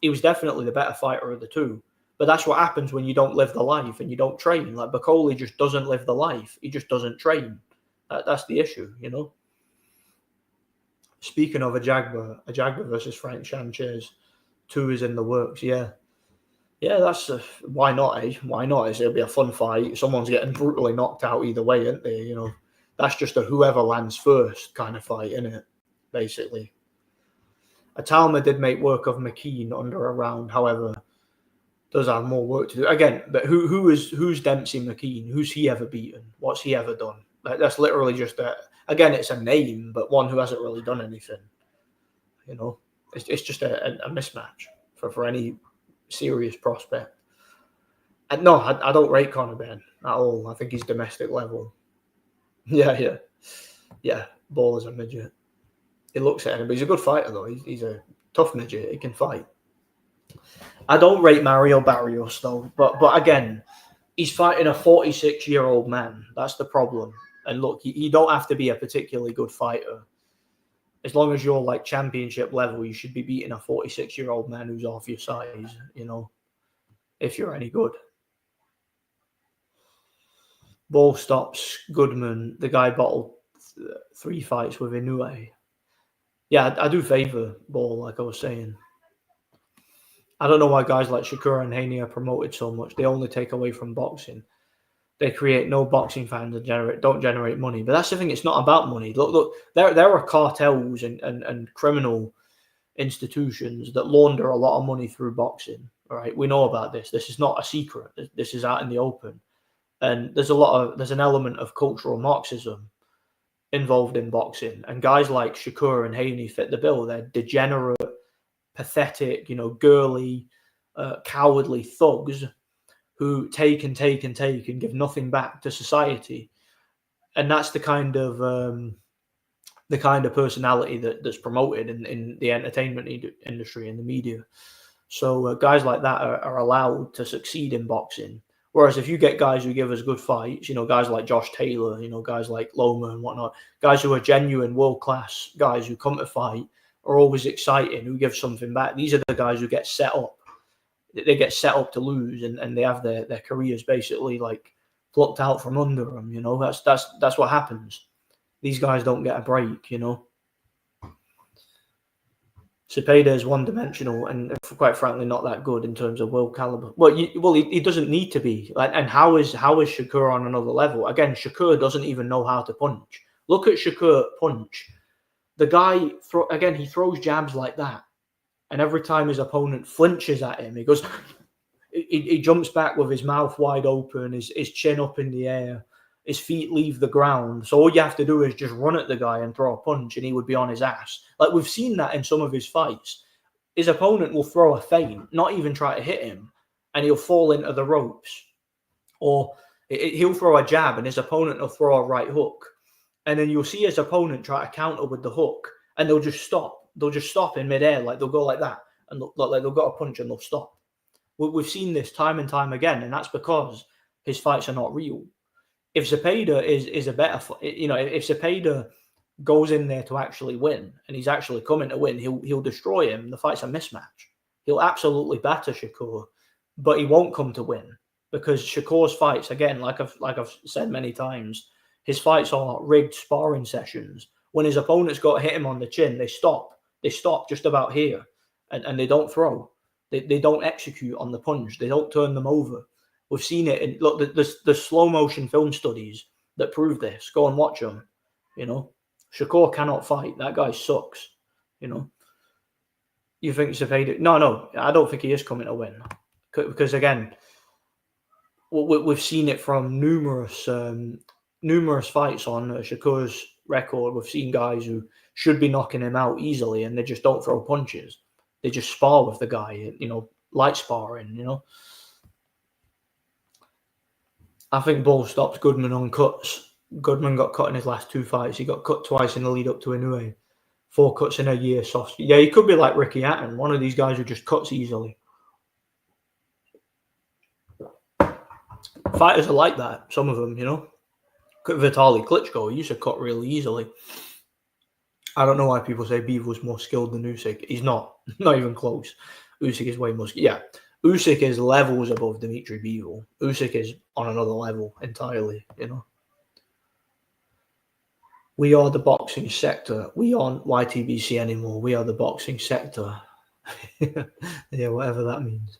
Speaker 2: He was definitely the better fighter of the two. But that's what happens when you don't live the life and you don't train. Like Bacoli just doesn't live the life. He just doesn't train. That's the issue, you know. Speaking of Ajagba versus Frank Sanchez, 2 is in the works. Yeah, that's why not, eh? Why not? It'll be a fun fight. Someone's getting brutally knocked out either way, isn't they? You know, that's just a whoever lands first kind of fight, isn't it? Basically. Atalma did make work of McKean under a round, however, does have more work to do. Again, but who's Dempsey McKean? Who's he ever beaten? What's he ever done? That's literally just again, it's a name, but one who hasn't really done anything. You know, it's just a mismatch for any serious prospect. And no, I don't rate Conor Benn at all. I think he's domestic level. Yeah. Ball is a midget. He looks at him, but he's a good fighter though. He's a tough midget. He can fight. I don't rate Mario Barrios though, but again, he's fighting a 46-year-old man. That's the problem. And look, you don't have to be a particularly good fighter. As long as you're like championship level, you should be beating a 46-year-old man who's half your size, you know, if you're any good. Ball stops Goodman. The guy bottled 3 fights with Inoue. Yeah, I do favour Ball, like I was saying. I don't know why guys like Shakur and Haney are promoted so much. They only take away from boxing. They create no boxing fans and don't generate money. But that's the thing. It's not about money. Look. There are cartels and criminal institutions that launder a lot of money through boxing. All right, we know about this. This is not a secret. This is out in the open. And there's an element of cultural Marxism involved in boxing. And guys like Shakur and Haney fit the bill. They're degenerate, pathetic, you know, girly, cowardly thugs who take and give nothing back to society. And that's the kind of personality that's promoted in the entertainment industry and the media. So guys like that are allowed to succeed in boxing. Whereas if you get guys who give us good fights, you know, guys like Josh Taylor, you know, guys like Loma and whatnot, guys who are genuine world-class guys who come to fight, are always exciting, who give something back. These are the guys who get set up. They get set up to lose, and they have their careers basically like plucked out from under them. You know, that's what happens. These guys don't get a break. You know, Zepeda is one-dimensional and quite frankly not that good in terms of world caliber. Well, he doesn't need to be. And how is Shakur on another level? Again, Shakur doesn't even know how to punch. Look at Shakur punch. The guy, he throws jabs like that. And every time his opponent flinches at him, he goes, he jumps back with his mouth wide open, his chin up in the air, his feet leave the ground. So all you have to do is just run at the guy and throw a punch and he would be on his ass. Like we've seen that in some of his fights. His opponent will throw a feint, not even try to hit him, and he'll fall into the ropes. Or he'll throw a jab and his opponent will throw a right hook. And then you'll see his opponent try to counter with the hook, and they'll just stop. They'll just stop in midair, like they'll go like that, and they'll go a punch and they'll stop. We've seen this time and time again, and that's because his fights are not real. If Zepeda is a better, you know, if Zepeda goes in there to actually win, and he's actually coming to win, he'll destroy him. The fight's a mismatch. He'll absolutely batter Shakur, but he won't come to win because Shakur's fights, again, like I've said many times, his fights are rigged sparring sessions. When his opponent's got to hit him on the chin, they stop. They stop just about here, and they don't throw. They don't execute on the punch. They don't turn them over. We've seen it. In, look, the slow motion film studies that prove this. Go and watch them. You know, Shakur cannot fight. That guy sucks. You know. You think Zepeda? No, I don't think he is coming to win. Because again, we've seen it from numerous fights on Shakur's record. We've seen guys who should be knocking him out easily, and they just don't throw punches. They just spar with the guy, you know, light sparring, you know. I think Ball stops Goodman on cuts. Goodman got cut in his last 2 fights. He got cut twice in the lead up to Inoue. 4 cuts in a year, soft. Yeah, he could be like Ricky Hatton, one of these guys who just cuts easily. Fighters are like that, some of them, you know. Vitaly Klitschko, he used to cut really easily. I don't know why people say Bivol's more skilled than Usyk. He's not. Not even close. Usyk is way more skilled. Yeah, Usyk is levels above Dimitri Bivol. Usyk is on another level entirely, you know. We are the boxing sector. We aren't YTBC anymore. We are the boxing sector. Yeah, whatever that means.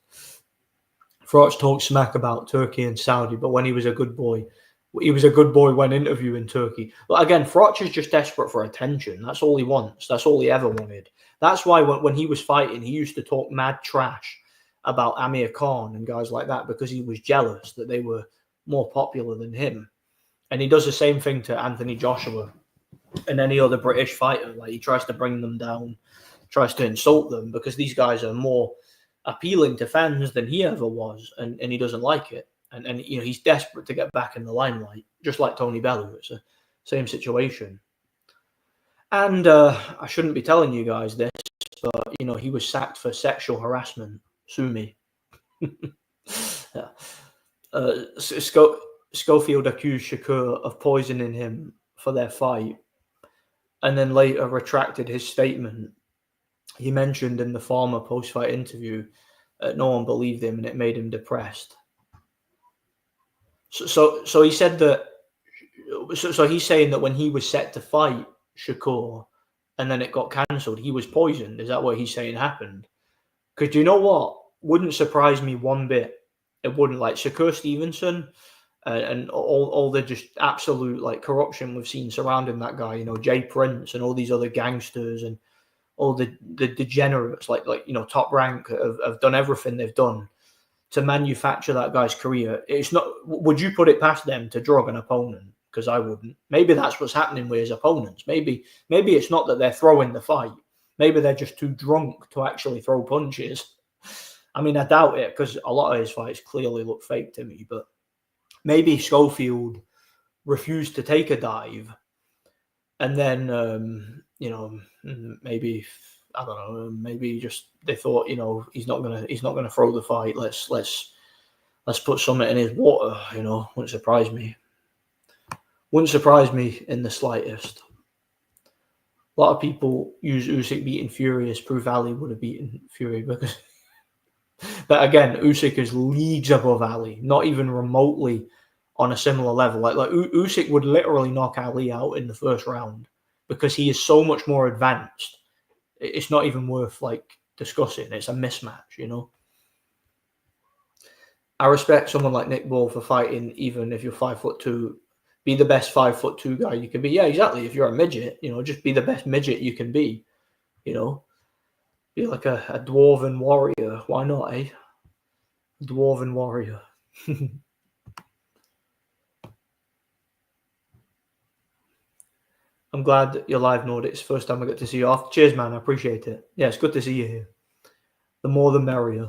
Speaker 2: Froch talks smack about Turkey and Saudi, but when he was a good boy when interviewing Turkey. But again, Froch is just desperate for attention. That's all he wants. That's all he ever wanted. That's why when he was fighting, he used to talk mad trash about Amir Khan and guys like that because he was jealous that they were more popular than him. And he does the same thing to Anthony Joshua and any other British fighter. Like, he tries to bring them down, tries to insult them because these guys are more appealing to fans than he ever was, and he doesn't like it. And you know, he's desperate to get back in the limelight, just like Tony Bellew. It's the same situation. And I shouldn't be telling you guys this, but you know, he was sacked for sexual harassment. Sue me. Schofield accused Shakur of poisoning him for their fight, and then later retracted his statement. He mentioned in the former post-fight interview no one believed him, and it made him depressed. So he said that. So he's saying that when he was set to fight Shakur, and then it got cancelled, he was poisoned. Is that what he's saying happened? Because you know what? Wouldn't surprise me one bit. It wouldn't. Like Shakur Stevenson and all the just absolute like corruption we've seen surrounding that guy. You know, Jay Prince and all these other gangsters and all the degenerates like you know, Top Rank have done everything they've done to manufacture that guy's career. It's not. Would you put it past them to drug an opponent? Because I wouldn't. Maybe that's what's happening with his opponents. Maybe it's not that they're throwing the fight. Maybe they're just too drunk to actually throw punches. I mean, I doubt it because a lot of his fights clearly look fake to me. But maybe Schofield refused to take a dive, and then you know, maybe I don't know. Maybe just they thought, you know, he's not gonna throw the fight. Let's put something in his water. You know, wouldn't surprise me. Wouldn't surprise me in the slightest. A lot of people use Usyk beating Fury as proof Ali would have beaten Fury because. But again, Usyk is leagues above Ali, not even remotely on a similar level. Like Usyk would literally knock Ali out in the first round because he is so much more advanced. It's not even worth like discussing. It's a mismatch, you know. I respect someone like Nick Ball for fighting, even if you're 5'2". Be the best 5'2" guy you can be. Yeah, exactly. If you're a midget, you know, just be the best midget you can be. You know, be like a dwarven warrior. Why not, eh? Dwarven warrior. I'm glad that you're live, Nordics. First time I get to see you off. Cheers, man. I appreciate it. Yeah, it's good to see you here. The more the merrier.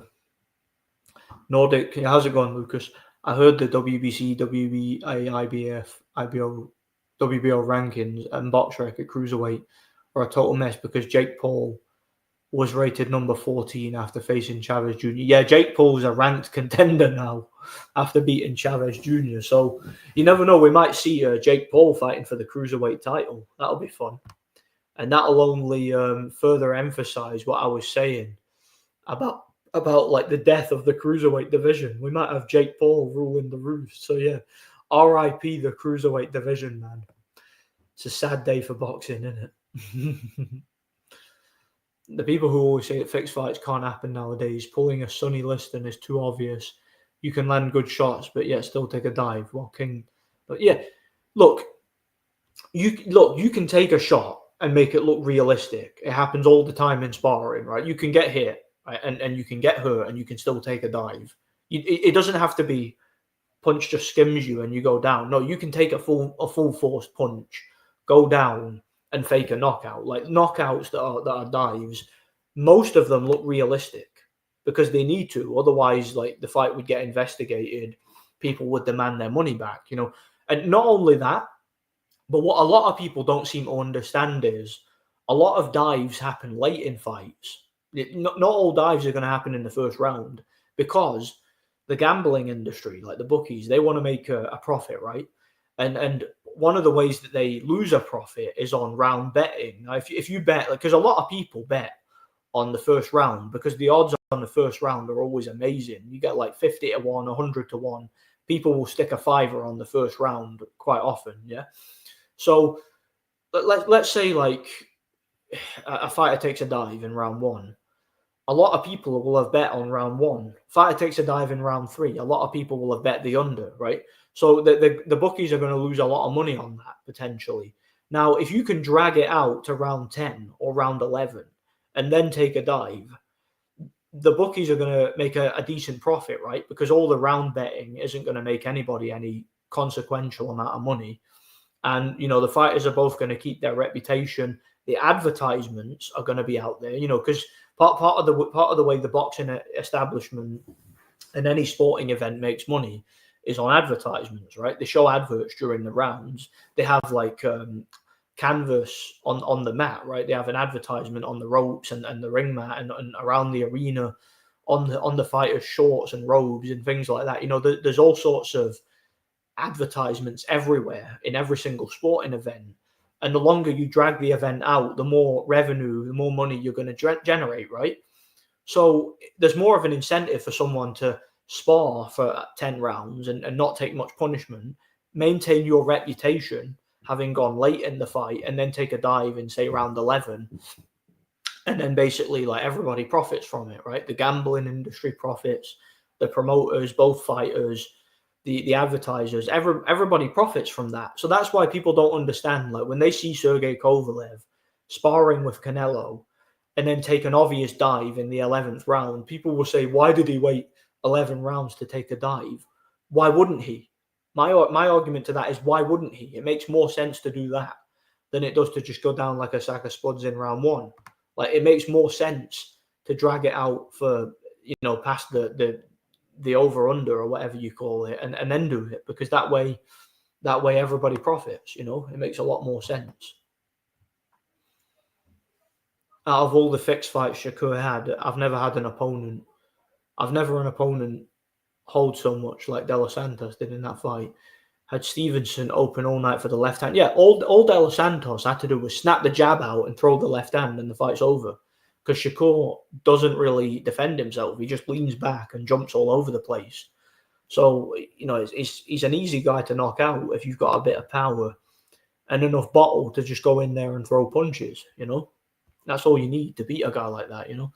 Speaker 2: Nordic, how's it going, Lucas? I heard the WBC, WBA, IBF, IBO, WBO rankings and BoxRec at cruiserweight are a total mess because Jake Paul was rated number 14 after facing Chavez Jr. Yeah, Jake Paul's a ranked contender now after beating Chavez Jr. So you never know. We might see Jake Paul fighting for the cruiserweight title. That'll be fun. And that'll only further emphasize what I was saying about like the death of the cruiserweight division. We might have Jake Paul ruling the roost. So yeah, RIP the cruiserweight division, man. It's a sad day for boxing, isn't it? The people who always say that fixed fights can't happen nowadays, pulling a Sonny Liston is too obvious. You can land good shots, but yet still take a dive. Well, but yeah, look, you can take a shot and make it look realistic. It happens all the time in sparring, right? You can get hit, right? And you can get hurt, and you can still take a dive. It doesn't have to be punch just skims you and you go down. No, you can take a full force punch, go down, and fake a knockout. Like knockouts that are dives, most of them look realistic because they need to. Otherwise, like, the fight would get investigated. People would demand their money back, you know. And not only that, but what a lot of people don't seem to understand is a lot of dives happen late in fights. Not all dives are going to happen in the first round, because the gambling industry, like the bookies, they want to make a profit, right? And one of the ways that they lose a profit is on round betting. Now, if you bet, because a lot of people bet on the first round, because the odds on the first round are always amazing. You get like 50 to 1, 100 to 1. People will stick a fiver on the first round quite often, yeah? So let's say like a fighter takes a dive in round 1. A lot of people will have bet on round 1. Fighter takes a dive in round 3. A lot of people will have bet the under, right? So the bookies are going to lose a lot of money on that, potentially. Now, if you can drag it out to round 10 or round 11 and then take a dive, the bookies are going to make a decent profit, right? Because all the round betting isn't going to make anybody any consequential amount of money. And, you know, the fighters are both going to keep their reputation. The advertisements are going to be out there, you know, because part of the way the boxing establishment and any sporting event makes money is on advertisements, right? They show adverts during the rounds. They have like canvas on the mat, right? They have an advertisement on the ropes and the ring mat and around the arena on the fighters' shorts and robes and things like that. You know, there's all sorts of advertisements everywhere in every single sporting event. And the longer you drag the event out, the more revenue, the more money you're going to generate, right? So there's more of an incentive for someone to spar for 10 rounds and not take much punishment, maintain your reputation, having gone late in the fight, and then take a dive in, say, round 11. And then basically, like, everybody profits from it, right? The gambling industry profits, the promoters, both fighters, the advertisers, everybody profits from that. So that's why people don't understand, like, when they see Sergey Kovalev sparring with Canelo and then take an obvious dive in the 11th round, people will say, why did he wait 11 rounds to take a dive? Why wouldn't he? My argument to that is, why wouldn't he? It makes more sense to do that than it does to just go down like a sack of spuds in round 1. Like, it makes more sense to drag it out for, you know, past the over under or whatever you call it, and then do it, because that way everybody profits. You know, it makes a lot more sense. Out of all the fixed fights Shakur had, I've never had an opponent hold so much like De Los Santos did in that fight. Had Stevenson open all night for the left hand. Yeah, all De Los Santos had to do was snap the jab out and throw the left hand, and the fight's over. Because Shakur doesn't really defend himself. He just leans back and jumps all over the place. So, you know, he's an easy guy to knock out if you've got a bit of power and enough bottle to just go in there and throw punches, you know. That's all you need to beat a guy like that, you know.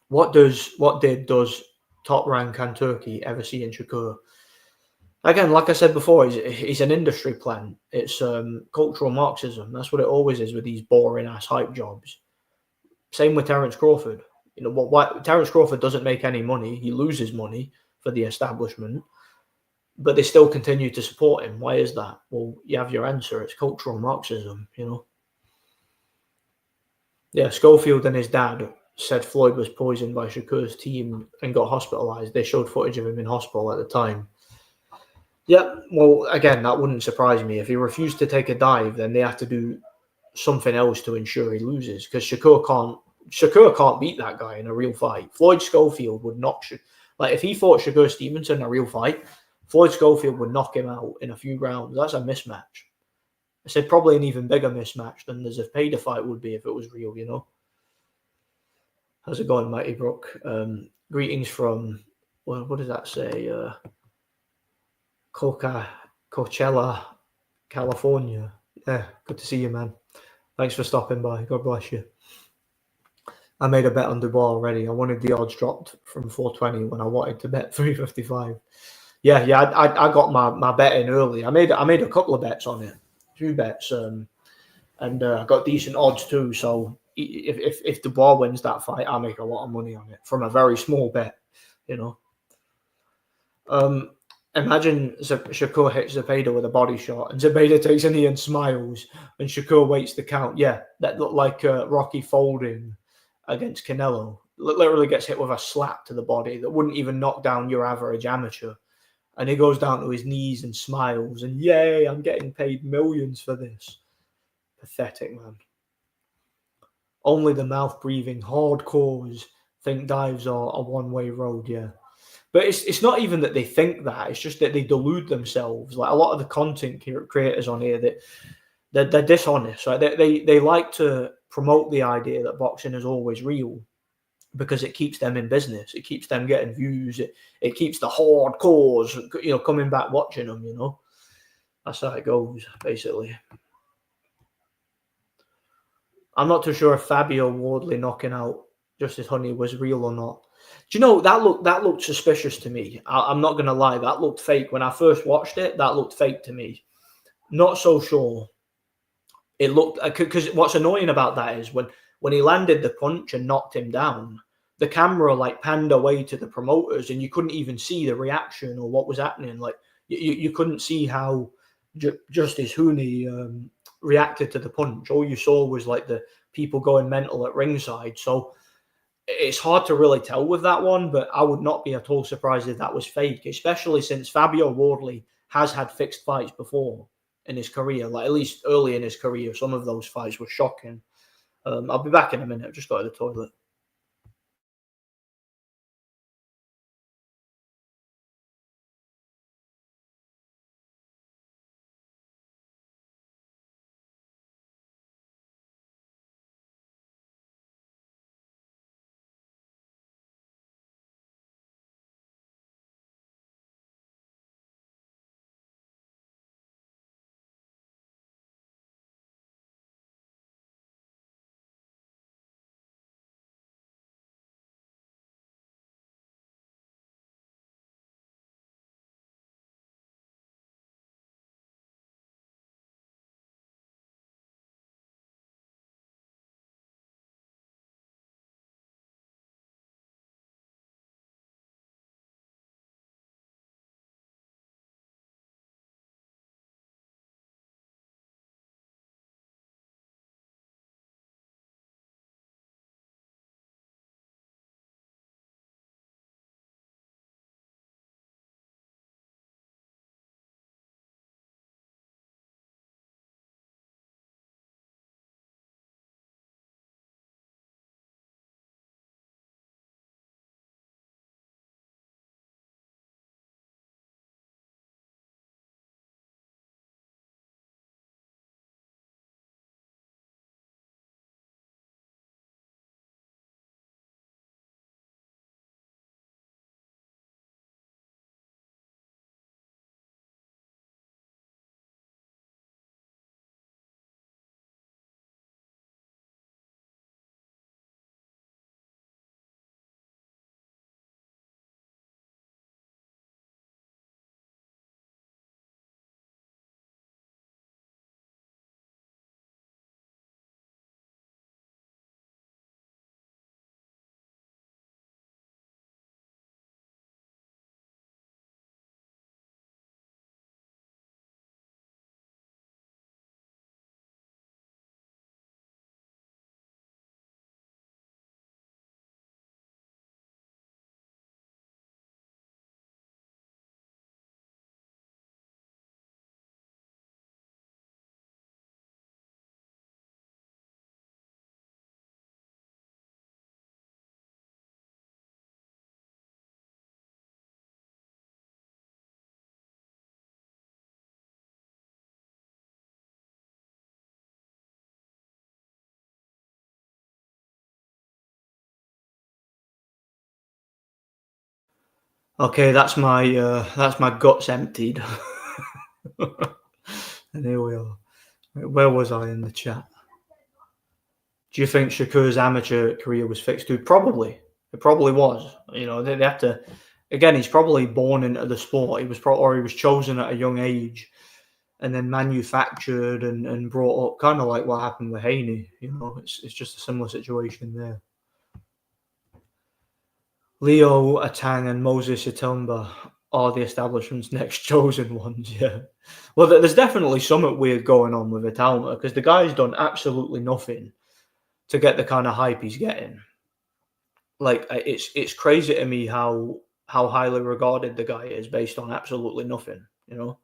Speaker 2: What does Top Rank and Turkey ever see in Shakur? Again, like I said before, he's an industry plant. It's cultural Marxism. That's what it always is with these boring-ass hype jobs. Same with Terence Crawford. You know, what Terence Crawford doesn't make any money. He loses money for the establishment, but they still continue to support him. Why is that? Well, you have your answer. It's cultural Marxism, you know. Yeah, Schofield and his dad said Floyd was poisoned by Shakur's team and got hospitalized. They showed footage of him in hospital at the time. Yeah, well, again, that wouldn't surprise me. If he refused to take a dive, then they have to do something else to ensure he loses, because Shakur can't beat that guy in a real fight. Floyd Schofield would knock like, if he fought Shakur Stevenson in a real fight, Floyd Schofield would knock him out in a few rounds. That's a mismatch. I said probably an even bigger mismatch than the Zepeda fight would be if it was real, you know. How's it going, Mighty Brook? Greetings from, well, what does that say? Coachella, California. Yeah, good to see you, man. Thanks for stopping by. God bless you. I made a bet on Dubois already. I wanted the odds dropped from 420 when I wanted to bet 355. Yeah, I got my bet in early. I made a couple of bets on it, 2 bets, and I got decent odds too. So if Dubois wins that fight, I'll make a lot of money on it from a very small bet, you know. Imagine Shakur hits Zepeda with a body shot and Zepeda takes a knee and smiles and Shakur waits the count. Yeah, that looked like Rocky folding against Canelo. literally gets hit with a slap to the body that wouldn't even knock down your average amateur. And he goes down to his knees and smiles and, yay, I'm getting paid millions for this. Pathetic, man. Only the mouth-breathing hardcores think dives are a one-way road, yeah. But it's not even that they think that. It's just that they delude themselves. Like a lot of the content creators on here, they're dishonest, right? They like to promote the idea that boxing is always real because it keeps them in business. It keeps them getting views. It keeps the hardcores, coming back watching them, That's how it goes, basically. I'm not too sure if Fabio Wardley knocking out Justice Honey was real or not. Do you know, that looked suspicious to me. I'm not going to lie. That looked fake. When I first watched it, that looked fake to me. Not so sure. It looked... Because what's annoying about that is when he landed the punch and knocked him down, the camera like panned away to the promoters and you couldn't even see the reaction or what was happening. Like you couldn't see how Justice Hooney reacted to the punch. All you saw was like the people going mental at ringside. So it's hard to really tell with that one, but I would not be at all surprised if that was fake, especially since Fabio Wardley has had fixed fights before in his career, like at least early in his career. Some of those fights were shocking. I'll be back in a minute. I've just got to the toilet. Okay, that's my guts emptied. And here we are. Where was I in the chat? Do you think Shakur's amateur career was fixed, dude? Probably. It probably was. They have to. Again, he's probably born into the sport. He was chosen at a young age, and then manufactured and brought up, kind of like what happened with Haney. It's just a similar situation there. Leo Atang and Moses Itumba are the establishment's next chosen ones, yeah. Well, there's definitely something weird going on with Itumba because the guy's done absolutely nothing to get the kind of hype he's getting. like it's crazy to me how highly regarded the guy is based on absolutely nothing. You know,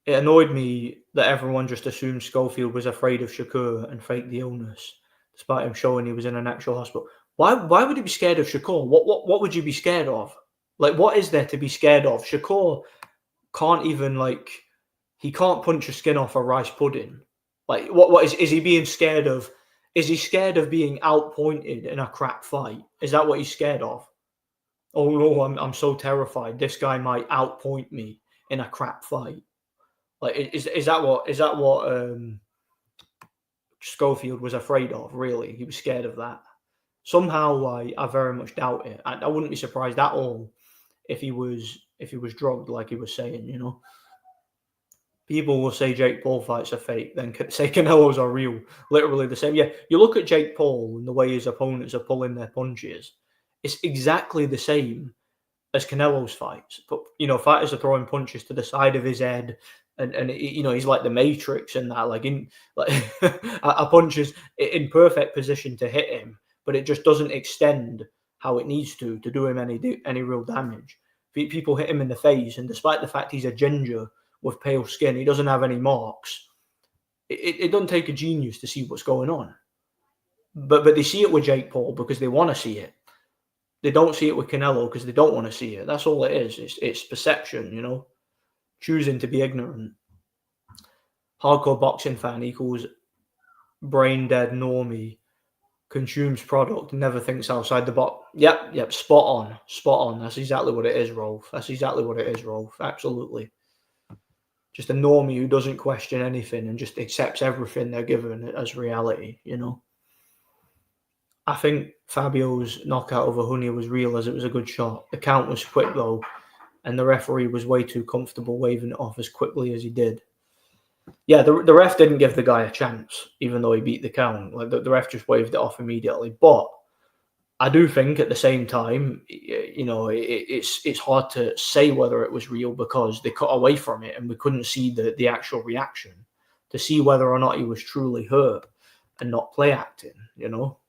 Speaker 2: it annoyed me that everyone just assumed Schofield was afraid of Shakur and faked the illness, despite him showing he was in an actual hospital. Why would he be scared of Shakur? What would you be scared of? Like, what is there to be scared of? Shakur can't even, like, he can't punch your skin off a rice pudding. Like, what is he being scared of? Is he scared of being outpointed in a crap fight? Is that what he's scared of? Oh no, I'm so terrified. This guy might outpoint me in a crap fight. Like, is that what Schofield was afraid of? Really, he was scared of that. Somehow, I very much doubt it. I wouldn't be surprised at all if he was drugged, like he was saying. You know, people will say Jake Paul fights are fake, then say Canelo's are real. Literally the same. Yeah, you look at Jake Paul and the way his opponents are pulling their punches. It's exactly the same as Canelo's fights. But, you know, fighters are throwing punches to the side of his head, and you know, he's like the Matrix and that, like a punch is in perfect position to hit him, but it just doesn't extend how it needs to do him any real damage. People hit him in the face, and despite the fact he's a ginger with pale skin, he doesn't have any marks. It doesn't take a genius to see what's going on. But they see it with Jake Paul because they want to see it. They don't see it with Canelo because they don't want to see it. That's all it is. It's perception, you know, choosing to be ignorant. Hardcore boxing fan equals brain dead normie, consumes product, never thinks outside the box. Yep, spot on. That's exactly what it is, Rolf. Absolutely. Just a normie who doesn't question anything and just accepts everything they're given as reality, you know. I think Fabio's knockout over Hunia was real, as it was a good shot. The count was quick, though, and the referee was way too comfortable waving it off as quickly as he did. Yeah, the ref didn't give the guy a chance, even though he beat the count. Like the ref just waved it off immediately. But I do think at the same time, you know, it's hard to say whether it was real because they cut away from it and we couldn't see the actual reaction to see whether or not he was truly hurt and not play acting, you know.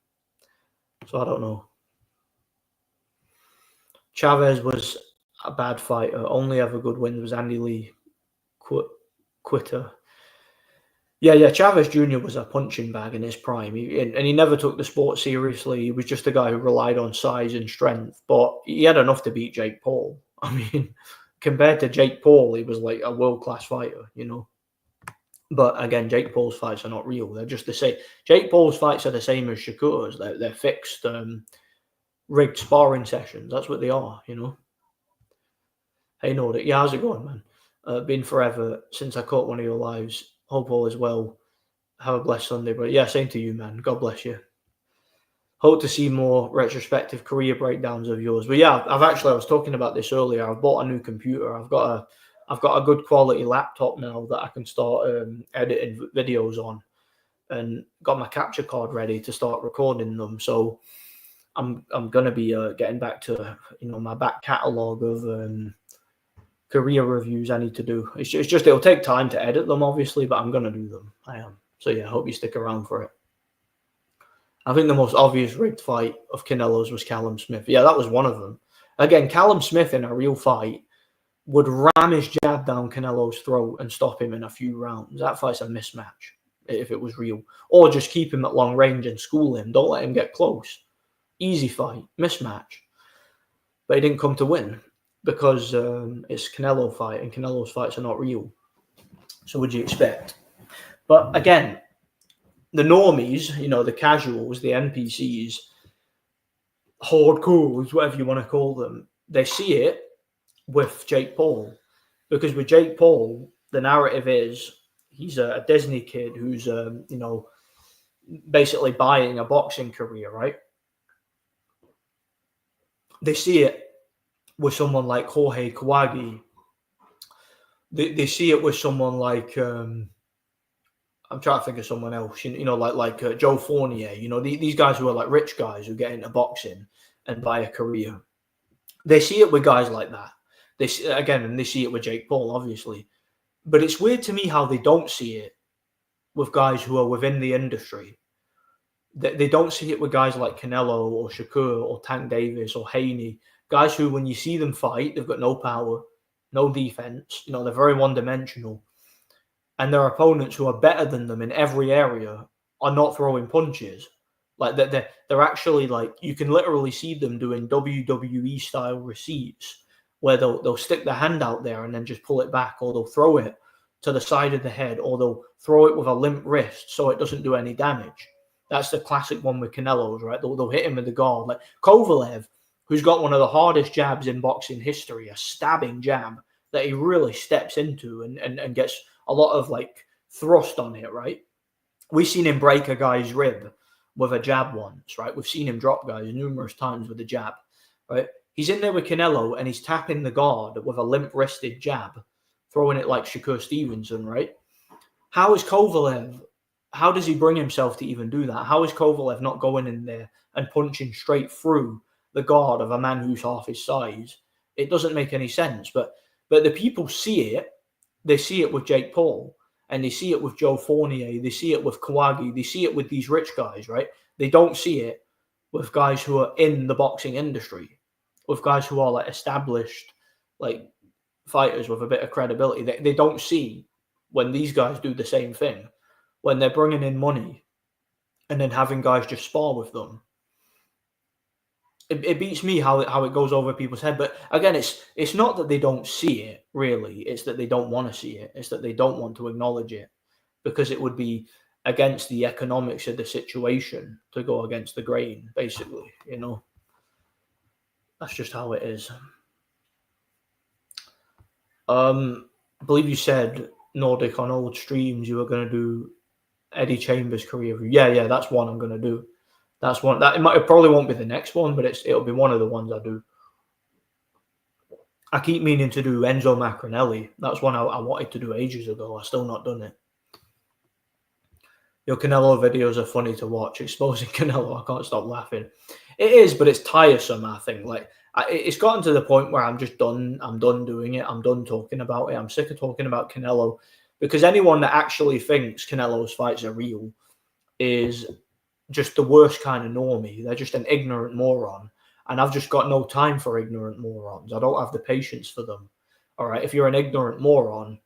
Speaker 2: So I don't know. Chavez was a bad fighter. Only ever good wins was Andy Lee. Quitter. Yeah. Chavez Jr. was a punching bag in his prime. He never took the sport seriously. He was just a guy who relied on size and strength. But he had enough to beat Jake Paul. I mean, compared to Jake Paul, he was like a world-class fighter, you know. But again, Jake Paul's fights are not real. They're just the same. Jake Paul's fights are the same as Shakur's. They're fixed, rigged sparring sessions. That's what they are, you know. Hey, Nordic. Yeah, how's it going, man? Been forever since I caught one of your lives. Hope all is well. Have a blessed Sunday, but yeah, same to you, man. God bless you. Hope to see more retrospective career breakdowns of yours. But yeah, I was talking about this earlier. I've bought a new computer. I've got a good quality laptop now that I can start editing videos on, and got my capture card ready to start recording them. So I'm gonna be getting back to, you know, my back catalogue of career reviews I need to do. It's just it'll take time to edit them, obviously, but I'm gonna do them. I am. So yeah, I hope you stick around for it. I think the most obvious rigged fight of Canelo's was Callum Smith. Yeah, that was one of them. Again, Callum Smith in a real fight would ram his jab down Canelo's throat and stop him in a few rounds. That fight's a mismatch if it was real. Or just keep him at long range and school him. Don't let him get close. Easy fight, mismatch. But he didn't come to win because it's Canelo fight and Canelo's fights are not real. So what do you expect? But again, the normies, you know, the casuals, the NPCs, hardcores, whatever you want to call them, they see it with Jake Paul. Because with Jake Paul, the narrative is he's a Disney kid who's, you know, basically buying a boxing career, right? They see it with someone like Jorge Kawagi. They see it with someone like, I'm trying to think of someone else, you know, like Joe Fournier, you know, these guys who are like rich guys who get into boxing and buy a career. They see it with guys like that. They see it with Jake Paul, obviously. But it's weird to me how they don't see it with guys who are within the industry, They don't see it with guys like Canelo or Shakur or Tank Davis or Haney, guys who, when you see them fight, they've got no power, no defense. You know, they're very one-dimensional, and their opponents who are better than them in every area are not throwing punches. Like they're actually, like, you can literally see them doing WWE style receipts where they'll stick their hand out there and then just pull it back, or they'll throw it to the side of the head, or they'll throw it with a limp wrist so it doesn't do any damage. That's the classic one with Canelo's, right? They'll hit him with the guard. Like Kovalev, who's got one of the hardest jabs in boxing history, a stabbing jab that he really steps into and gets a lot of like thrust on it, right? We've seen him break a guy's rib with a jab once, right? We've seen him drop guys numerous times with a jab, right? He's in there with Canelo and he's tapping the guard with a limp-wristed jab, throwing it like Shakur Stevenson, right? How is Kovalev, how does he bring himself to even do that? How is Kovalev not going in there and punching straight through the guard of a man who's half his size? It doesn't make any sense. But the people see it. They see it with Jake Paul, and they see it with Joe Fournier. They see it with Kawagi. They see it with these rich guys, right? They don't see it with guys who are in the boxing industry, with guys who are like established, like fighters with a bit of credibility. They don't see when these guys do the same thing, when they're bringing in money and then having guys just spar with them. It beats me how it goes over people's head. But again, it's not that they don't see it, really. It's that they don't want to see it. It's that they don't want to acknowledge it, because it would be against the economics of the situation to go against the grain, basically, you know. That's just how it is. I believe you said, Nordic, on old streams you were going to do Eddie Chambers' career review. Yeah, that's one I'm going to do. That's one that it probably won't be the next one, but it'll be one of the ones I do. I keep meaning to do Enzo Macronelli. That's one I wanted to do ages ago. I've still not done it. Your Canelo videos are funny to watch. Exposing Canelo, I can't stop laughing. It is, but it's tiresome, I think. Like, it's gotten to the point where I'm just done. I'm done doing it. I'm done talking about it. I'm sick of talking about Canelo, because anyone that actually thinks Canelo's fights are real is just the worst kind of normie. They're just an ignorant moron. And I've just got no time for ignorant morons. I don't have the patience for them. All right. If you're an ignorant moron,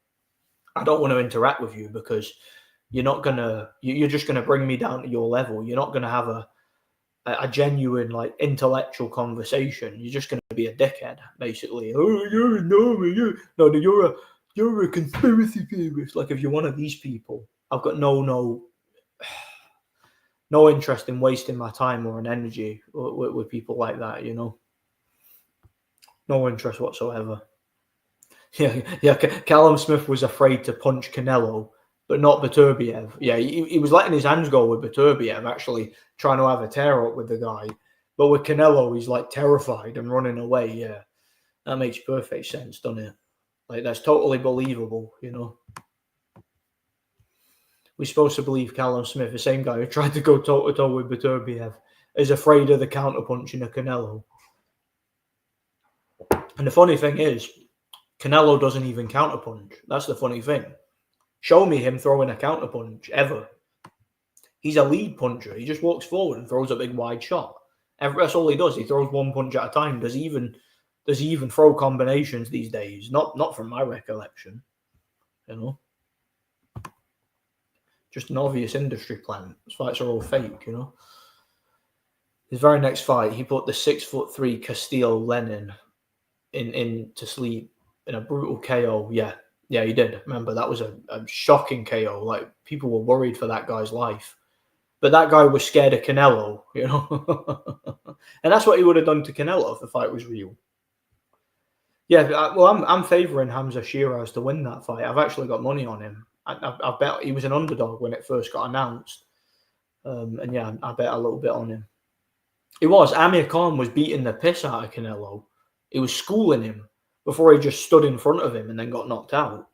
Speaker 2: I don't want to interact with you, because you're just going to bring me down to your level. You're not going to have a genuine, like, intellectual conversation. You're just going to be a dickhead, basically. Oh, you're a normie. You're a conspiracy theorist. Like, if you're one of these people, I've got no interest in wasting my time or an energy with people like that, you know. No interest whatsoever. Yeah. Callum Smith was afraid to punch Canelo, but not Beterbiev. Yeah, he was letting his hands go with Beterbiev, actually trying to have a tear up with the guy. But with Canelo, he's like terrified and running away. Yeah, that makes perfect sense, doesn't it? Like, that's totally believable, you know. We're supposed to believe Callum Smith, the same guy who tried to go toe-to-toe with Beterbiev, is afraid of the counterpunching of Canelo. And the funny thing is, Canelo doesn't even counterpunch. That's the funny thing. Show me him throwing a counterpunch, ever. He's a lead puncher. He just walks forward and throws a big wide shot. That's all he does. He throws one punch at a time. Does he even throw combinations these days? Not from my recollection, you know. Just an obvious industry plant. His fights are all fake, you know. His very next fight, he put the 6'3" Castillo Lenin in to sleep in a brutal KO. Yeah, he did. Remember, that was a shocking KO. Like, people were worried for that guy's life. But that guy was scared of Canelo, you know. And that's what he would have done to Canelo if the fight was real. Yeah, well, I'm favouring Hamza Shiraz to win that fight. I've actually got money on him. I bet he was an underdog when it first got announced. And yeah, I bet a little bit on him. It was. Amir Khan was beating the piss out of Canelo. He was schooling him before he just stood in front of him and then got knocked out.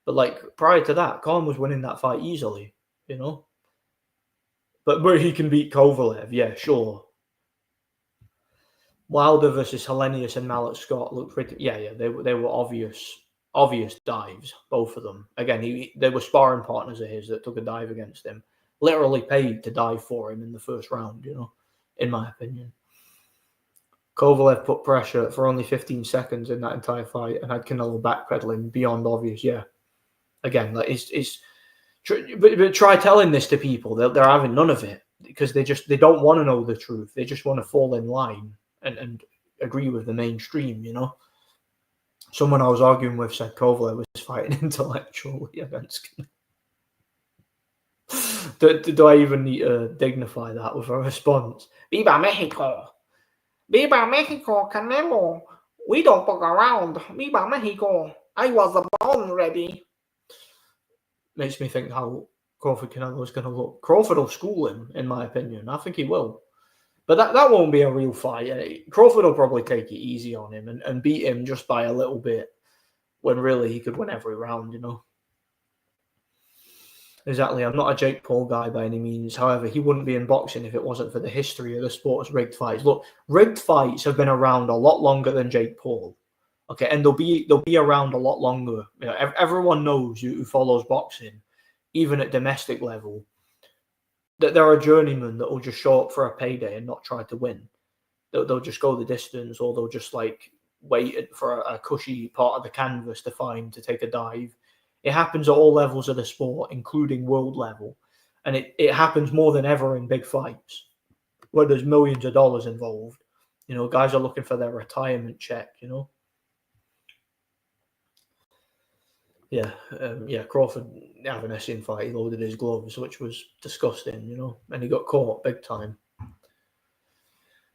Speaker 2: But, like, prior to that, Khan was winning that fight easily, you know. But where he can beat Kovalev, yeah, sure. Wilder versus Hellenius and Mallet Scott looked pretty. Yeah, they were obvious dives, both of them. Again, they were sparring partners of his that took a dive against him. literally paid to die for him in the first round, you know, in my opinion. Kovalev put pressure for only 15 seconds in that entire fight and had Canelo backpedaling beyond obvious. Yeah. Again, like but try telling this to people. They're having none of it because they don't want to know the truth. They just want to fall in line and agree with the mainstream, you know. Someone I was arguing with said Kovalev was fighting intellectually against Canelo. Do I even need to dignify that with a response? Viva Mexico! Viva Mexico, Canelo! We don't fuck around. Viva Mexico! I was born ready. Makes me think how Crawford Canelo is going to look. Crawford will school him, in my opinion. I think he will. But that won't be a real fight. Crawford will probably take it easy on him and beat him just by a little bit when really he could win every round, you know. Exactly. I'm not a Jake Paul guy by any means. However, he wouldn't be in boxing if it wasn't for the history of the sport's rigged fights. Look, rigged fights have been around a lot longer than Jake Paul. Okay, and they'll be around a lot longer. You know, everyone knows who follows boxing, even at domestic level, that there are journeymen that will just show up for a payday and not try to win. They'll just go the distance, or they'll just like wait for a cushy part of the canvas to take a dive. It happens at all levels of the sport, including world level, and it happens more than ever in big fights where there's millions of dollars involved. You know, guys are looking for their retirement check. You know. Yeah, Crawford having a sin fight, he loaded his gloves, which was disgusting, you know, and he got caught big time.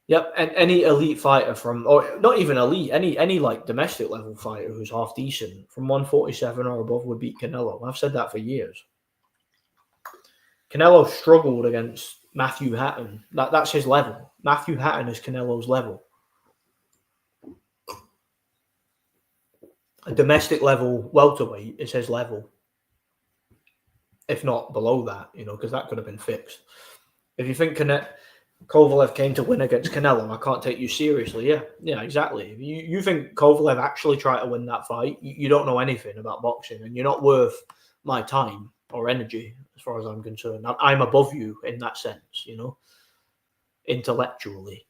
Speaker 2: Yep, and any elite fighter or not even elite, any like domestic level fighter who's half decent from 147 or above would beat Canelo. I've said that for years. Canelo struggled against Matthew Hatton. That's his level. Matthew Hatton is Canelo's level. A domestic level welterweight is his level, if not below that, you know, because that could have been fixed. If you think Kovalev came to win against Canelo, I can't take you seriously. Yeah, exactly. If you think Kovalev actually tried to win that fight, you don't know anything about boxing, and you're not worth my time or energy, as far as I'm concerned. I'm above you in that sense, you know, intellectually.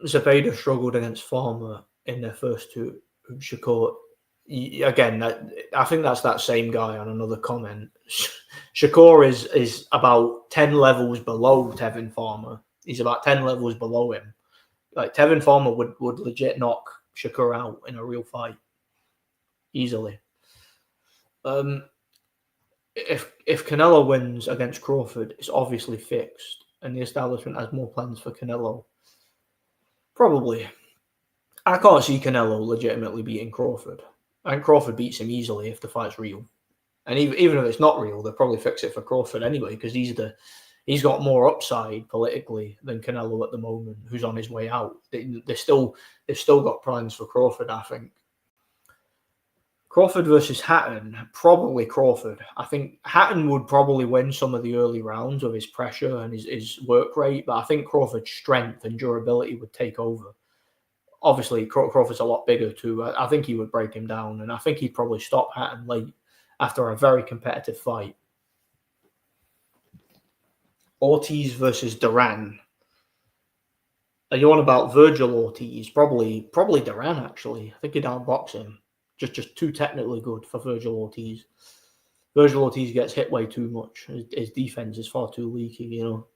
Speaker 2: Zepeda struggled against Farmer in their first two. Shakur, again, I think that's that same guy on another comment. Shakur is about 10 levels below Tevin Farmer. He's about 10 levels below him. Like Tevin Farmer would legit knock Shakur out in a real fight easily. If Canelo wins against Crawford, it's obviously fixed, and the establishment has more plans for Canelo. Probably. I can't see Canelo legitimately beating Crawford. I think Crawford beats him easily if the fight's real. And even if it's not real, they'll probably fix it for Crawford anyway, because he's got more upside politically than Canelo at the moment, who's on his way out. They've still got plans for Crawford, I think. Crawford versus Hatton, probably Crawford. I think Hatton would probably win some of the early rounds with his pressure and his work rate, but I think Crawford's strength and durability would take over. Obviously, Crawford's a lot bigger too. I think he would break him down, and I think he'd probably stop Hatton late after a very competitive fight. Ortiz versus Duran. Are you on about Virgil Ortiz? Probably Duran, actually. I think he'd outbox him. Just too technically good for Virgil Ortiz. Virgil Ortiz gets hit way too much. His defense is far too leaky, you know.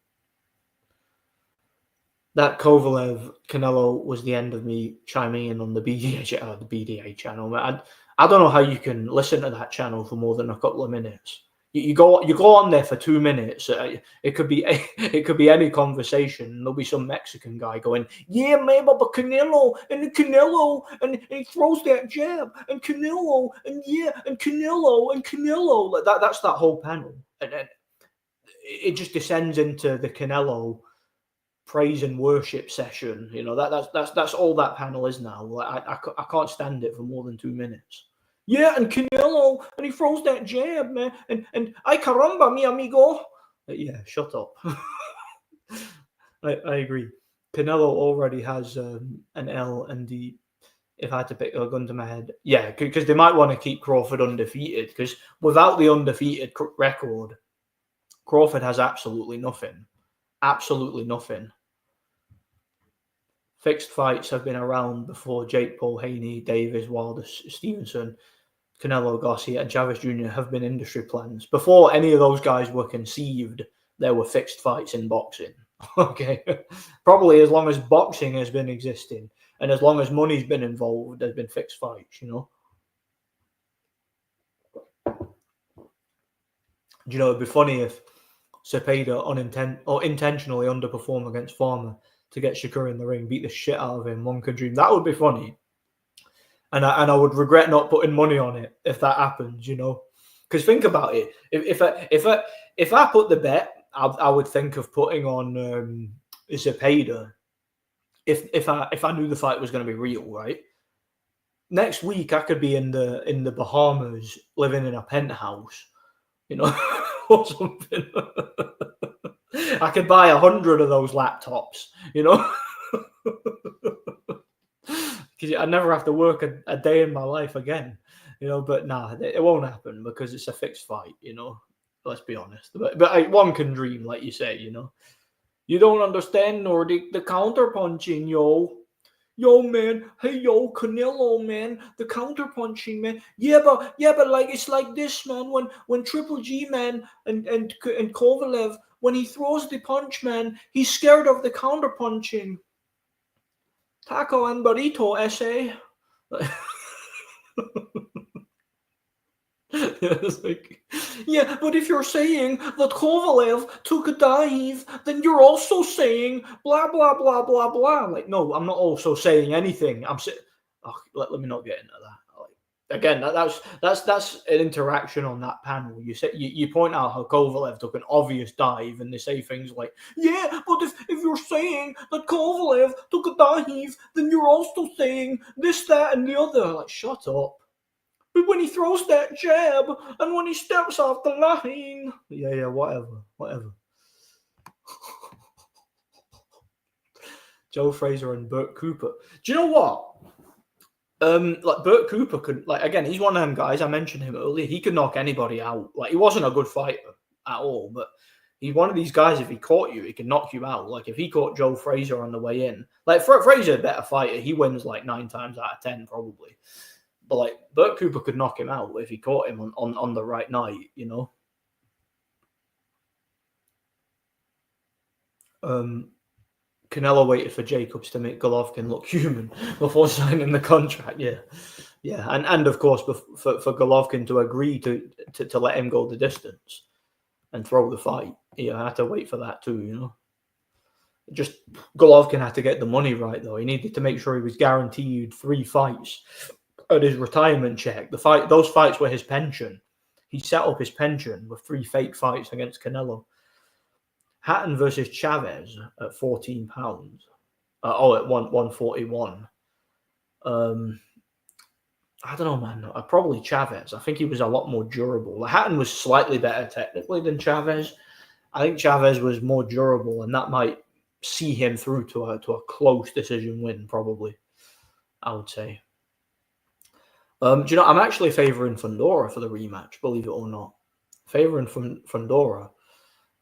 Speaker 2: That Kovalev Canelo was the end of me chiming in on the BDA channel. I don't know how you can listen to that channel for more than a couple of minutes. You go on there for 2 minutes. It could be any conversation. There'll be some Mexican guy going, "Yeah, man, but Canelo and he throws that jab and Canelo and Canelo." Like that's that whole panel, and then it just descends into the Canelo praise and worship session. You know, that's all that panel is now. Like I can't stand it for more than 2 minutes. Yeah, and Canelo, and he throws that jab, man, and ay caramba, mi amigo. Yeah, shut up. I agree. Canelo already has an L and D. If I had to pick a gun to my head, yeah, because they might want to keep Crawford undefeated. Because without the undefeated record, Crawford has absolutely nothing. Absolutely nothing. Fixed fights have been around before. Jake Paul, Haney, Davis, Wilder, Stevenson, Canelo, Garcia, and Chavez Jr. have been industry plans. Before any of those guys were conceived, there were fixed fights in boxing. Okay. Probably as long as boxing has been existing and as long as money's been involved, there's been fixed fights, you know. You know, it'd be funny if Zepeda intentionally underperformed against Farmer to get Shakur in the ring, beat the shit out of him. One could dream. That would be funny. And I would regret not putting money on it if that happens, you know. Because think about it. If I put the bet, I would think of putting on Zepeda if I knew the fight was going to be real, right? Next week I could be in the Bahamas living in a penthouse, you know, or something. I could buy 100 of those laptops, you know. Because I'd never have to work a day in my life again, you know. But nah, it won't happen because it's a fixed fight, you know. Let's be honest. But one can dream, like you say, you know. You don't understand, Nordic, the counter punching, yo. Yo, man. Hey, yo, Canelo, man. The counter punching, man. Yeah, but like it's like this, man. When Triple G, man, and Kovalev, when he throws the punch, man, he's scared of the counter punching. Taco and burrito essay. It's like, yeah, but if you're saying that Kovalev took a dive, then you're also saying blah blah blah blah blah. Like, no, I'm not also saying anything. I'm saying, let me not get into that. Like, again, that's an interaction on that panel. You point out how Kovalev took an obvious dive, and they say things like, yeah, but if you're saying that Kovalev took a dive, then you're also saying this, that, and the other. Like, shut up. But when he throws that jab and when he steps off the line. Yeah, whatever. Joe Frazier and Burt Cooper. Do you know what? Like Burt Cooper could, like, again, he's one of them guys. I mentioned him earlier. He could knock anybody out. Like, he wasn't a good fighter at all, but he's one of these guys. If he caught you, he can knock you out. Like, if he caught Joe Frazier on the way in, like, Frazier a better fighter. He wins like 9 times out of 10 probably. But like Burt Cooper could knock him out if he caught him on the right night, you know. Canelo waited for Jacobs to make Golovkin look human before signing the contract. Yeah, and of course for Golovkin to agree to let him go the distance and throw the fight, I had to wait for that too, you know. Just Golovkin had to get the money right though. He needed to make sure he was guaranteed 3 fights. At his retirement check, those fights were his pension. He set up his pension with 3 fake fights against Canelo. Hatton versus Chavez at 14 pounds. At 141. I don't know, man. Probably Chavez. I think he was a lot more durable. Hatton was slightly better technically than Chavez. I think Chavez was more durable, and that might see him through to a close decision win, probably, I would say. Do you know, I'm actually favouring Fundora for the rematch, believe it or not. Favouring Fundora.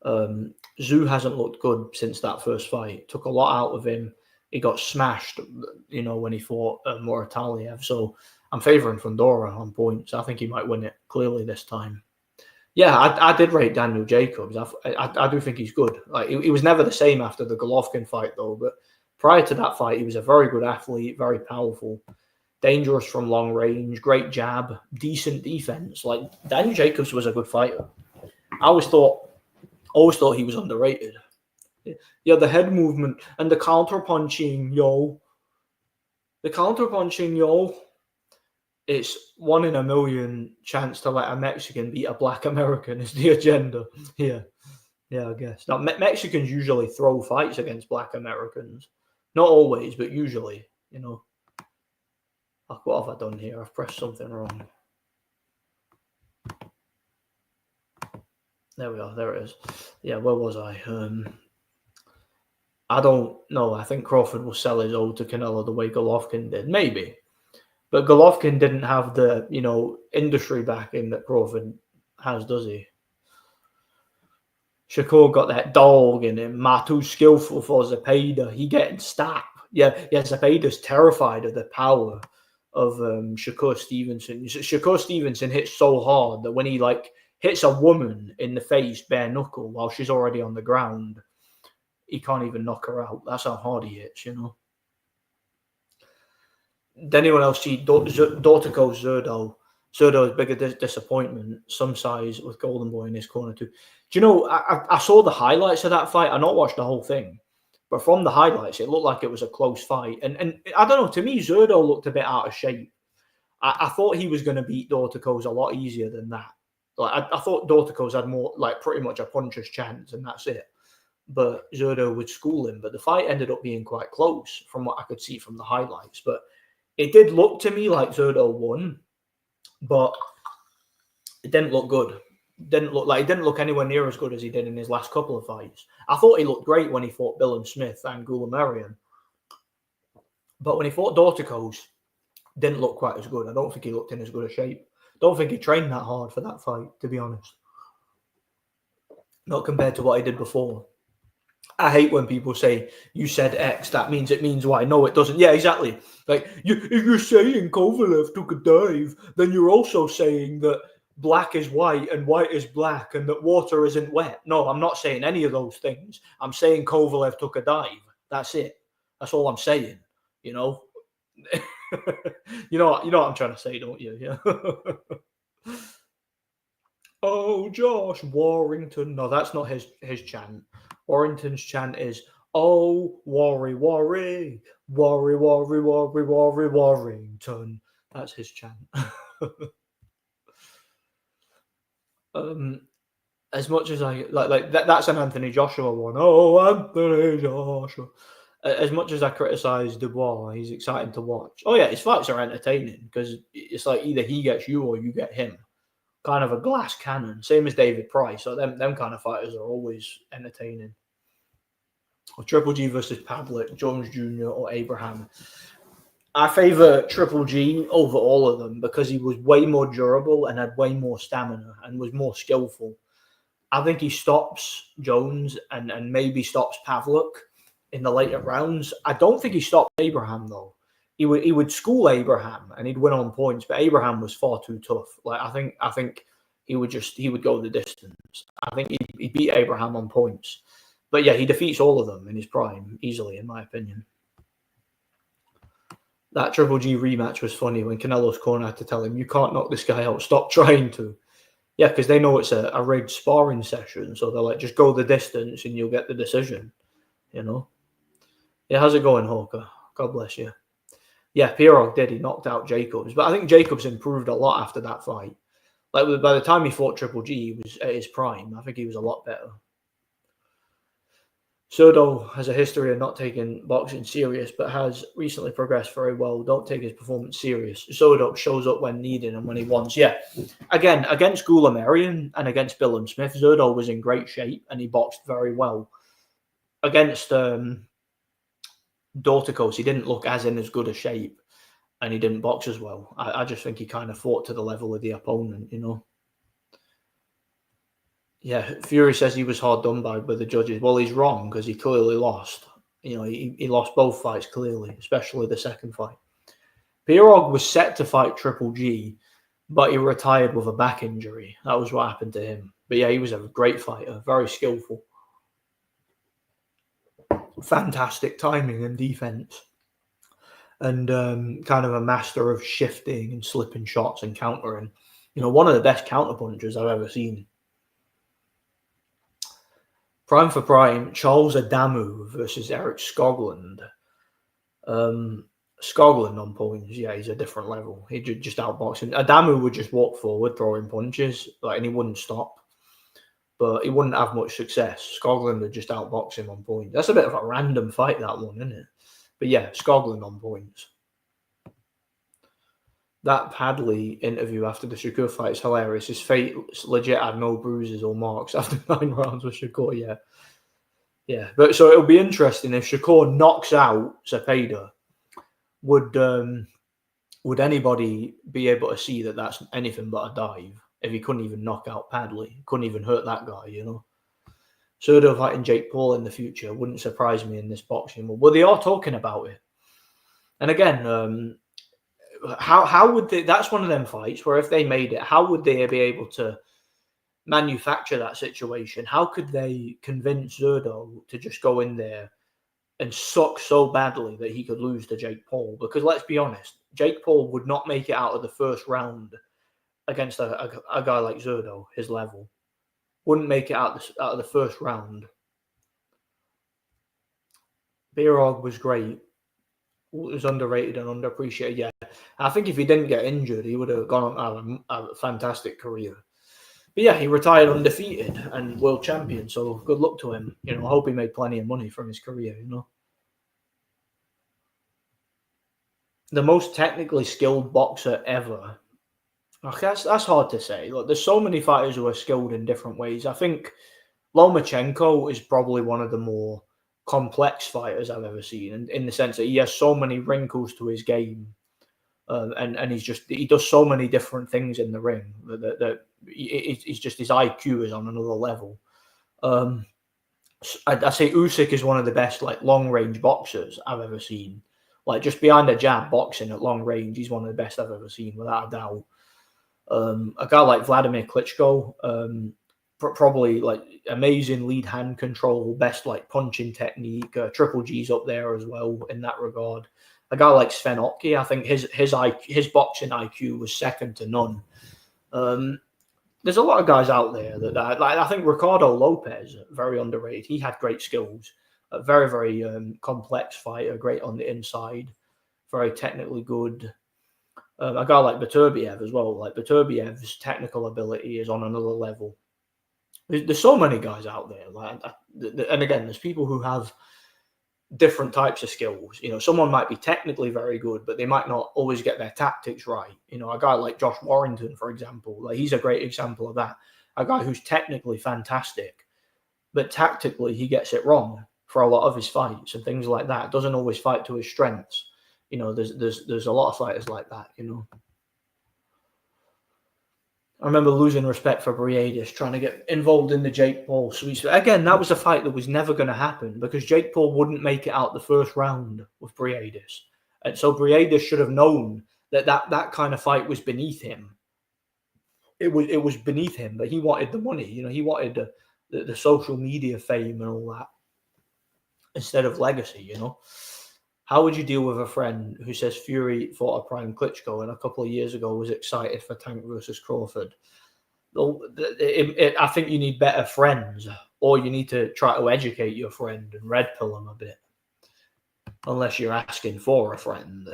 Speaker 2: Zhu hasn't looked good since that first fight. Took a lot out of him. He got smashed, you know, when he fought Morataliev. So I'm favouring Fundora on points. I think he might win it clearly this time. Yeah, I did rate Daniel Jacobs. I do think he's good. Like, he was never the same after the Golovkin fight, though. But prior to that fight, he was a very good athlete, very powerful. Dangerous from long range, great jab, decent defense. Like, Daniel Jacobs was a good fighter. I always thought he was underrated. Yeah, the head movement and the counter punching, yo. The counter punching, yo. It's 1 in a million chance to let a Mexican beat a black American is the agenda. Yeah, I guess. Now, Mexicans usually throw fights against black Americans. Not always, but usually, you know. What have I done here? I've pressed something wrong. There we are. There it is. Yeah, where was I? I don't know. I think Crawford will sell his old to Canelo the way Golovkin did. Maybe. But Golovkin didn't have the, industry backing that Crawford has, does he? Shakur got that dog in him. Too skillful for Zepeda. He getting stabbed. Yeah, Zepeda's terrified of the power of Shakur Stevenson. Shakur Stevenson hits so hard that when he hits a woman in the face bare knuckle while she's already on the ground, he can't even knock her out. That's how hard he hits, Did anyone else see Dortico Zerdo? Zerdo's bigger disappointment, some size with Golden Boy in his corner too. Do you know, I saw the highlights of that fight. I not watched the whole thing, but from the highlights, it looked like it was a close fight. And I don't know, to me, Zerdo looked a bit out of shape. I thought he was going to beat Dortico's a lot easier than that. I thought Dortico's had more, pretty much a puncher's chance, and that's it. But Zerdo would school him. But the fight ended up being quite close from what I could see from the highlights. But it did look to me like Zerdo won, but it didn't look good. He didn't look anywhere near as good as he did in his last couple of fights. I thought he looked great when he fought Billum Smith and Goulamirian. But when he fought Dorticos, didn't look quite as good. I don't think he looked in as good a shape. Don't think he trained that hard for that fight, to be honest. Not compared to what he did before. I hate when people say, you said X, that means it means Y. No, it doesn't. Yeah, exactly. If you're saying Kovalev took a dive, then you're also saying that black is white and white is black and that water isn't wet. No, I'm not saying any of those things. I'm saying Kovalev took a dive. That's it. That's all I'm saying, you know what I'm trying to say, don't you? Yeah. Oh, Josh Warrington. No, that's not his chant. Warrington's chant is, oh, worry, worry, worry, worry, worry, worry, Warrington. That's his chant. As much as I that's an Anthony Joshua one. Oh, Anthony Joshua. As much as I criticize Dubois, he's exciting to watch. Oh yeah, his fights are entertaining because it's like either he gets you or you get him. Kind of a glass cannon, same as David Price. So them kind of fighters are always entertaining. Or Triple G versus Pavlik, Jones Jr. or Abraham. I favour Triple G over all of them because he was way more durable and had way more stamina and was more skillful. I think he stops Jones and maybe stops Pavlik in the later rounds. I don't think he stopped Abraham though. He would school Abraham and he'd win on points, but Abraham was far too tough. I think he would go the distance. I think he beat Abraham on points. But yeah, he defeats all of them in his prime easily, in my opinion. That Triple G rematch was funny when Canelo's corner had to tell him, you can't knock this guy out, stop trying to. Yeah, because they know it's a rigged sparring session, so they're like, just go the distance and you'll get the decision, Yeah, how's it going, Hawker? God bless you. Yeah, Pirog did. He knocked out Jacobs. But I think Jacobs improved a lot after that fight. By the time he fought Triple G, he was at his prime. I think he was a lot better. Soto has a history of not taking boxing serious, but has recently progressed very well. Don't take his performance serious. Soto shows up when needed and when he wants. Yeah, again, against Goulamirian and against Billum Smith, Zerdo was in great shape and he boxed very well. Against Dorticos, he didn't look as good a shape and he didn't box as well. I just think he kind of fought to the level of the opponent, Yeah, Fury says he was hard done by the judges. Well, he's wrong because he clearly lost. He lost both fights clearly, especially the second fight. Pirog was set to fight Triple G, but he retired with a back injury. That was what happened to him. But yeah, he was a great fighter, very skillful. Fantastic timing and defense. And kind of a master of shifting and slipping shots and countering. One of the best counterpunchers I've ever seen. Prime for prime, Charles Adamu versus Eric Skoglund. Skoglund on points, yeah, he's a different level. He just outbox him. Adamu would just walk forward, throwing punches, and he wouldn't stop. But he wouldn't have much success. Skoglund would just outbox him on points. That's a bit of a random fight, that one, isn't it? But yeah, Skoglund on points. That Padley interview after the Shakur fight is hilarious. His face legit had no bruises or marks after 9 rounds with Shakur, yeah. Yeah, but so it'll be interesting if Shakur knocks out Zepeda. Would anybody be able to see that that's anything but a dive if he couldn't even knock out Padley? Couldn't even hurt that guy, Zerdo fighting Jake Paul in the future wouldn't surprise me in this boxing world. Well, they are talking about it. And again, how would they? That's one of them fights where if they made it, how would they be able to manufacture that situation? How could they convince Zerdo to just go in there and suck so badly that he could lose to Jake Paul? Because let's be honest, Jake Paul would not make it out of the first round against a guy like Zerdo, his level. Wouldn't make it out of the first round. Birog was great. Was underrated and underappreciated. Yeah, I think if he didn't get injured, he would have gone on to have a fantastic career. But yeah, he retired undefeated and world champion. So good luck to him. I hope he made plenty of money from his career. The most technically skilled boxer ever. That's hard to say. Look, there's so many fighters who are skilled in different ways. I think Lomachenko is probably one of the more complex fighters I've ever seen, in the sense that he has so many wrinkles to his game, and he does so many different things in the ring that he's just, his IQ is on another level. I say Usyk is one of the best long range boxers I've ever seen. Just behind a jab boxing at long range, he's one of the best I've ever seen, without a doubt. A guy like Vladimir Klitschko, probably amazing lead hand control, best punching technique, Triple G's up there as well in that regard. A guy like Sven Ottke, I think his boxing IQ was second to none. There's a lot of guys out there that I think Ricardo Lopez, very underrated. He had great skills, a very, very complex fighter, great on the inside, very technically good. A guy like Beterbiev as well. Beterbiev's technical ability is on another level. There's so many guys out there, and again, there's people who have different types of skills. Someone might be technically very good, but they might not always get their tactics right. A guy like Josh Warrington, for example, he's a great example of that. A guy who's technically fantastic, but tactically he gets it wrong for a lot of his fights and things like that. Doesn't always fight to his strengths. There's a lot of fighters like that. I remember losing respect for Briedis, trying to get involved in the Jake Paul sweep. Again, that was a fight that was never going to happen because Jake Paul wouldn't make it out the first round with Briedis. And so Briedis should have known that kind of fight was beneath him. It was beneath him, but he wanted the money. He wanted the social media fame and all that instead of legacy, How would you deal with a friend who says Fury fought a prime Klitschko and a couple of years ago was excited for Tank versus Crawford? I think you need better friends, or you need to try to educate your friend and red pill him a bit, unless you're asking for a friend.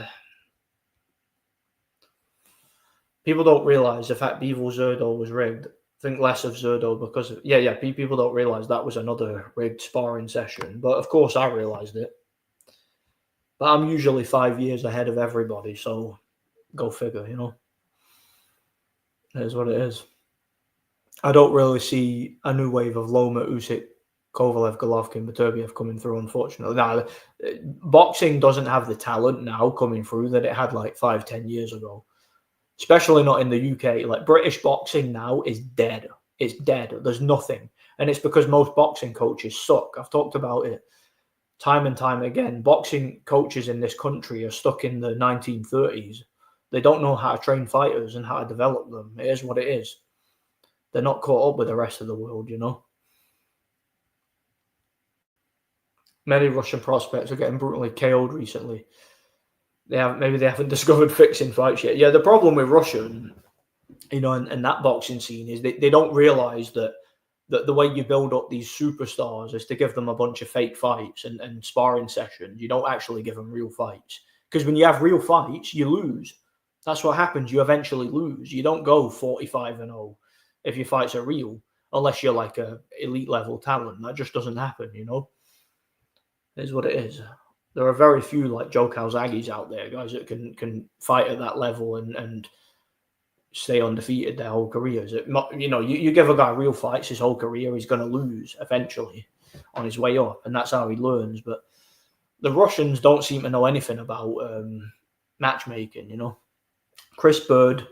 Speaker 2: People don't realise the fact Bivol Zerdo was rigged. Think less of Zerdo because of, people don't realise that was another rigged sparring session. But of course I realised it. But I'm usually 5 years ahead of everybody, so go figure, It is what it is. I don't really see a new wave of Loma, Usyk, Kovalev, Golovkin, Beterbiev coming through, unfortunately. Now, boxing doesn't have the talent now coming through that it had 5-10 years ago. Especially not in the UK. British boxing now is dead. It's dead. There's nothing. And it's because most boxing coaches suck. I've talked about it time and time again. Boxing coaches in this country are stuck in the 1930s. They don't know how to train fighters and how to develop them. It is what it is. They're not caught up with the rest of the world, Many Russian prospects are getting brutally KO'd recently. They haven't discovered fixing fights yet. Yeah, the problem with Russia, and that boxing scene is they don't realise that the way you build up these superstars is to give them a bunch of fake fights and sparring sessions. You don't actually give them real fights. Because when you have real fights, you lose. That's what happens. You eventually lose. You don't go 45-0 if your fights are real, unless you're a elite level talent. That just doesn't happen, It is what it is. There are very few Joe Calzaghes out there, guys that can fight at that level and stay undefeated their whole careers. You give a guy real fights his whole career, he's going to lose eventually on his way up, and that's how he learns. But the Russians don't seem to know anything about matchmaking. Chris Bird,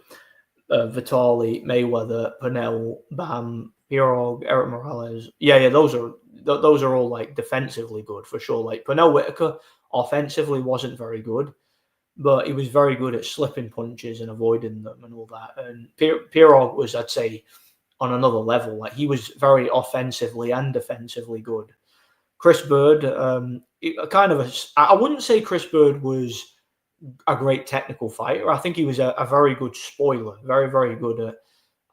Speaker 2: Vitali, Mayweather, Pernell, Bam, Pirog, Eric Morales. Yeah, those are all like defensively good for sure. Like Pernell Whitaker offensively wasn't very good, but he was very good at slipping punches and avoiding them and all that. And Pirog was, I'd say, on another level. Like he was very offensively and defensively good. Chris Bird, I wouldn't say Chris Bird was a great technical fighter. I think he was a very good spoiler, very, very good at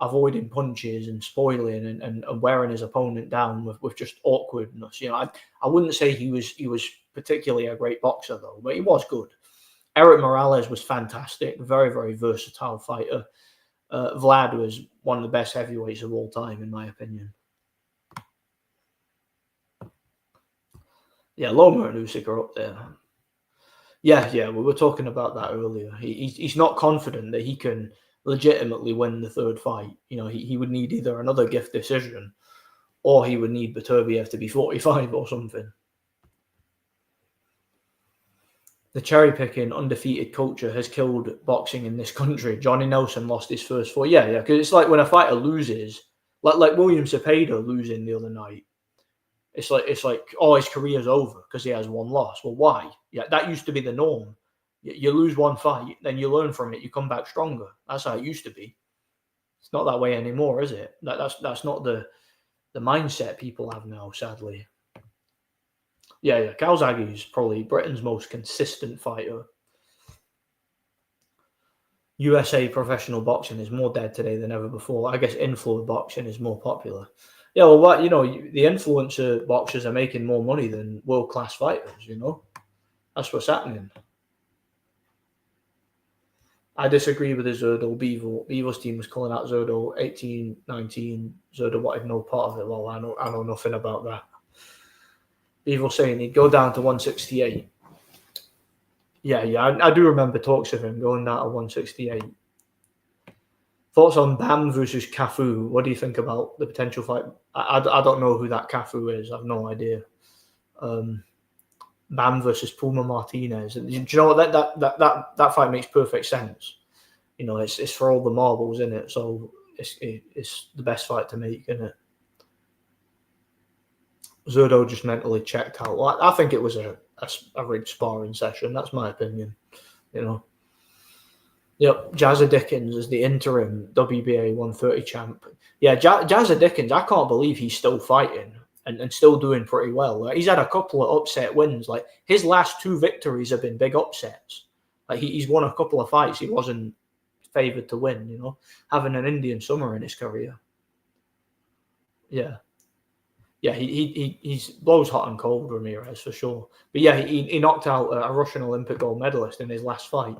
Speaker 2: avoiding punches and spoiling and wearing his opponent down with just awkwardness. I wouldn't say he was particularly a great boxer though, but he was good. Eric Morales was fantastic, very, very versatile fighter. Vlad was one of the best heavyweights of all time, in my opinion. Yeah, Loma and Usyk are up there. Yeah, we were talking about that earlier. He's not confident that he can legitimately win the third fight. He would need either another gift decision or he would need Beterbiev to be 45 or something. The cherry-picking, undefeated culture has killed boxing in this country. Johnny Nelson lost his first four. Yeah, because it's like when a fighter loses, like William Zepeda losing the other night. It's like oh, his career's over because he has one loss. Well, why? Yeah, that used to be the norm. You lose one fight, then you learn from it. You come back stronger. That's how it used to be. It's not that way anymore, is it? That's not the mindset people have now, sadly. Yeah. Calzaghe is probably Britain's most consistent fighter. USA professional boxing is more dead today than ever before. I guess influencer boxing is more popular. Yeah, well, the influencer boxers are making more money than world-class fighters, That's what's happening. I disagree with the Zerdo Bivol. Bivol's team was calling out Zerdo 18-19. Zerdo wanted no part of it. Well, I know nothing about that. Bivol saying he'd go down to 168. Yeah, I do remember talks of him going down to 168. Thoughts on Bam versus Cafu? What do you think about the potential fight? I don't know who that Cafu is. I've no idea. Bam versus Puma Martinez. Do you know what that fight makes perfect sense? It's for all the marbles in it, so it's the best fight to make, isn't it? Zerdo just mentally checked out. Well, I think it was a rigged sparring session. That's my opinion. Yep, Jazza Dickens is the interim WBA 130 champ. Yeah, Jazza Dickens, I can't believe he's still fighting and still doing pretty well. Like, he's had a couple of upset wins. Like his last two victories have been big upsets. Like he's won a couple of fights he wasn't favoured to win. Having an Indian summer in his career. Yeah, he's blows hot and cold, Ramirez, for sure. But yeah, he knocked out a Russian Olympic gold medalist in his last fight.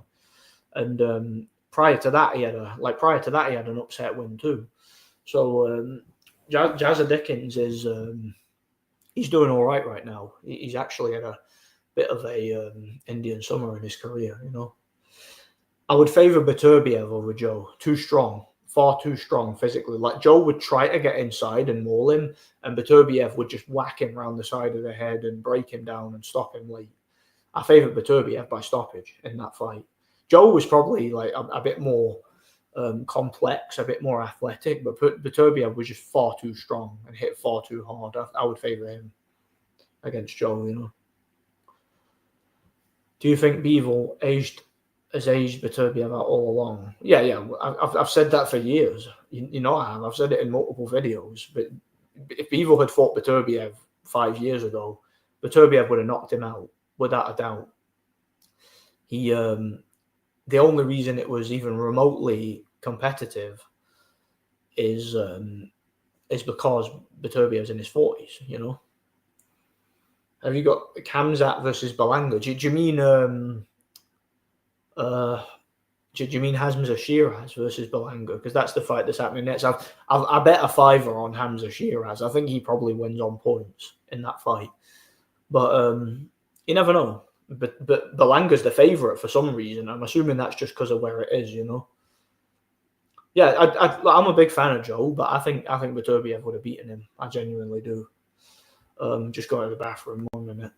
Speaker 2: And prior to that, he had an upset win too. So Jazza Dickens is he's doing all right now. He's actually had a bit of a Indian summer in his career. I would favour Beterbiev over Joe. Too strong, far too strong physically. Like Joe would try to get inside and maul him, and Beterbiev would just whack him around the side of the head and break him down and stop him late. I favour Beterbiev by stoppage in that fight. Joe was probably like a bit more complex, a bit more athletic, but Beterbiev was just far too strong and hit far too hard. I would favour him against Joe. Do you think Bivol has aged Beterbiev out all along? Yeah. I've said that for years. I have. I've said it in multiple videos. But if Bivol had fought Beterbiev 5 years ago, Beterbiev would have knocked him out without a doubt. The only reason it was even remotely competitive is because Beterbiev's in his 40s. Have you got Khamzat versus Belanga? Do you mean Hamza Shiraz versus Belanga? Because that's the fight that's happening next. I bet a fiver on Hamza Shiraz. I think he probably wins on points in that fight, but you never know. But Belanga's the favourite for some reason. I'm assuming that's just because of where it is, Yeah, I'm a big fan of Joe, but I think Beterbiev would have beaten him. I genuinely do. Just going to the bathroom 1 minute.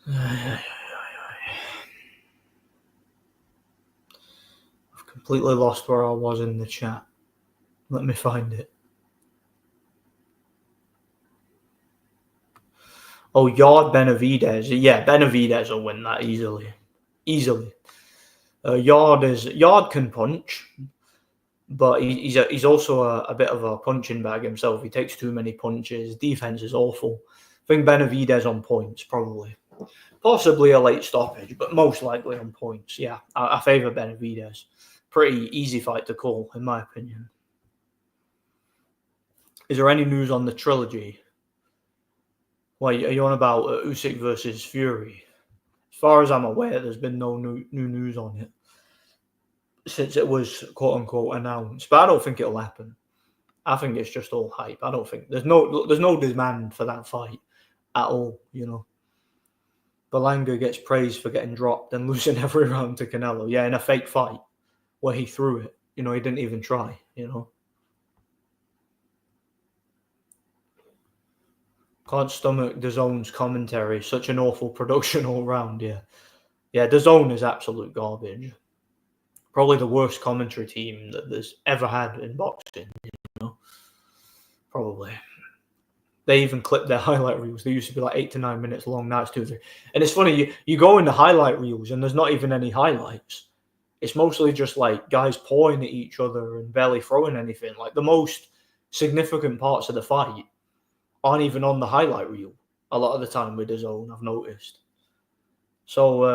Speaker 2: I've completely lost where I was in the chat. Let me find it. Oh, Yard Benavidez. Yeah, Benavidez will win that easily. Yard can punch, but he's also a bit of a punching bag himself. He takes too many punches. Defense is awful. I think Benavidez on points, probably. Possibly a late stoppage, but most likely on points. Yeah, I favour Benavidez. Pretty easy fight to call, in my opinion. Is there any news on the trilogy? Well, are you on about Usyk versus Fury? As far as I'm aware, there's been no new news on it since it was quote unquote announced. But I don't think it'll happen. I think it's just all hype. I don't think there's no demand for that fight at all. You know, Berlanga gets praised for getting dropped and losing every round to Canelo. Yeah, in a fake fight where he threw it. You know, he didn't even try. You know. Can't stomach DAZN's commentary. Such an awful production all round. Yeah, DAZN is absolute garbage. Probably the worst commentary team that there's ever had in boxing. You know, probably. They even clip their highlight reels. They used to be like 8 to 9 minutes long. Now it's 2 or 3. And it's funny. You go into highlight reels and there's not even any highlights. It's mostly just like guys pawing at each other and barely throwing anything. Like the most significant parts of the fight aren't even on the highlight reel a lot of the time with DAZN, I've noticed. So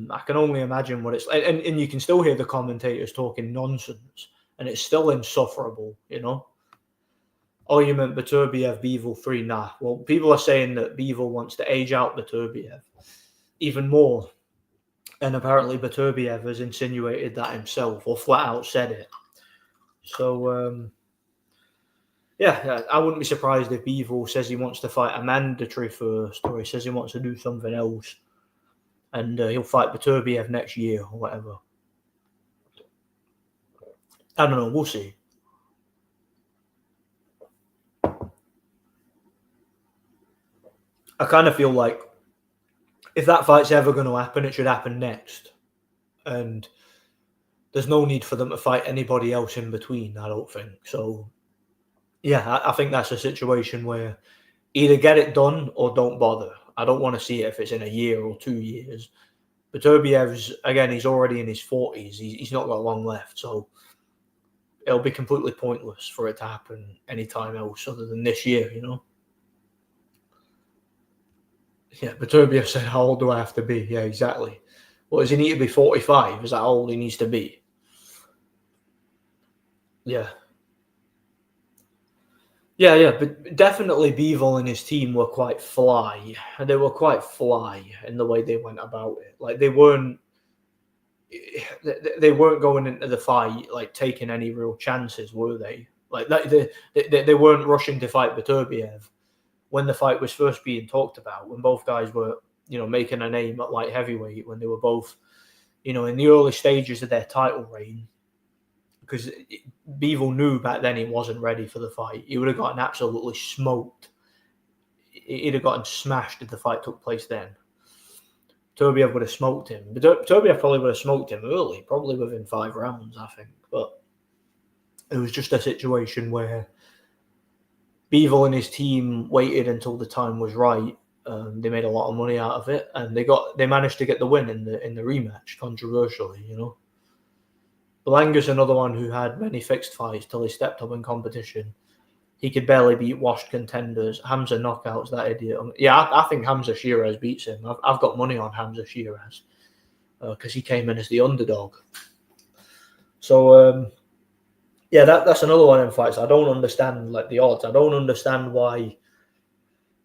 Speaker 2: I can only imagine what it's like. And you can still hear the commentators talking nonsense. And it's still insufferable, you know? Oh, you meant Beterbiev, Bivol 3? Nah. Well, people are saying that Bivol wants to age out Beterbiev even more. And apparently Beterbiev has insinuated that himself or flat out said it. So, yeah, I wouldn't be surprised if Bivol says he wants to fight a mandatory first, or he says he wants to do something else, and he'll fight Beterbiev next year or whatever. I don't know. We'll see. I kind of feel like if that fight's ever going to happen, it should happen next, and there's no need for them to fight anybody else in between. I don't think so. Yeah, I think that's a situation where either get it done or don't bother. I don't want to see it if it's in a year or 2 years. Beterbiev's, again, he's already in his 40s. He's not got long left, so it'll be completely pointless for it to happen anytime else other than this year, you know? Yeah, Beterbiev said, how old do I have to be? Yeah, exactly. Well, does he need to be 45? Is that how old he needs to be? Yeah. Yeah, but definitely Bivol and his team were quite fly. They were quite fly in the way they went about it. Like they weren't going into the fight like taking any real chances, were they? Like they weren't rushing to fight Beterbiev when the fight was first being talked about. When both guys were, you know, making a name at light heavyweight, when they were both, you know, in the early stages of their title reign. Because Bivol knew back then he wasn't ready for the fight. He would have gotten absolutely smoked. He'd have gotten smashed if the fight took place then. Beterbiev would have smoked him. Beterbiev probably would have smoked him early, probably within 5 rounds, I think. But it was just a situation where Bivol and his team waited until the time was right. They made a lot of money out of it, and they managed to get the win in the rematch, controversially, you know. Belanga's another one who had many fixed fights till he stepped up in competition. He could barely beat washed contenders. Hamza knockouts, that idiot. Yeah, I think Hamza Shiraz beats him. I've got money on Hamza Shiraz because he came in as the underdog. So, yeah, that's another one in fights. I don't understand like the odds. I don't understand why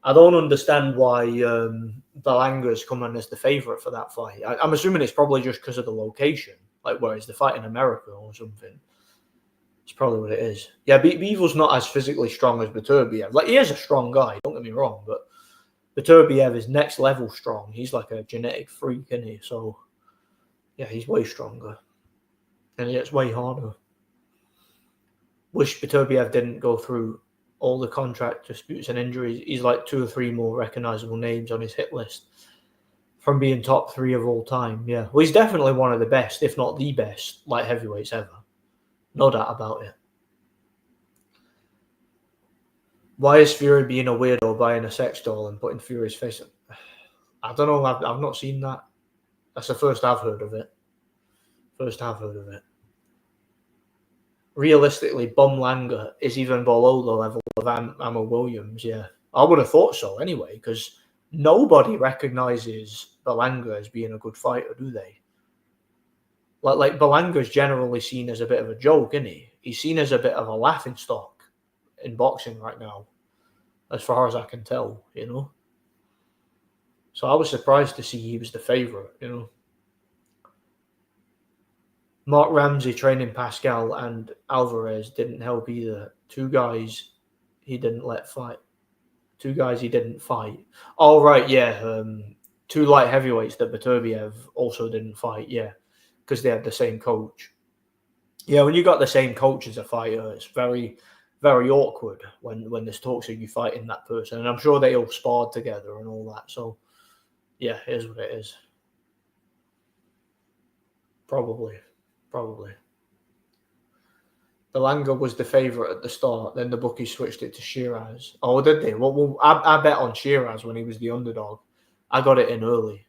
Speaker 2: Belanga's coming as the favourite for that fight. I'm assuming it's probably just because of the location. Like, whereas the fight in America or something. It's probably what it is. Yeah, Bivol's not as physically strong as Beterbiev. Like, he is a strong guy, don't get me wrong, but Beterbiev is next level strong. He's like a genetic freak, isn't he? So, yeah, he's way stronger. And it's way harder. Wish Beterbiev didn't go through all the contract disputes and injuries. He's like 2 or 3 more recognisable names on his hit list from being top 3 of all time. Yeah, well, he's definitely one of the best, if not the best, light heavyweights ever. No doubt about it. Why is Fury being a weirdo buying a sex doll and putting Fury's face on? I don't know. I've not seen that. That's the first I've heard of it. Realistically, Bum Langer is even below the level of Amma Williams. Yeah, I would have thought so anyway, because nobody recognizes Belanga as being a good fighter, do they? Like Belanga's generally seen as a bit of a joke, isn't he? He's seen as a bit of a laughing stock in boxing right now, as far as I can tell, you know. So I was surprised to see he was the favourite, you know. Mark Ramsey training Pascal and Alvarez didn't help either. 2 guys he didn't let fight. 2 guys he didn't fight. Oh, right, yeah. 2 light heavyweights that Beterbiev also didn't fight, yeah, because they had the same coach. Yeah, when you got the same coach as a fighter, it's very, very awkward when there's talks of you fighting that person. And I'm sure they all sparred together and all that. So, yeah, it is what it is. Probably. Belanga was the favourite at the start. Then the bookies switched it to Shiraz. Oh, did they? Well, I bet on Shiraz when he was the underdog. I got it in early.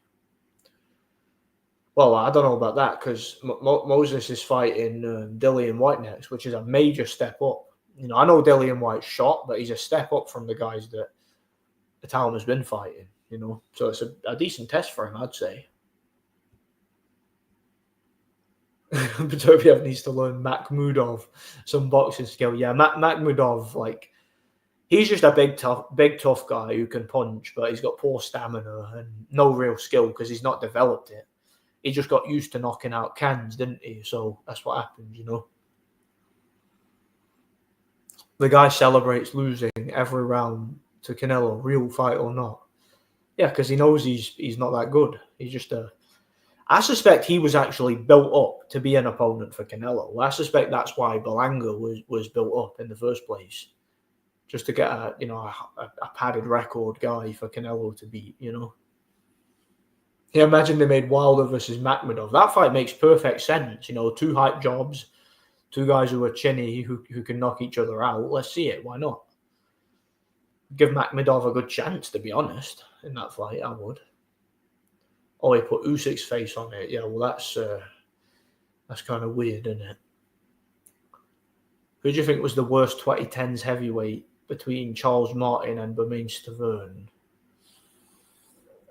Speaker 2: Well, I don't know about that because Moses is fighting Dillian White next, which is a major step up. You know, I know Dillian White's shot, but he's a step up from the guys that Atalm has been fighting, you know. So it's a decent test for him, I'd say. Beterbiev needs to learn Makhmudov some boxing skill. Yeah, Makhmudov, like, he's just a big tough guy who can punch, but he's got poor stamina and no real skill because he's not developed it. He just got used to knocking out cans, didn't he? So that's what happened, you know. The guy celebrates losing every round to Canelo, real fight or not. Yeah, because he knows he's not that good. He's just a... I suspect he was actually built up to be an opponent for Canelo. I suspect that's why Belanga was built up in the first place, just to get a padded record guy for Canelo to beat. You know, yeah. Imagine they made Wilder versus Makhmudov. That fight makes perfect sense. You know, 2 hype jobs, 2 guys who are chinny who can knock each other out. Let's see it. Why not? Give Makhmudov a good chance, to be honest, in that fight. I would. Oh, he put Usyk's face on it. Yeah, well, that's kind of weird, isn't it? Who do you think was the worst 2010s heavyweight between Charles Martin and Bermane Stiverne?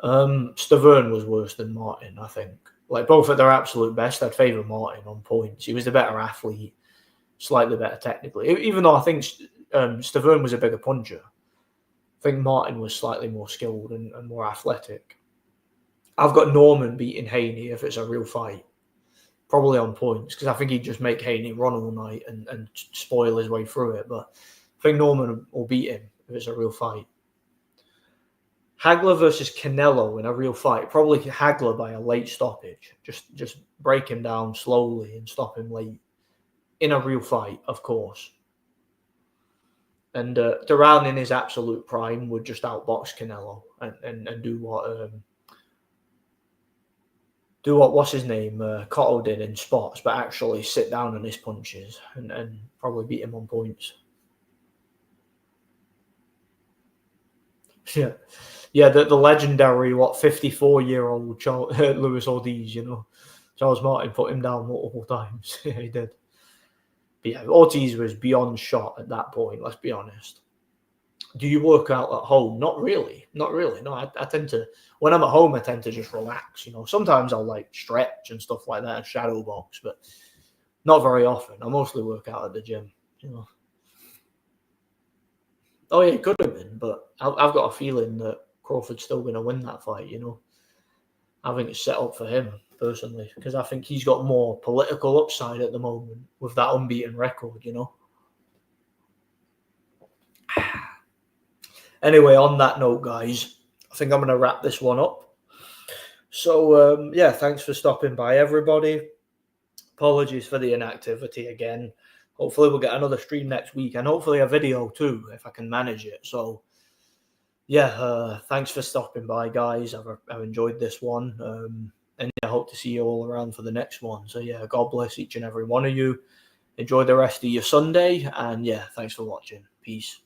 Speaker 2: Stiverne was worse than Martin, I think. Like, both at their absolute best, I'd favour Martin on points. He was the better athlete, slightly better technically. Even though I think Stiverne was a bigger puncher. I think Martin was slightly more skilled and more athletic. I've got Norman beating Haney if it's a real fight. Probably on points, because I think he'd just make Haney run all night and spoil his way through it. But I think Norman will beat him if it's a real fight. Hagler versus Canelo in a real fight. Probably Hagler by a late stoppage. Just break him down slowly and stop him late. In a real fight, of course. And Duran in his absolute prime would just outbox Canelo and do what what's his name Cotto did in spots, but actually sit down on his punches and probably beat him on points. Yeah, the legendary 54-year-old Luis Ortiz, you know, Charles Martin put him down multiple times. Yeah, he did. But yeah, Ortiz was beyond shot at that point. Let's be honest. Do you work out at home? Not really. No, I tend to, when I'm at home, I tend to just relax. You know, sometimes I'll like stretch and stuff like that and shadow box, but not very often. I mostly work out at the gym, you know. Oh yeah, it could have been, but I've got a feeling that Crawford's still going to win that fight, you know. I think it's set up for him, personally, because I think he's got more political upside at the moment with that unbeaten record, you know. Anyway, on that note, guys, I think I'm going to wrap this one up. So, yeah, thanks for stopping by, everybody. Apologies for the inactivity again. Hopefully we'll get another stream next week and hopefully a video too, if I can manage it. So, yeah, thanks for stopping by, guys. I've enjoyed this one. And I hope to see you all around for the next one. So yeah, God bless each and every one of you. Enjoy the rest of your Sunday, and yeah, thanks for watching. Peace.